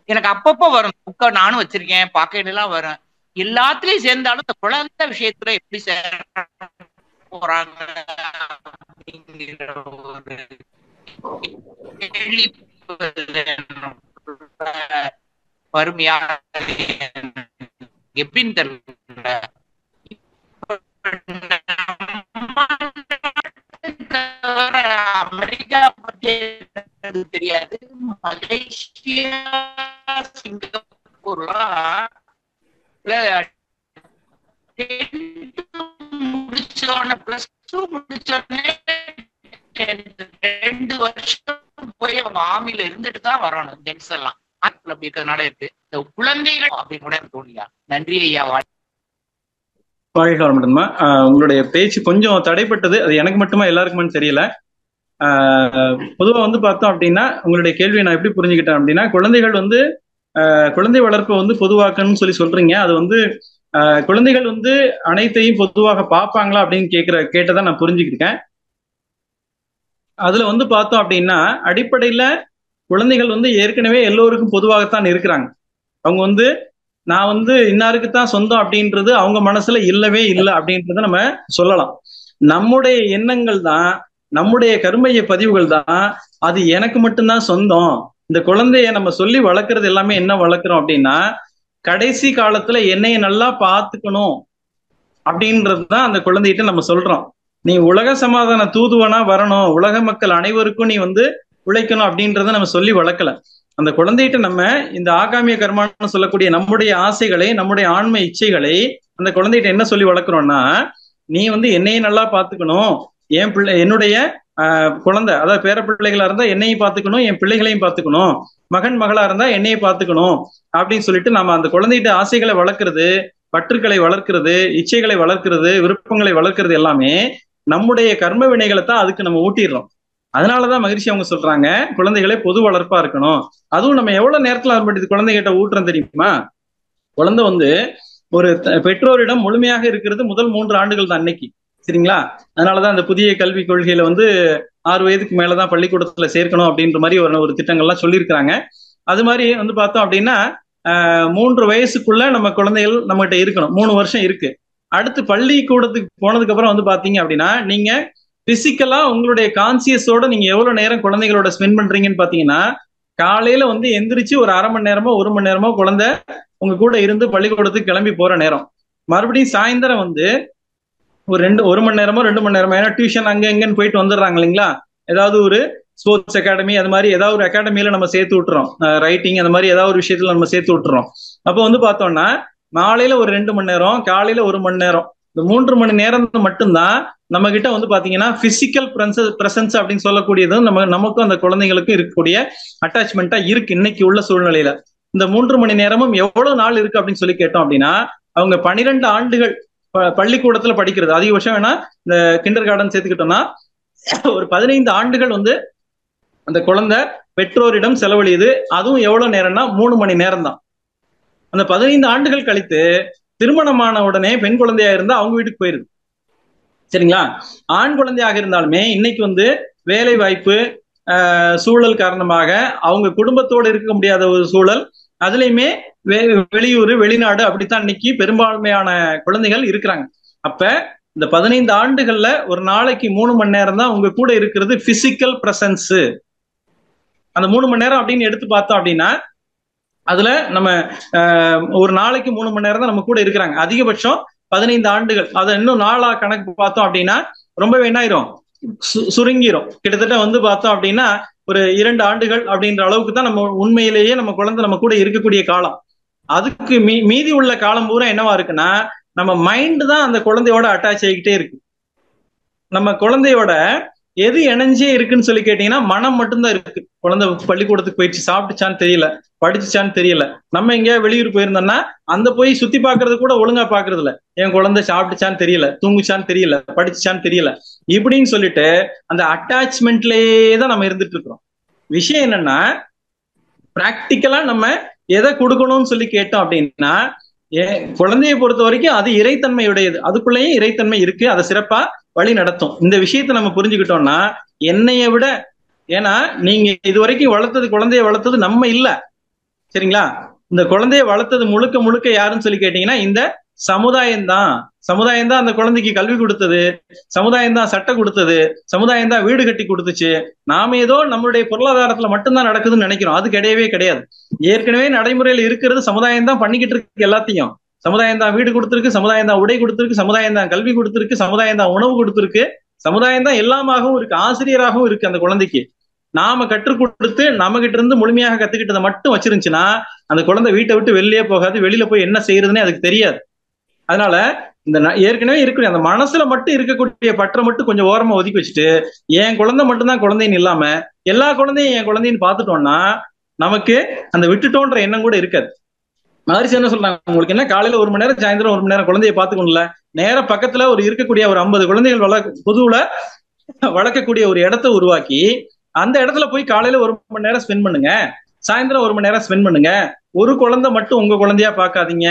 எனக்கு அப்பப்போ வரும். புக்கை நானும் வச்சிருக்கேன், பாக்கையிலாம் வரும். எல்லாத்துலயும் சேர்ந்தாலும் இந்த குழந்தை விஷயத்துல எப்படி சேர போறாங்க அப்படிங்கிற ஒரு கேள்வி வறுமையா எப்படின்னு தெரியல. அமெரிக்கா பற்றி தெரியாது, மலேசியா, சிங்கப்பூர்லாம் முடிச்சோடனே பிளஸ் 2 முடிச்சோடனே 2 வருஷம் போய் அவங்க ஆர்மியில இருந்துட்டு தான் வரணும். ஜென்ஸ் எல்லாம் அப்படி இருக்கிறதுனால இருக்கு. இந்த குழந்தைகள் அப்படின்னு கூட தோணியா. நன்றி ஐயா. வாழ்க வளமுடன்மா. உங்களுடைய பேச்சு கொஞ்சம் தடைப்பட்டது. அது எனக்கு மட்டுமா எல்லாருக்குமான்னு தெரியல. பொதுவா பார்த்தோம் அப்படின்னா உங்களுடைய கேள்வியை நான் எப்படி புரிஞ்சுக்கிட்டேன் அப்படின்னா, குழந்தைகள் குழந்தை வளர்ப்பை பொதுவாக்கணும்னு சொல்றீங்க. அது குழந்தைகள் அனைத்தையும் பொதுவாக பார்ப்பாங்களா அப்படின்னு கேட்டதான் நான் புரிஞ்சுக்கிட்டேன். அதுல பார்த்தோம் அப்படின்னா அடிப்படையில குழந்தைகள் ஏற்கனவே எல்லோருக்கும் பொதுவாகத்தான் இருக்கிறாங்க. அவங்க நான் இன்னாருக்குத்தான் சொந்தம் அப்படின்றது அவங்க மனசுல இல்லவே இல்லை அப்படின்றத நம்ம சொல்லலாம். நம்முடைய எண்ணங்கள் தான், நம்முடைய கர்மைய பதிவுகள் தான் அது எனக்கு மட்டும்தான் சொந்தம். இந்த குழந்தைய நம்ம சொல்லி வளர்க்கறது எல்லாமே என்ன வளர்க்குறோம் அப்படின்னா, கடைசி காலத்துல என்னைய நல்லா பார்த்துக்கணும் அப்படின்றதுதான் அந்த குழந்தைகிட்ட நம்ம சொல்றோம். நீ உலக சமாதான தூதுவனா வரணும், உலக மக்கள் அனைவருக்கும் நீ உழைக்கணும் அப்படின்றத நம்ம சொல்லி வளர்க்கல. அந்த குழந்தைகிட்ட நம்ம இந்த ஆகாமிய கர்மான்னு சொல்லக்கூடிய நம்முடைய ஆசைகளை, நம்முடைய ஆன்ம இச்சைகளை அந்த குழந்தைகிட்ட என்ன சொல்லி வளர்க்குறோம்னா, நீ என்னையே நல்லா பார்த்துக்கணும், என் பிள்ளை, என்னுடைய குழந்தை, அதாவது பேர பிள்ளைகளா இருந்தா என்னையும் பார்த்துக்கணும், என் பிள்ளைகளையும் பார்த்துக்கணும், மகன் மகளா இருந்தா என்னையும் பார்த்துக்கணும் அப்படின்னு சொல்லிட்டு நம்ம அந்த குழந்தைகிட்ட ஆசைகளை வளர்க்கறது, பற்றுக்களை வளர்க்கிறது, இச்சைகளை வளர்க்கிறது, விருப்பங்களை வளர்க்கிறது எல்லாமே நம்முடைய கர்ம வினைகளை தான் அதுக்கு நம்ம ஊட்டிடுறோம். அதனாலதான் மகிழ்ச்சி அவங்க சொல்றாங்க குழந்தைகளே பொது வளர்ப்பா இருக்கணும். அதுவும் நம்ம எவ்வளவு நேரத்துல ஆரம்பிட்டு குழந்தைகிட்ட ஊட்டுறோம் தெரியுமா? குழந்தை ஒரு பெற்றோரிடம் முழுமையாக இருக்கிறது முதல் 3 ஆண்டுகள் தான் அன்னைக்கு. சரிங்களா? அதனாலதான் அந்த புதிய கல்விக் கொள்கையில 6 வயதுக்கு மேலதான் பள்ளிக்கூடத்துல சேர்க்கணும் அப்படின்ற மாதிரி ஒரு திட்டங்கள்லாம் சொல்லியிருக்கிறாங்க. அது மாதிரி பார்த்தோம் அப்படின்னா 3 வயசுக்குள்ள நம்ம குழந்தைகள் நம்மகிட்ட இருக்கணும். 3 வருஷம் இருக்கு. அடுத்து பள்ளிக்கூடத்துக்கு போனதுக்கு அப்புறம் பாத்தீங்க அப்படின்னா, நீங்க பிசிக்கலா உங்களுடைய கான்சியஸோட நீங்க எவ்வளவு நேரம் குழந்தைகளோட ஸ்பெண்ட் பண்றீங்கன்னு பாத்தீங்கன்னா, காலையில எந்திரிச்சு ஒரு 1/2 மணி நேரமோ 1 மணி நேரமோ குழந்தை உங்க கூட இருந்து பள்ளிக்கூடத்துக்கு கிளம்பி போற நேரம். மறுபடியும் சாயந்தரம் ஒரு 1 மணி நேரமோ 2 மணி நேரமோ, ஏன்னா டியூஷன் அங்க எங்கன்னு போயிட்டு வந்துடுறாங்க இல்லைங்களா? ஏதாவது ஒரு ஸ்போர்ட்ஸ் அகாடமி, அது மாதிரி ஏதாவது ஒரு அகாடமியில நம்ம சேர்த்து விட்டுறோம். ரைட்டிங் அந்த மாதிரி ஏதாவது ஒரு விஷயத்துல நம்ம சேர்த்து விட்டுறோம். அப்போ பார்த்தோம்னா மாலையில ஒரு 2 மணி நேரம், காலையில 1 மணி நேரம், இந்த 3 மணி நேரம் மட்டும்தான் நம்ம கிட்ட பாத்தீங்கன்னா பிசிக்கல் பிரசன்ஸ் அப்படின்னு சொல்லக்கூடியது நமக்கும் அந்த குழந்தைங்களுக்கும் இருக்கக்கூடிய அட்டாச்மெண்டா இருக்கு இன்னைக்கு உள்ள சூழ்நிலையில. இந்த 3 மணி நேரமும் எவ்வளவு நாள் இருக்கு அப்படின்னு சொல்லி கேட்டோம் அப்படின்னா, அவங்க 12 ஆண்டுகள் பள்ளிக்கூடத்துல படிக்கிறது, அதிகபட்சம் வேணா இந்த கிண்டர் கார்டன் சேர்த்துக்கிட்டோம்னா ஒரு 15 ஆண்டுகள் அந்த குழந்தை பெற்றோரிடம் செலவழியுது. அதுவும் எவ்வளவு நேரம்னா 3 மணி நேரம் தான். அந்த 15 ஆண்டுகள் கழித்து திருமணமான உடனே பெண் குழந்தையா இருந்தா அவங்க வீட்டுக்கு போயிருது. சரிங்களா? ஆண் குழந்தையாக இருந்தாலுமே இன்னைக்கு வேலை வாய்ப்பு சூழல் காரணமாக அவங்க குடும்பத்தோடு இருக்க முடியாத ஒரு சூழல், அதுலயுமே வெளியூர் வெளிநாடு அப்படித்தான் இன்னைக்கு பெரும்பான்மையான குழந்தைகள் இருக்கிறாங்க. அப்ப இந்த 15 ஆண்டுகள்ல ஒரு நாளைக்கு 3 மணி நேரம் தான் உங்க கூட இருக்கிறது பிசிக்கல் பிரசன்ஸ். அந்த 3 மணி நேரம் அப்படின்னு எடுத்து பார்த்தோம் அப்படின்னா அதுல நம்ம ஒரு நாளைக்கு 3 மணி நேரம் தான் நம்ம கூட இருக்கிறாங்க. அதிகபட்சம் 15 ஆண்டுகள். அதை இன்னும் நாளா கணக்கு பார்த்தோம் அப்படின்னா ரொம்பவே என்ன ஆயிரும், சுருங்கிரும். கிட்டத்தட்ட பார்த்தோம் அப்படின்னா ஒரு 2 ஆண்டுகள் அப்படின்ற அளவுக்கு தான் நம்ம உண்மையிலேயே நம்ம குழந்தை நம்ம கூட இருக்கக்கூடிய காலம். அதுக்கு மீதி உள்ள காலம் பூரா என்னவா இருக்குன்னா நம்ம மைண்ட் தான் அந்த குழந்தையோட அட்டாச் ஆகிக்கிட்டே இருக்கு. நம்ம குழந்தையோட எது இணைஞ்சே இருக்குன்னு சொல்லி கேட்டீங்கன்னா மனம் மட்டும்தான் இருக்கு. குழந்தை பள்ளிக்கூடத்துக்கு போயிடுச்சு, சாப்பிட்டுச்சான்னு தெரியல, படிச்சுச்சான்னு தெரியல. நம்ம எங்கேயாவது வெளியூர் போயிருந்தோம்னா அந்த போய் சுத்தி பாக்குறது கூட ஒழுங்கா பாக்குறது இல்ல. என் குழந்தை சாப்பிட்டுச்சான்னு தெரியல, தூங்குச்சான்னு தெரியல, படிச்சுச்சான்னு தெரியல, இப்படின்னு சொல்லிட்டு அந்த அட்டாச்மெண்ட்லயே தான் நம்ம இருந்துட்டு இருக்கிறோம். விஷயம் என்னன்னா பிராக்டிக்கலா நம்ம எதை கொடுக்கணும்னு சொல்லி கேட்டோம் அப்படின்னா குழந்தையை பொறுத்த வரைக்கும் அது இறைத்தன்மையுடையது. அதுக்குள்ளேயே இறைத்தன்மை இருக்கு, அதை சிறப்பா வழி நடத்தும். இந்த விஷயத்த நம்ம புரிஞ்சுக்கிட்டோம்னா என்னைய விட, ஏன்னா நீங்க இது வரைக்கும் வளர்த்தது, குழந்தைய வளர்த்தது நம்ம இல்ல, சரிங்களா? இந்த குழந்தைய வளர்த்தது முழுக்க முழுக்க யாருன்னு சொல்லி கேட்டீங்கன்னா இந்த சமுதாயம் தான். சமுதாயம் தான் அந்த குழந்தைக்கு கல்வி கொடுத்தது, சமுதாயம் தான் சட்டம் கொடுத்தது, சமுதாயம் தான் வீடு கட்டி கொடுத்துச்சு. நாம ஏதோ நம்மளுடைய பொருளாதாரத்துல மட்டும்தான் நடக்குதுன்னு நினைக்கிறோம். அது கிடையவே கிடையாது. ஏற்கனவே நடைமுறையில் இருக்கிறது சமுதாயம் தான் பண்ணிக்கிட்டு இருக்கு எல்லாத்தையும். சமுதாயம் தான் வீடு கொடுத்துருக்கு, சமுதாயம் தான் உடை கொடுத்துருக்கு, சமுதாயம் தான் கல்வி கொடுத்துருக்கு, சமுதாயம் தான் உணவு கொடுத்துருக்கு, சமுதாயம் தான் எல்லாமாகவும் இருக்கு, ஆசிரியராகவும் இருக்கு. அந்த குழந்தைக்கு நாம கற்றுக் கொடுத்து நம்ம கிட்ட இருந்து முழுமையாக கத்துக்கிட்டதை மட்டும் வச்சிருந்துச்சுன்னா அந்த குழந்தை வீட்டை விட்டு வெளியே போகாது, வெளியில போய் என்ன செய்யறதுன்னே அதுக்கு தெரியாது. அதனால இந்த ஏற்கனவே இருக்கிற அந்த மனசுல மட்டும் இருக்கக்கூடிய பற்றை மட்டும் கொஞ்சம் ஓரமா ஒதுக்கி வச்சுட்டு என் குழந்தை மட்டும்தான் குழந்தைன்னு இல்லாம எல்லா குழந்தையும் என் குழந்தைன்னு பார்த்துட்டோம்னா நமக்கு அந்த விட்டுட்டோன்ற எண்ணம் கூட இருக்காது. மகரிஷி என்ன சொல்றாங்க, உங்களுக்கு என்ன காலையில 1 மணி நேரம், சாயந்தரம் 1 மணி நேரம் குழந்தைய பாத்துக்கணும்ல, நேர பக்கத்துல ஒரு இருக்கக்கூடிய ஒரு 50 குழந்தைகள் புதுவுல வளர்க்கக்கூடிய ஒரு இடத்த உருவாக்கி அந்த இடத்துல போய் காலையில 1 மணி நேரம் ஸ்பெண்ட் பண்ணுங்க, சாயந்தரம் 1 மணி நேரம் ஸ்பெண்ட் பண்ணுங்க. ஒரு குழந்தை மட்டும் உங்க குழந்தையா பார்க்காதீங்க,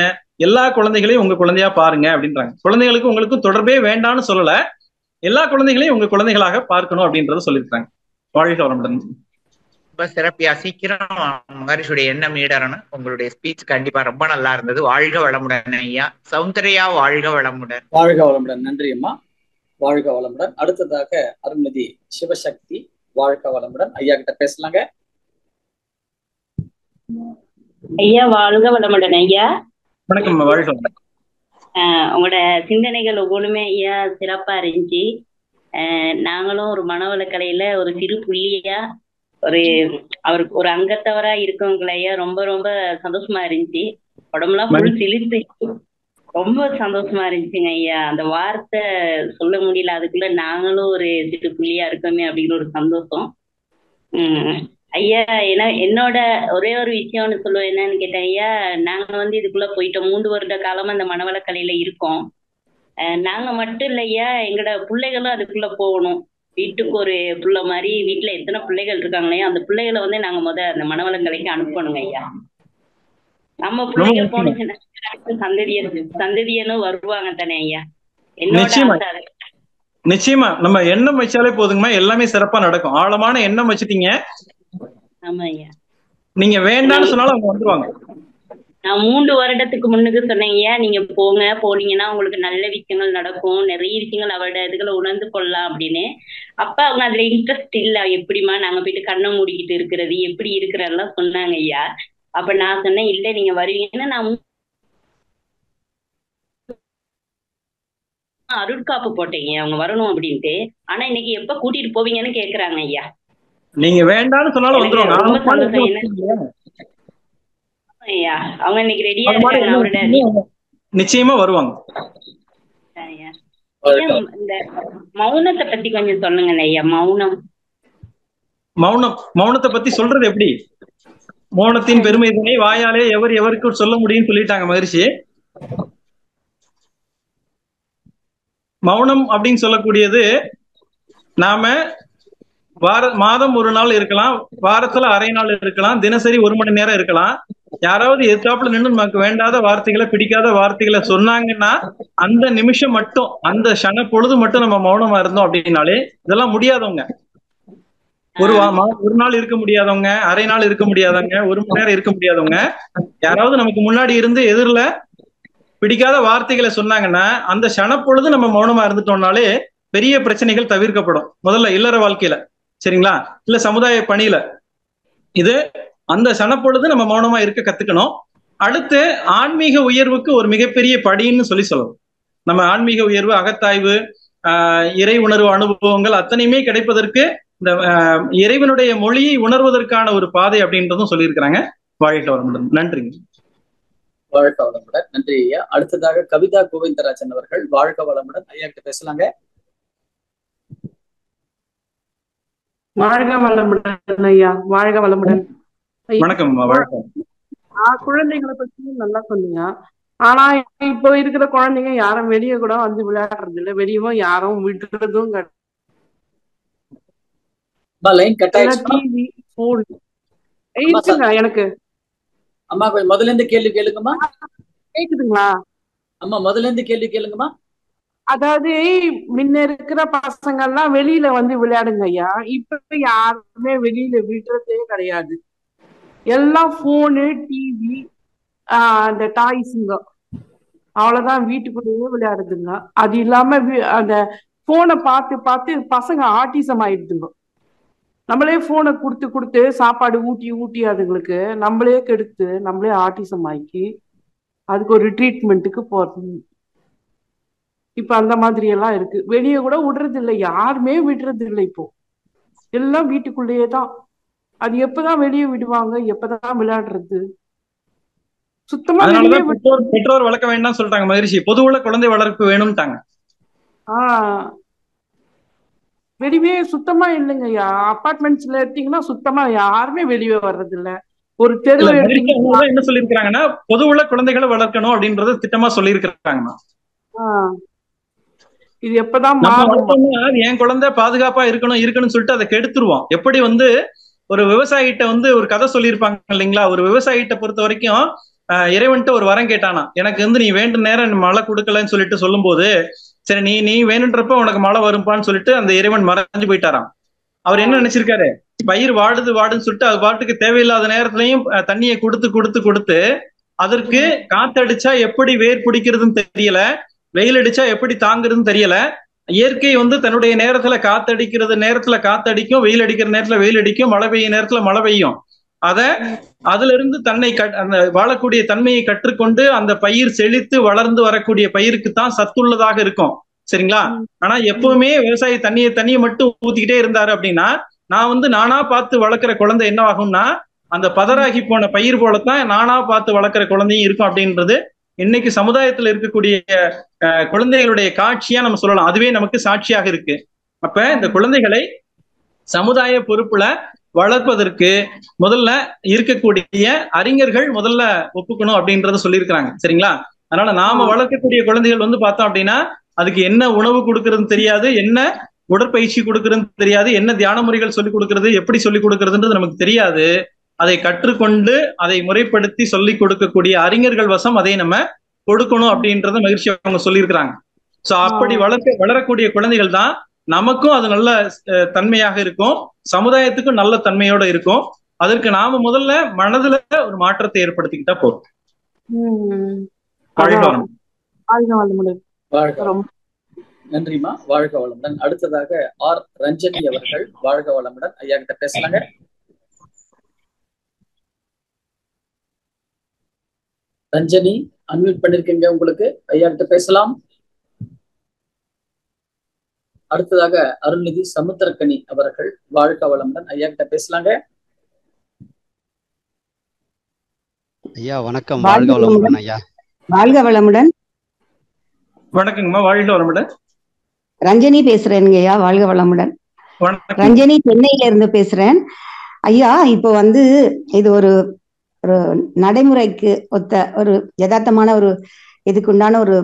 எல்லா குழந்தைகளையும் உங்க குழந்தையா பாருங்க அப்படின்றாங்க. குழந்தைகளுக்கு உங்களுக்கும் தொடர்பே வேண்டாம்னு சொல்லல, எல்லா குழந்தைகளையும் உங்க குழந்தைகளாக பார்க்கணும் அப்படின்றத சொல்லியிருக்காங்க. வாழ்க வளமுடன். ரொம்ப சிறப்பியா சீக்கிரம் மகரிஷியுடைய எண்ணம் ஈடறணும். உங்களுடைய ஸ்பீச் கண்டிப்பா ரொம்ப நல்லா இருந்தது. வாழ்க வளமுடன் ஐயா. சௌந்தர்யா வாழ்க வளமுடன். வாழ்க வளமுடன். நன்றி அம்மா, வாழ்க வளமுடன். அடுத்ததாக அருள்நிதி சிவசக்தி வாழ்க வளமுடன். ஐயா கிட்ட பேசலாங்க. ஐயா வாழ்க வளமுடன். ஐயா வணக்கம். வாழ்க. உங்களோட சிந்தனைகள் ஒவ்வொன்றுமே ஐயா சிறப்பா இருந்துச்சு. நாங்களும் ஒரு மனவளக்கலையில ஒரு சிறு புள்ளியா அவருக்கு ஒரு அங்கத்தவரா இருக்கவங்கள ஐயா ரொம்ப ரொம்ப சந்தோஷமா இருந்துச்சு. உடம்புலாம் ஃபுல் சிலிர்த்து ரொம்ப சந்தோஷமா இருந்துச்சுங்க ஐயா. அந்த வார்த்தை சொல்ல முடியல, அதுக்குள்ள நாங்களும் ஒரு சிறு புள்ளியா இருக்கோமே அப்படிங்கிற ஒரு சந்தோஷம். ஐயா என்னோட ஒரே ஒரு விஷயம்னு சொல்லுவேன், என்னன்னு கேட்டேன் ஐயா. நாங்க இதுக்குள்ள போயிட்டோம், 3 வருட காலமா அந்த மனவளக்கலையில இருக்கோம். நாங்க மட்டும் இல்லையா, எங்களோட பிள்ளைகளும் அதுக்குள்ள போகணும். வீட்டுக்கு ஒரு புள்ள மாதிரி வீட்டுல எத்தனை பிள்ளைகள் இருக்காங்களே அந்த பிள்ளைகளை நாங்க அந்த மனவளக்கலைக்கு அனுப்பணுங்க ஐயா. நம்ம பிள்ளைங்க போனீங்கன்னா சந்ததியனும் வருவாங்க தானே ஐயா. என்னோட நிச்சயமா நம்ம எண்ணம் வச்சாலே போதுங்கம்மா, எல்லாமே சிறப்பா நடக்கும். ஆழமான எண்ணம் வச்சுட்டீங்க. ஆமா ஐயா. நீங்க வேண்டாம்னு சொன்னாலும் அவங்க வந்துருவாங்க. நான் 3 வருடத்துக்கு முன்னுக்கு சொன்னேன் ஐயா, நீங்க போனீங்கன்னா உங்களுக்கு நல்ல விஷயங்கள் நடக்கும், நிறைய விஷயங்கள் அவரோட இதுகளை உணர்ந்து கொள்ளலாம் அப்படின்னு. அப்ப அவங்க அதுல இன்ட்ரெஸ்ட் இல்ல. எப்படிமா நாங்க போயிட்டு கண்ணை மூடிக்கிட்டு இருக்கிறது, எப்படி இருக்கிறதெல்லாம் சொன்னாங்க ஐயா. அப்ப நான் சொன்னேன், இல்ல நீங்க வருவீங்கன்னா நான் அருட்காப்பு போட்டீங்க அவங்க வரணும் அப்படின்ட்டு. ஆனா இன்னைக்கு எப்ப கூட்டிட்டு போவீங்கன்னு கேக்குறாங்க ஐயா. நீங்க வேண்டாம்னு சொன்னாலும் வந்துருவாங்க. ரொம்ப சந்தோஷம். என்ன ஐயா அவங்க இன்னைக்கு ரெடியா இருக்காங்க, அவரோட நிச்சயமா வருவாங்க. இந்த மௌனத்தை பத்தி கொஞ்சம் சொல்லுங்க ஐயா. மௌனத்தை பத்தி சொல்றது எப்படி? மௌனத்தின் பெருமைதனை வாயாலே எவருக்கு சொல்ல முடியும்னு சொல்லிட்டாங்க மகரிஷி. மௌனம் அப்படின்னு சொல்லக்கூடியது நாம மாதம் 1 நாள் இருக்கலாம், வாரத்துல அரை நாள் இருக்கலாம், தினசரி 1 மணி நேரம் இருக்கலாம். யாராவது எதிர்த்தாப்புல நின்று நமக்கு வேண்டாத வார்த்தைகளை, பிடிக்காத வார்த்தைகளை சொன்னாங்கன்னா அந்த நிமிஷம் மட்டும், அந்த க்ஷண பொழுது மட்டும் நம்ம மௌனமா இருந்தோம் அப்படின்னாலே இதெல்லாம் முடியாதவங்க. ஒரு நாள் இருக்க முடியாதவங்க, அரை நாள் இருக்க முடியாதவங்க, 1 மணி நேரம் இருக்க முடியாதவங்க, யாராவது நமக்கு முன்னாடி இருந்து எதிரில பிடிக்காத வார்த்தைகளை சொன்னாங்கன்னா அந்த சனப்பொழுது நம்ம மௌனமா இருந்துட்டோம்னாலே பெரிய பிரச்சனைகள் தவிர்க்கப்படும். முதல்ல இல்லற வாழ்க்கையில, சரிங்களா, இல்ல சமுதாய பணியில, இது அந்த சனப்பொழுது நம்ம மௌனமா இருக்க கத்துக்கணும். அடுத்து ஆன்மீக உயர்வுக்கு ஒரு மிகப்பெரிய படின்னு சொல்லலாம். நம்ம ஆன்மீக உயர்வு, அகத்தாய்வு, இறை உணர்வு அனுபவங்கள் அத்தனையுமே கிடைப்பதற்கு இந்த இறைவனுடைய மொழியை உணர்வதற்கான ஒரு பாதை அப்படின்றதும் சொல்லியிருக்கிறாங்க. வாழ்க வளமுடன். நன்றிங்க. வாழ்க வளமுடன். நன்றி ஐயா. அடுத்ததாக கவிதா கோவிந்தராஜன் அவர்கள் வாழ்க வளமுடன். ஐயா கிட்ட பேசலாங்க. வாழ்க வளமுடன் ஐயா. வாழ்க வளமுடன். வணக்கம். குழந்தைகளை பத்தி நல்லா சொன்னீங்க. ஆனா இப்போ இருக்கிற குழந்தைங்க யாரும் வெளியே கூட வந்து விளையாடுறது இல்லை, வெளியவும் யாரும் விடுறதும் கிடையாது. எனக்கு அம்மா கொஞ்சம் முதல்ல இருந்து கேள்வி கேளுங்கம்மா. கேக்குதுங்களா? அம்மா முதல்ல இருந்து கேள்வி கேளுங்கம்மா. அதாவது முன்ன இருக்கிற பசங்க எல்லாம் வெளியில வந்து விளையாடுங்க ஐயா. இப்ப யாருமே வெளியில விடுறதே கிடையாது. எல்லாம் போனு, டிவி, அந்த டாய்ஸுங்க, அவ்வளவுதான். வீட்டுக்குள்ளேயே விளையாடுதுங்க. அது இல்லாம அந்த போனை பார்த்து பார்த்து பசங்க ஆட்டிசம் ஆயிடுதுங்க. நம்மளே போனை கொடுத்து கொடுத்து சாப்பாடு ஊட்டி அதுங்களுக்கு நம்மளே கெடுத்து நம்மளே ஆட்டிசம் ஆக்கி அதுக்கு ஒரு ட்ரீட்மெண்ட்டுக்கு போறது. இப்ப அந்த மாதிரி எல்லாம் இருக்கு. வெளியே கூட விடுறது இல்லை, யாருமே விடுறது இல்லை. இப்போ எல்லாம் வீட்டுக்குள்ளேயே தான். அது எப்பதான் வெளியே விடுவாங்க, எப்பதான் விளையாடுறது? சுத்தமா பெற்றோர் வளர்க்க வேண்டாம் சொல்றாங்க மகிழ்ச்சி. பொதுவுல குழந்தை வளர்ப்பு வேணும்ட்டாங்க. வெளியே சுத்தமா இல்லைங்கய்யா. அபார்ட்மெண்ட்ஸ்ல எடுத்தீங்கன்னா சுத்தமா யாருமே வெளியே வர்றது இல்ல. ஒரு தெரு என்ன சொல்லிருக்காங்கன்னா பொதுவுல குழந்தைகளை வளர்க்கணும் அப்படின்றத திட்டமா சொல்லியிருக்காங்க. இது எப்பதான் என் குழந்தை பாதுகாப்பா இருக்கணும்னு சொல்லிட்டு அதை கெடுத்துருவோம். எப்படி ஒரு விவசாயிட்ட ஒரு கதை சொல்லியிருப்பாங்க இல்லைங்களா? ஒரு விவசாயிட்ட பொறுத்த வரைக்கும் இறைவன்ட்டு ஒரு வரம் கேட்டானா, எனக்கு நீ வேண்டும் நேரம் மழை கொடுக்கலன்னு சொல்லிட்டு சொல்லும் போது, சரி நீ வேணுன்றப்ப உனக்கு மழை வரும்பான்னு சொல்லிட்டு அந்த இறைவன் மறைஞ்சு போயிட்டாராம். அவர் என்ன நினைச்சிருக்காரு, பயிர் வாடுதுன்னு சொல்லிட்டு அது பாட்டுக்கு தேவையில்லாத நேரத்திலையும் தண்ணியை கொடுத்து அதற்கு காத்தடிச்சா எப்படி வேர் பிடிக்கிறதுன்னு தெரியல, வெயில் அடிச்சா எப்படி தாங்குறதுன்னு தெரியல. இயற்கை தன்னுடைய நேரத்துல நேரத்துல காத்தடிக்கும், வெயில் அடிக்கிற நேரத்துல வெயில் அடிக்கும், மழை பெய்யும் நேரத்துல மழை பெய்யும். அதுல இருந்து தன்னை அந்த வாழக்கூடிய தன்மையை கற்றுக்கொண்டு அந்த பயிர் செழித்து வளர்ந்து வரக்கூடிய பயிருக்கு தான் சத்துள்ளதாக இருக்கும். சரிங்களா? ஆனா எப்பவுமே விவசாயி தண்ணியை மட்டும் ஊத்திக்கிட்டே இருந்தாரு அப்படின்னா, நான் நானா பார்த்து வளர்க்குற குழந்தை என்ன ஆகும்னா அந்த பதறாகி போன பயிர் போலத்தான் நானா பார்த்து வளர்க்குற குழந்தையும் இருக்கும் அப்படின்றது இன்னைக்கு சமுதாயத்துல இருக்கக்கூடிய குழந்தைகளுடைய காட்சியா நம்ம சொல்லலாம். அதுவே நமக்கு சாட்சியாக இருக்கு. அப்ப இந்த குழந்தைகளை சமுதாய பொறுப்புல வளர்ப்பதற்கு முதல்ல இருக்கக்கூடிய அறிஞர்கள் முதல்ல ஒப்புக்கணும் அப்படின்றத சொல்லியிருக்கிறாங்க. சரிங்களா? அதனால நாம வளர்க்கக்கூடிய குழந்தைகள் பார்த்தோம் அப்படின்னா அதுக்கு என்ன உணவு கொடுக்கறதுன்னு தெரியாது, என்ன உடற்பயிற்சி கொடுக்கறதுன்னு தெரியாது, என்ன தியான முறைகள் சொல்லிக் கொடுக்கறது, எப்படி சொல்லிக் கொடுக்கறதுன்றது நமக்கு தெரியாது. அதை கற்றுக்கொண்டு அதை முறைப்படுத்தி சொல்லிக் கொடுக்கக்கூடிய அறிஞர்கள் வசம் அதை நம்ம கொடுக்கணும் அப்படின்றத மகிழ்ச்சி அவங்க சொல்லியிருக்கிறாங்க. சோ அப்படி வளரக்கூடிய குழந்தைகள் தான் நமக்கும் அது நல்ல தன்மையாக இருக்கும், சமுதாயத்துக்கும் நல்ல தன்மையோட இருக்கும். அதற்கு நாம முதல்ல மனதுல ஒரு மாற்றத்தை ஏற்படுத்திக்கிட்டா போதும். நன்றிமா. வாழ்க வளமுடன். அடுத்ததாக ஆர் ரஞ்சனி அவர்கள் வாழ்க வளமுடன். ஐயா கிட்ட பேசலாங்க. ரஞ்சனி அன்மியூட் பண்ணிருக்கீங்க, உங்களுக்கு ஐயா கிட்ட பேசலாம். அடுத்ததாக அருள்நிதி சமுத்திரக்கனி அவர்கள் வாழ்க வளமுடன். ஐயா கிட்ட பேசலாங்க. ஐயா வணக்கம். வாழ்க வளமுடன் ஐயா. வாழ்க வளமுடன். வணக்கங்கம்மா. வாழ்க வளமுடன். ரஞ்சனி பேசுறேங்க ஐயா. வாழ்க வளமுடன். ரஞ்சனி சென்னையில இருந்து பேசுறேன் ஐயா. இப்போ இது ஒரு நடைமுறைக்கு ஒத்த ஒரு யதார்த்தமான ஒரு இதுக்குண்டான ஒரு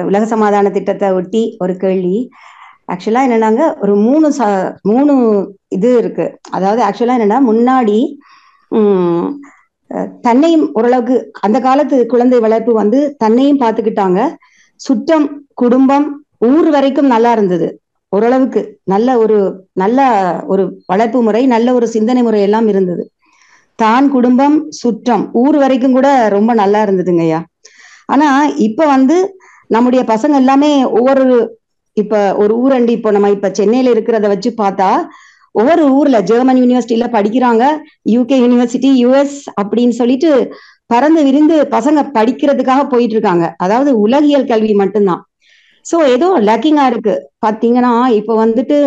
உலக சமாதான திட்டத்தை ஒட்டி ஒரு கேள்வி. ஆக்சுவலா என்னன்னாங்க, ஒரு மூணு இது இருக்கு. அதாவது ஆக்சுவலா என்னன்னா, முன்னாடி தன்னையும் ஓரளவுக்கு அந்த காலத்து குழந்தை வளர்ப்பு தன்னையும் பார்த்துக்கிட்டாங்க, சுற்றம், குடும்பம், ஊர் வரைக்கும் நல்லா இருந்தது. ஓரளவுக்கு நல்ல ஒரு வளர்ப்பு முறை, நல்ல ஒரு சிந்தனை முறை எல்லாம் இருந்தது. தான், குடும்பம், சுற்றம், ஊர் வரைக்கும் கூட ரொம்ப நல்லா இருந்ததுங்க ஐயா. ஆனா இப்ப வந்து நம்முடைய பசங்க எல்லாமே இப்ப ஒரு ஊரண்டி, இப்போ நம்ம இப்ப சென்னையில இருக்கிறத வச்சு பார்த்தா ஒவ்வொரு ஊர்ல ஜெர்மன் யூனிவர்சிட்டியில படிக்கிறாங்க, யூகே யூனிவர்சிட்டி, யுஎஸ் அப்படின்னு சொல்லிட்டு பறந்து விரிந்து பசங்க படிக்கிறதுக்காக போயிட்டு இருக்காங்க. அதாவது உலகியல் கல்வி மட்டும்தான். சோ ஏதோ லேக்கிங்கா இருக்கு. பாத்தீங்கன்னா இப்ப வந்துட்டு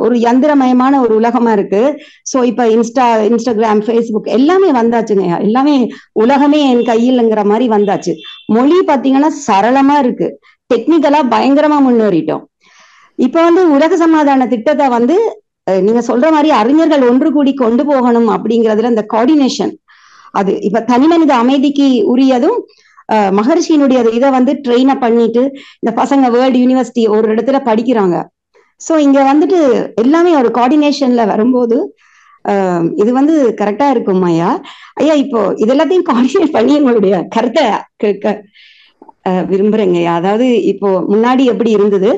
ஒரு யந்திரமயமான ஒரு உலகமா இருக்கு. சோ இப்ப இன்ஸ்டாகிராம், ஃபேஸ்புக் எல்லாமே வந்தாச்சுங்க. எல்லாமே உலகமே என் கையில்ங்கிற மாதிரி வந்தாச்சு. மொழி பாத்தீங்கன்னா சரளமா இருக்கு, டெக்னிக்கலா பயங்கரமா முன்னேறிட்டோம். இப்ப வந்து உலக சமாதான திட்டத்தை வந்து நீங்க சொல்ற மாதிரி அறிஞர்கள் ஒன்று கூடி கொண்டு போகணும் அப்படிங்கறதுல இந்த கோஆர்டினேஷன், அது இப்ப தனி மனித அமைதிக்கு உரியதும் மகர்ஷியினுடைய இதை வந்து ட்ரெயின் அப் பண்ணிட்டு இந்த பசங்க வேர்ல்டு யூனிவர்சிட்டி ஒரு இடத்துல படிக்கிறாங்க. சோ இங்க வந்துட்டு எல்லாமே ஒரு கோஆர்டினேஷன்ல வரும்போது இது வந்து கரெக்டா இருக்கும் ஐயா. இப்போ இது எல்லாத்தையும் கோஆர்டினேட் பண்ணி உங்களுடைய கருத்தை கேட்க விரும்புறேங்க. அதாவது இப்போ முன்னாடி எப்படி இருந்தது,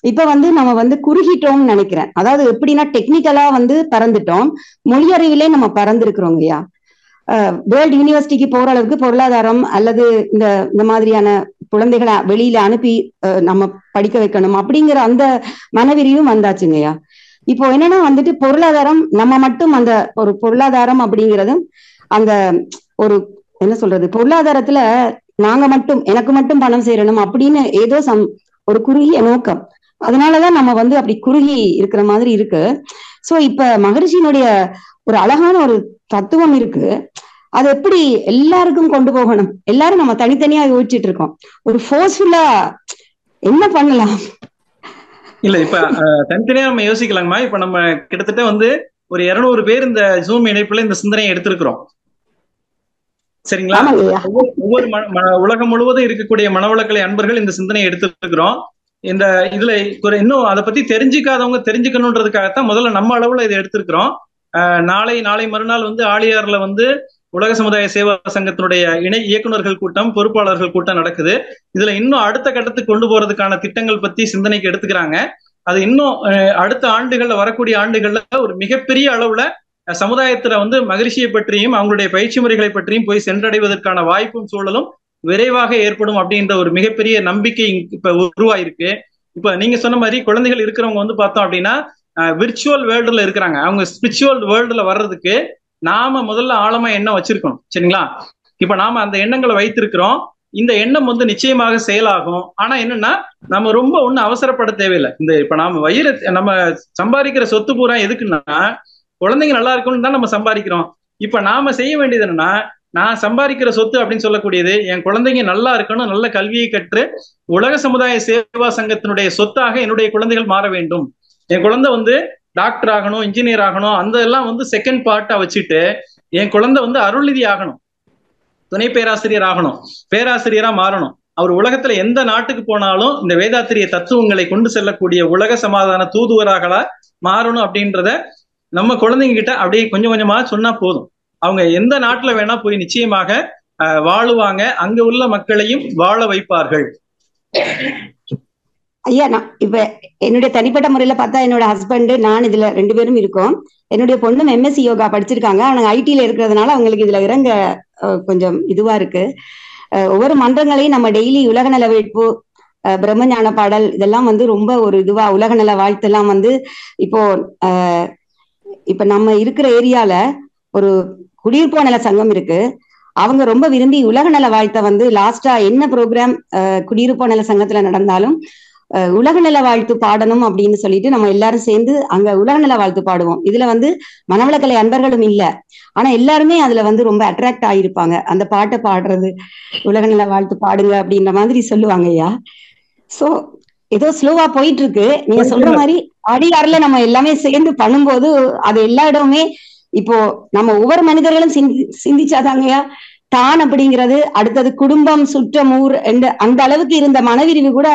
இப்ப வந்து நம்ம வந்து குறுகிட்டோம்னு நினைக்கிறேன். அதாவது எப்படின்னா டெக்னிக்கலா வந்து பறந்துட்டோம், மொழியறிவிலே நம்ம பறந்துருக்கிறோங்க ஐயா. வேர்ல்டு யூனிவர்சிட்டிக்கு போற அளவுக்கு பொருளாதாரம் அல்லது இந்த மாதிரியான குழந்தைகளை வெளியில அனுப்பி நம்ம படிக்க வைக்கணும் அப்படிங்கிற அந்த மனவிரிவும் வந்தாச்சுங்கய்யா. இப்போ என்னன்னா வந்துட்டு பொருளாதாரம் நம்ம மட்டும், அந்த ஒரு பொருளாதாரம் அப்படிங்கிறதும் அந்த ஒரு என்ன சொல்றது, பொருளாதாரத்துல நாங்க மட்டும் எனக்கு மட்டும் பணம் சேரணும் அப்படின்னு ஏதோ ஒரு குறுகிய நோக்கம், அதனாலதான் நம்ம வந்து அப்படி குறுகி இருக்கிற மாதிரி இருக்கு. சோ இப்ப மகரிஷியினுடைய ஒரு அழகான ஒரு தத்துவம் இருக்கு, அது எப்படி எல்லாருக்கும் கொண்டு போகணும். எல்லாரும் நம்ம தனித்தனியா யோசிச்சுட்டு இருக்கோம், ஒரு ஃபோர்ஸ்ஃபுல்லா என்ன பண்ணலாம்? இல்ல இப்ப தனித்தனியா நம்ம யோசிக்கலாங்கம்மா. இப்ப நம்ம கிட்டத்தட்ட வந்து ஒரு 200 பேர் இந்த ஜூம் இணைப்புல இந்த சிந்தனையை எடுத்திருக்கிறோம், சரிங்களா? ஒவ்வொரு உலகம் முழுவதும் இருக்கக்கூடிய மனவளக்கலை அன்பர்கள் இந்த சிந்தனையை எடுத்திருக்கிறோம். இந்த இதுல இன்னும் அதை பத்தி தெரிஞ்சுக்காதவங்க தெரிஞ்சுக்கணுன்றதுக்காகத்தான் முதல்ல நம்ம அளவுல இதை எடுத்திருக்கிறோம். நாளை மறுநாள் வந்து ஆழியார்ல வந்து உலக சமுதாய சேவா சங்கத்தினுடைய இணை இயக்குநர்கள் கூட்டம், பொறுப்பாளர்கள் கூட்டம் நடக்குது. இதுல இன்னும் அடுத்த கட்டத்துக்கு கொண்டு போறதுக்கான திட்டங்கள் பத்தி சிந்தனைக்கு எடுத்துக்கிறாங்க. அது இன்னும் அடுத்த ஆண்டுகள்ல, வரக்கூடிய ஆண்டுகள்ல ஒரு மிகப்பெரிய அளவுல சமுதாயத்துல வந்து மகரிஷியை பற்றியும் அவங்களுடைய பயிற்சி முறைகளை பற்றியும் போய் சென்றடைவதற்கான வாய்ப்பும் சூழலும் விரைவாக ஏற்படும் அப்படின்ற ஒரு மிகப்பெரிய நம்பிக்கை இப்ப உருவாயிருக்கு. இப்ப நீங்க சொன்ன மாதிரி குழந்தைகள் இருக்கிறவங்க வந்து பார்த்தோம் அப்படின்னா விர்ச்சுவல் வேர்ல்டுல இருக்கிறாங்க. அவங்க ஸ்பிரிச்சுவல் வேர்ல்டுல வர்றதுக்கு நாம முதல்ல ஆழமா எண்ணம் வச்சிருக்கணும், சரிங்களா? இப்ப நாம அந்த எண்ணங்களை வைத்திருக்கிறோம். இந்த எண்ணம் வந்து நிச்சயமாக செயலாகும். ஆனா என்னன்னா நம்ம ரொம்ப ஒண்ணு அவசரப்பட தேவையில்லை. இப்ப நாம நம்ம சம்பாதிக்கிற சொத்து பூரா எதுக்குன்னா குழந்தைங்க நல்லா இருக்கணும்னு தான் நம்ம சம்பாதிக்கிறோம். இப்ப நாம செய்ய வேண்டியது என்னன்னா, நான் சம்பாதிக்கிற சொத்து அப்படின்னு சொல்லக்கூடியது என் குழந்தைங்க நல்லா இருக்கணும், நல்ல கல்வியை கற்று உலக சமுதாய சேவா சங்கத்தினுடைய சொத்தாக என்னுடைய குழந்தைகள் மாற வேண்டும். என் குழந்தை வந்து டாக்டர் ஆகணும், இன்ஜினியர் ஆகணும், அந்த எல்லாம் வந்து செகண்ட் பார்ட்டா வச்சுட்டு என் குழந்தை வந்து அருள்நிதி ஆகணும், துணை பேராசிரியர் ஆகணும், பேராசிரியரா மாறணும். அவர் உலகத்துல எந்த நாட்டுக்கு போனாலும் இந்த வேதாத்திரிய தத்துவங்களை கொண்டு செல்லக்கூடிய உலக சமாதான தூதுவராக மாறணும் அப்படின்றத நம்ம குழந்தைங்க கிட்ட அப்படியே கொஞ்சம் கொஞ்சமா சொன்னா போதும். அவங்க எந்த நாட்டுல வேணா போய் நிச்சயமாக வாழுவாங்க, அங்க உள்ள மக்களையும் வாழ வைப்பார்கள். ஐயா, நான் இப்ப என்னுடைய தனிப்பட்ட முறையில பார்த்தா என்னோட ஹஸ்பண்ட், நான் இதுல 2 பேரும் இருக்கோம். என்னுடைய பொண்ணும் எம்எஸ்சி யோகா படிச்சிருக்காங்க. அவங்க ஐடில இருக்கிறதுனால அவங்களுக்கு இதுல இறங்க கொஞ்சம் இதுவா இருக்கு. ஒவ்வொரு மன்றங்களையும் நம்ம டெய்லி உலக நல வேட்பு, பிரம்மஞான பாடல், இதெல்லாம் வந்து ரொம்ப ஒரு இதுவா உலக நல வாழ்த்தெல்லாம் வந்து இப்ப நம்ம இருக்கிற ஏரியால ஒரு குடியிருப்போர் நல சங்கம் இருக்கு. அவங்க ரொம்ப விரும்பி உலக நல வாழ்த்தை வந்து லாஸ்டா என்ன ப்ரோக்ராம் குடியிருப்போர் நல சங்கத்துல நடந்தாலும் உலக நல வாழ்த்து பாடணும் அப்படின்னு சொல்லிட்டு நம்ம எல்லாரும் சேர்ந்து அங்க உலக நல வாழ்த்து பாடுவோம். இதுல வந்து மனவளக்கலை அன்பர்களும் இல்ல, ஆனா எல்லாருமே அதுல வந்து ரொம்ப அட்ராக்ட் ஆகிருப்பாங்க. அந்த பாட்டை பாடுறது, உலக நல வாழ்த்து பாடுங்க அப்படின்ற மாதிரி சொல்லுவாங்க ஐயா. சோ ஏதோ ஸ்லோவா போயிட்டு இருக்கு. நீங்க சொல்ற மாதிரி அடியாறுல நம்ம எல்லாமே சேர்ந்து பண்ணும்போது அது எல்லா இடமுமே இப்போ நம்ம ஒவ்வொரு மனிதர்களும் சிந்திச்சாதாங்கய்யா தான் அப்படிங்கிறது. அடுத்தது குடும்பம், சுற்றம், ஊர் அந்த அளவுக்கு இருந்த மனவிரிவு கூட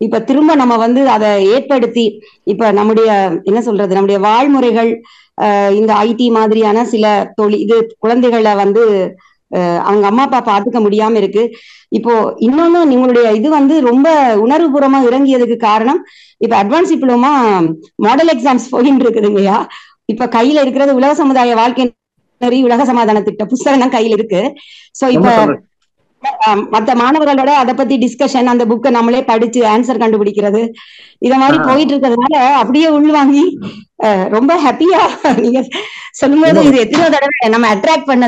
இப்ப திரும்ப நம்ம வந்து அதை ஏற்படுத்தி இப்ப நம்முடைய என்ன சொல்றது, நம்முடைய வாழ்முறைகள், இந்த ஐடி மாதிரியான சில குழந்தைகளை வந்து அவங்க அம்மா அப்பா பாத்துக்க முடியாம இருக்கு. இப்போ இன்னொன்னு உங்களுடைய இது வந்து ரொம்ப உணர்வுபூர்வமா இறங்கியதுக்கு காரணம், இப்ப அட்வான்ஸ் டிப்ளோமா மாடல் எக்ஸாம்ஸ் போயிட்டு இருக்குதுங்கய்யா. இப்ப கையில இருக்கிறது உலக சமுதாய வாழ்க்கை நெறி, உலக சமாதான திட்ட புஸ்தகம் தான் கையில இருக்கு. சோ இப்ப மத்த மாணவர்களோட அதை பத்தி டிஸ்கஷன், அந்த புக்கை நம்மளே படிச்சு ஆன்சர் கண்டுபிடிக்கிறது, இத மாதிரி போயிட்டு இருக்கிறதுனால அப்படியே உள்வாங்கி ரொம்ப ஹாப்பியா நீங்க சொல்லும்போது இது எத்தனை தடவை நம்ம அட்ராக்ட் பண்ண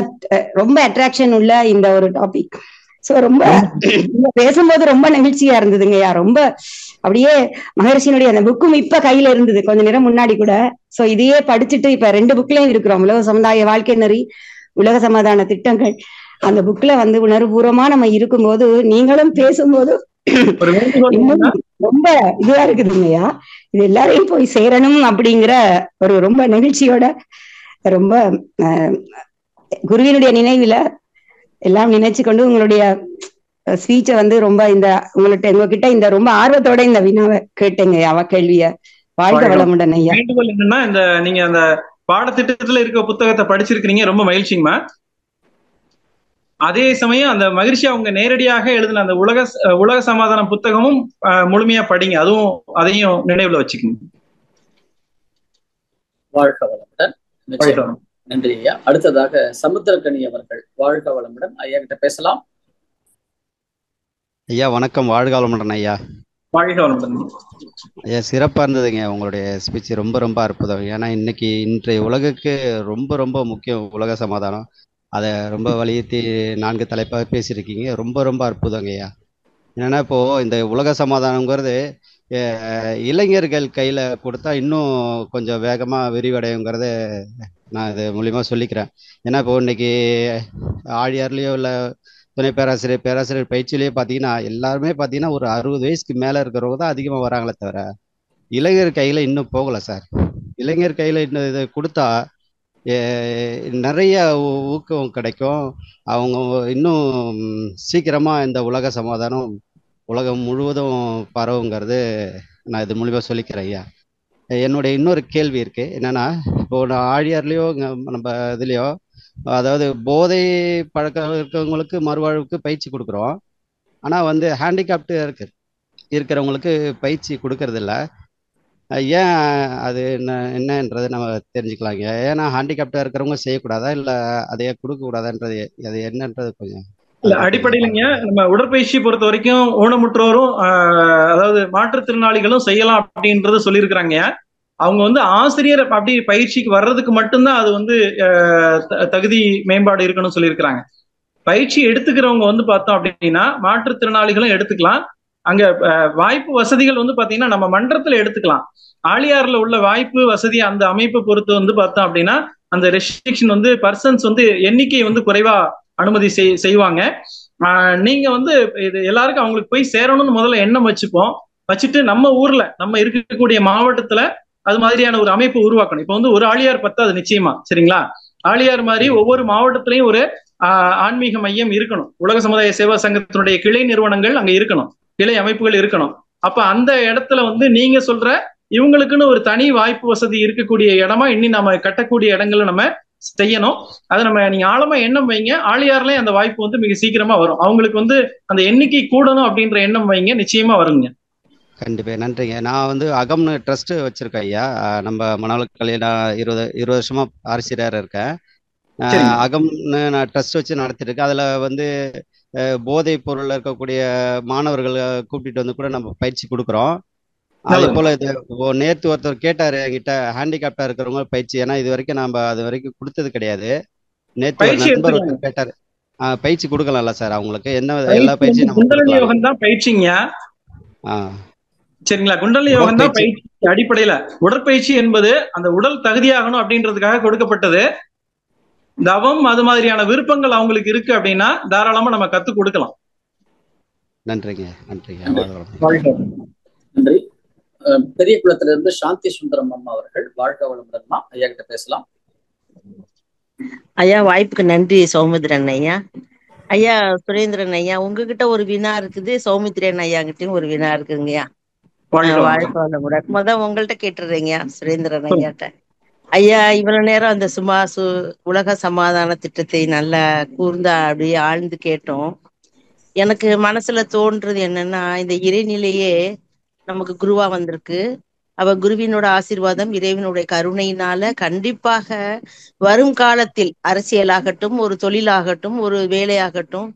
ரொம்ப அட்ராக்ஷன் உள்ள இந்த ஒரு டாபிக். சோ ரொம்ப பேசும்போது ரொம்ப நெகிழ்ச்சியா இருந்ததுங்கய்யா. ரொம்ப அப்படியே மகரிஷியினுடைய அந்த புக்கும் இப்ப கையில இருந்தது கொஞ்ச நேரம் முன்னாடி கூட. சோ இதையே படிச்சுட்டு இப்ப 2 புக்லயும் இருக்கிறோம், உலக சமுதாய வாழ்க்கை நெறி, உலக சமாதான திட்டங்கள். அந்த புக்ல வந்து உணர்வுபூர்வமா நம்ம இருக்கும்போது நீங்களும் பேசும்போது இன்னும் ரொம்ப இதுவா இருக்குதுங்கய்யா. இது எல்லாரையும் போய் சேரணும் அப்படிங்கிற ஒரு ரொம்ப நெகிழ்ச்சியோட ரொம்ப குருவினுடைய நினைவுல எல்லாம் நினைச்சு கொண்டு உங்களுடைய ஸ்பீச்சை வந்து ரொம்ப இந்த உங்ககிட்ட இந்த ரொம்ப ஆர்வத்தோட இந்த வினாவை கேட்டேங்க. அவ கேள்விய வாழ்க வளமுடன் ஐயா. வேண்டுகோள் என்னன்னா, இந்த நீங்க அந்த பாடத்திட்டத்துல இருக்க புத்தகத்தை படிச்சிருக்கீங்க, ரொம்ப மகிழ்ச்சிங்கம்மா. அதே சமயம் அந்த மகிழ்ச்சி அவங்க நேரடியாக எழுதின அந்த உலக சமாதானம் புத்தகமும் முழுமையா படிங்க, அதையும் நினைவுல வச்சுக்கோங்க. வாழ்க வளமுடன். நன்றி ஐயா. அடுத்ததாக சமுத்திரக்கனி அவர்கள் வாழ்க வளமுடன் ஐயா கிட்ட பேசலாம். ஐயா வணக்கம், வாழ்க வளமுடன் ஐயா. வாழ்க வளமுடன் ஐயா. சிறப்பா இருந்ததுங்க உங்களுடைய ஸ்பீச், ரொம்ப ரொம்ப அற்புதம். ஏன்னா இன்றைய உலகுக்கு ரொம்ப ரொம்ப முக்கியம் உலக சமாதானம். அதை ரொம்ப வலியுறுத்தி 4 தலைப்பாக பேசியிருக்கீங்க, ரொம்ப ரொம்ப அற்புதங்க ஐயா. என்னன்னா இப்போ இந்த உலக சமாதானங்கிறது இளைஞர்கள் கையில கொடுத்தா இன்னும் கொஞ்சம் வேகமா விரிவடையுங்கிறத நான் இது மூலியமா சொல்லிக்கிறேன். ஏன்னா இப்போ இன்னைக்கு ஆழியார்லயோ இல்லை துணை பேராசிரியர் பயிற்சியிலேயே பார்த்தீங்கன்னா எல்லாருமே பார்த்தீங்கன்னா ஒரு 60 வயசுக்கு மேலே இருக்கிறவங்க தான் அதிகமாக வராங்களே தவிர இளைஞர் கையில் இன்னும் போகலை சார். இளைஞர் கையில் இன்னும் இதை கொடுத்தா நிறைய ஊக்கம் கிடைக்கும். அவங்க இன்னும் சீக்கிரமா இந்த உலக சமாதானம் உலகம் முழுவதும் பரவுங்கிறது நான் இது மூலியமா சொல்லிக்கிறேன் ஐயா. என்னுடைய இன்னொரு கேள்வி இருக்கு. என்னன்னா, இப்போ நான் ஆழியார்லயோ நம்ம இதுலயோ அதாவது போதை பழக்கம் இருக்கிறவங்களுக்கு மறுவாழ்வுக்கு பயிற்சி கொடுக்குறோம். ஆனா வந்து ஹேண்டிகேப்டு இருக்கிறவங்களுக்கு பயிற்சி கொடுக்கறது இல்லை. ஏன் அது என்னன்றது நம்ம தெரிஞ்சுக்கலாங்க. ஏன்னா ஹேண்டிகேப்டா இருக்கிறவங்க செய்யக்கூடாதா இல்லை அதையே கொடுக்க கூடாதான்றது அது என்னன்றது கொஞ்சம் இல்ல. அடிப்படையிலங்க நம்ம உடற்பயிற்சி பொறுத்த வரைக்கும் ஊனமுற்றோரும் அதாவது மாற்றுத்திறனாளிகளும் செய்யலாம் அப்படின்றது சொல்லியிருக்கிறாங்க. அவங்க வந்து ஆசிரியர் அப்படி பயிற்சிக்கு வர்றதுக்கு மட்டும்தான் அது வந்து தகுதி மேம்பாடு இருக்கணும்னு சொல்லியிருக்கிறாங்க. பயிற்சி எடுத்துக்கிறவங்க வந்து பார்த்தோம் அப்படின்னா மாற்றுத்திறனாளிகளும் எடுத்துக்கலாம். அங்க வாய்ப்பு வசதிகள் வந்து பாத்தீங்கன்னா நம்ம மன்றத்துல எடுத்துக்கலாம். ஆழியார்ல உள்ள வாய்ப்பு வசதி அந்த அமைப்பை பொறுத்து வந்து பார்த்தோம் அப்படின்னா அந்த ரெஸ்ட்ரிக்ஷன் வந்து பர்சன்ஸ் வந்து எண்ணிக்கை வந்து குறைவா அனுமதி செய்வாங்க. நீங்க வந்து இது எல்லாருக்கும் அவங்களுக்கு போய் சேரணும்னு முதல்ல எண்ணம் வச்சுட்டு நம்ம ஊர்ல நம்ம இருக்கக்கூடிய மாவட்டத்துல அது மாதிரியான ஒரு அமைப்பு உருவாக்கணும். இப்ப வந்து ஒரு ஆழியார் பத்தாது நிச்சயமா, சரிங்களா? ஆழியார் மாதிரி ஒவ்வொரு மாவட்டத்திலையும் ஒரு ஆன்மீக மையம் இருக்கணும். உலக சமுதாய சேவா சங்கத்தினுடைய கிளை நிறுவனங்கள் அங்க இருக்கணும், கிளை அமைப்புகள் இருக்கணும். அப்ப அந்த இடத்துல வந்து நீங்க சொல்ற இவங்களுக்குன்னு ஒரு தனி வாய்ப்பு வசதி இருக்கக்கூடிய இடமா இன்னி நம்ம கட்டக்கூடிய இடங்களை நம்ம செய்யணும். அதை நம்ம நீங்க ஆழமா எண்ணம் வைங்க. ஆழியார்லயும் அந்த வாய்ப்பு வந்து மிக சீக்கிரமா வரும். அவங்களுக்கு வந்து அந்த எண்ணிக்கை கூடணும் அப்படின்ற எண்ணம் வைங்க, நிச்சயமா வருங்க. கண்டிப்பா, நன்றிங்க. நான் வந்து அகம்னு ட்ரஸ்ட் வச்சிருக்கேன் ஐயா. நம்ம மணவளக்கலையில நான் 20 வருஷமா ஆசிரியரா இருக்கேன். அகம்னு நான் ட்ரஸ்ட் வச்சு நடத்திட்டு இருக்கேன். அதுல வந்து போதை பொருள்ல இருக்கக்கூடிய மாணவர்களை கூப்பிட்டு வந்து கூட நம்ம பயிற்சி கொடுக்குறோம். அதே போல இது நேற்று ஒருத்தர் கேட்டாரு என்கிட்ட, ஹேண்டிகேப்டா இருக்கிறவங்க பயிற்சி, ஏன்னா இது வரைக்கும் நம்ம அது வரைக்கும் கொடுத்தது கிடையாது. நேற்று ஒரு நண்பர் ஒருத்தர் கேட்டாரு, பயிற்சி கொடுக்கலாம்ல சார் அவங்களுக்கு? என்ன எல்லா பயிற்சியும் குண்டலினி யோகம் தான் பயிற்சிங்க. சரிங்களா? குண்டலினி யோகம் தான் பயிற்சி. அடிப்படையில உடற்பயிற்சி என்பது அந்த உடல் தகுதியாகணும் அப்படின்றதுக்காக கொடுக்கப்பட்டது. தவம் அது மாதிரியான விருப்பங்கள் அவங்களுக்கு இருக்கு அப்படின்னா தாராளமா நம்ம கத்து கொடுக்கலாம். நன்றிங்க. நன்றிங்க. நன்றி. பெரிய குளத்திலிருந்து சாந்தி சுந்தரம் அம்மா அவர்கள் வாழ்க வளமுடன் ஐயா கிட்ட பேசலாம். ஐயா வாய்ப்புக்கு நன்றி சௌமித்ரன் ஐயா. ஐயா சுரேந்திரன் ஐயா, உங்ககிட்ட ஒரு வினா இருக்குது, சௌமித்ரன் ஐயா கிட்டயும் ஒரு வினா இருக்குங்கய்யா. வாழ்க வளமுடன். உங்கள்கிட்ட கேட்டுறீங்க சுரேந்திரன் ஐயாட்ட. ஐயா இவ்வளவு நேரம் அந்த உலக சமாதான திட்டத்தை நல்லா கூர்ந்தா அப்படியே ஆழ்ந்து கேட்டோம். எனக்கு மனசுல தோன்றது என்னன்னா, இந்த இறைநிலையே நமக்கு குருவா வந்திருக்கு. அவ குருவினோட ஆசீர்வாதம், இறைவனுடைய கருணையினால கண்டிப்பாக வரும் காலத்தில் அரசியலாகட்டும், ஒரு தொழிலாகட்டும், ஒரு வேலையாகட்டும்,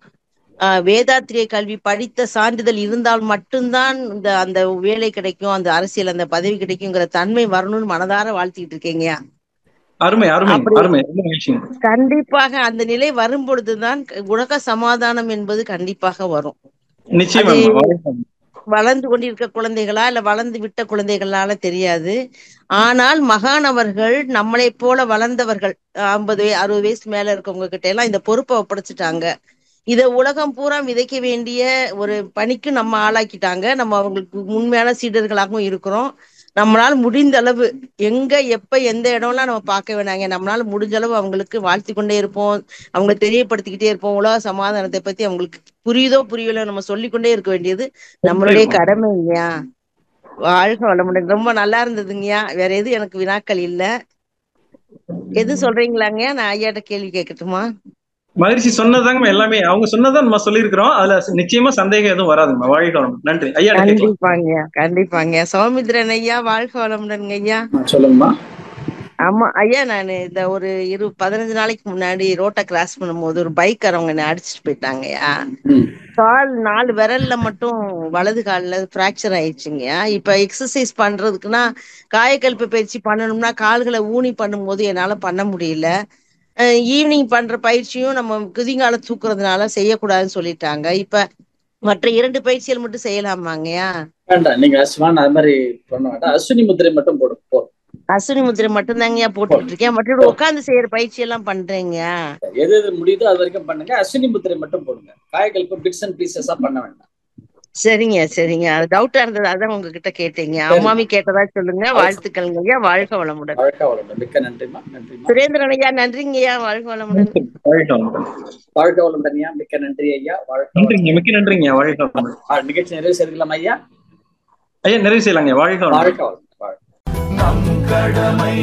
வேதாத்திரிய கல்வி படித்த சான்றிதழ் இருந்தால் மட்டும்தான் அந்த வேலை கிடைக்கும், அந்த அரசியல் அந்த பதவி கிடைக்குங்கிற தன்மை வரணும்னு மனதார வாழ்த்திக்கிட்டு இருக்கீங்க. அருமை அருமை அருமை. கண்டிப்பாக அந்த நிலை வரும் பொழுதுதான் உலக சமாதானம் என்பது கண்டிப்பாக வரும். வளர்ந்து கொண்டிருக்க குழந்தைகளா இல்ல வளர்ந்து விட்ட குழந்தைகளால தெரியாது. ஆனால் மகானவர்கள் நம்மளை போல வளர்ந்தவர்கள் 50 60 வயசு மேல இருக்கவங்க கிட்ட எல்லாம் இந்த பொறுப்பை ஒப்படைச்சிட்டாங்க. இத உலகம் பூரா விதைக்க வேண்டிய ஒரு பணிக்கு நம்ம ஆளாக்கிட்டாங்க. நம்ம அவங்களுக்கு உண்மையான சீடர்களாகவும் இருக்கிறோம். நம்மளால முடிந்த அளவு எங்க எப்ப எந்த இடம்லாம் நம்ம பார்க்க வேணாங்க, நம்மளால முடிஞ்ச அளவு அவங்களுக்கு வாழ்த்தி கொண்டே இருப்போம், அவங்க தெரியப்படுத்திக்கிட்டே இருப்போம். உலக சமாதானத்தை பத்தி அவங்களுக்கு புரியுதோ புரியல நம்ம சொல்லிக்கொண்டே இருக்க வேண்டியது நம்மளுடைய கடமை இல்லையா? வாழ்க வளமுடன். ரொம்ப நல்லா இருந்ததுங்கய்யா. வேற எது எனக்கு வினாக்கள் இல்ல. எது சொல்றீங்களாங்கய்யா? நான் ஐயாட்ட கேள்வி கேட்கட்டுமா? மகிழ்ச்சி சொன்னதாங்க எல்லாமே அவங்க சொன்னதான் நம்ம சொல்லியிருக்கிறோம். அதுல நிச்சயமா சந்தேகம் எதுவும் வராதுங்க. வாழ்க வளமுடன். நன்றி ஐயா. கண்டிப்பாங்க கண்டிப்பாங்க. சௌமித்ரன் ஐயா வாழ்க வளமுடன் ஐயா. சொல்லுங்கம்மா. ஆமா ஐயா, நான் இந்த ஒரு 15 நாளைக்கு முன்னாடி ரோட்டை கிராஸ் பண்ணும்போது ஒரு பைக்காரவங்க என்ன அடிச்சுட்டு போயிட்டாங்கய்யா. கால் 4 விரல்ல மட்டும் வலது கால்ல பிராக்சர் ஆயிடுச்சுங்கய்யா. இப்ப எக்ஸசைஸ் பண்றதுக்குன்னா காயக்கல்ப பயிற்சி பண்ணணும்னா கால்களை ஊனி பண்ணும்போது என்னால பண்ண முடியல. ஈவினிங் பண்ற பயிற்சியும் நம்ம குதிங்கால தூக்குறதுனால செய்யக்கூடாதுன்னு சொல்லிட்டாங்க. இப்ப மற்ற 2 பயிற்சிகள் மட்டும் செய்யலாமாங்கய்யா? வேண்டாம், நீங்க அது மாதிரி பண்ண வேண்டாம். அஸ்வினி முத்திரை மட்டும் போடும். அஸ்வினி முத்திரை மட்டும் தாங்கய்யா போட்டுட்டு இருக்கேன். மற்றபடி உட்காந்து செய்யற பயிற்சி எல்லாம் பண்றீங்க. எது முடியுதோ அது வரைக்கும் பண்ணுங்க. அஸ்வினி முத்திரை மட்டும் போடுங்க. காயக்கல்ப பிட்ஸ் அண்ட் பீசஸா பண்ண வேண்டாம். சரிங்க சரிங்க. அது டவுட்டா இருந்தது, அதான் உங்ககிட்ட கேட்டீங்க. அம்மாமி கேட்டதா சொல்லுங்க. வாழ்த்துக்கள்ங்க ஐயா. வாழ்க வளமுடன். வாழ்க வளமுடன். மிக்க நன்றிமா. நன்றி சுரேந்திரன் ஐயா. நன்றிங்க ஐயா. வாழ்க வளமுடன். வாழ்க வளமுடன் ஐயா. மிக்க நன்றி ஐயா. மிக்க நன்றிங்க. வாழ்க வளமுடன். நிகழ்ச்சி நிறைவு செய்யலாம் ஐயா. ஐயா நிறைவு செய்யலாங்க. வாழ்க வளமுடன். வாழ்க வளமுடன். நம் கடமை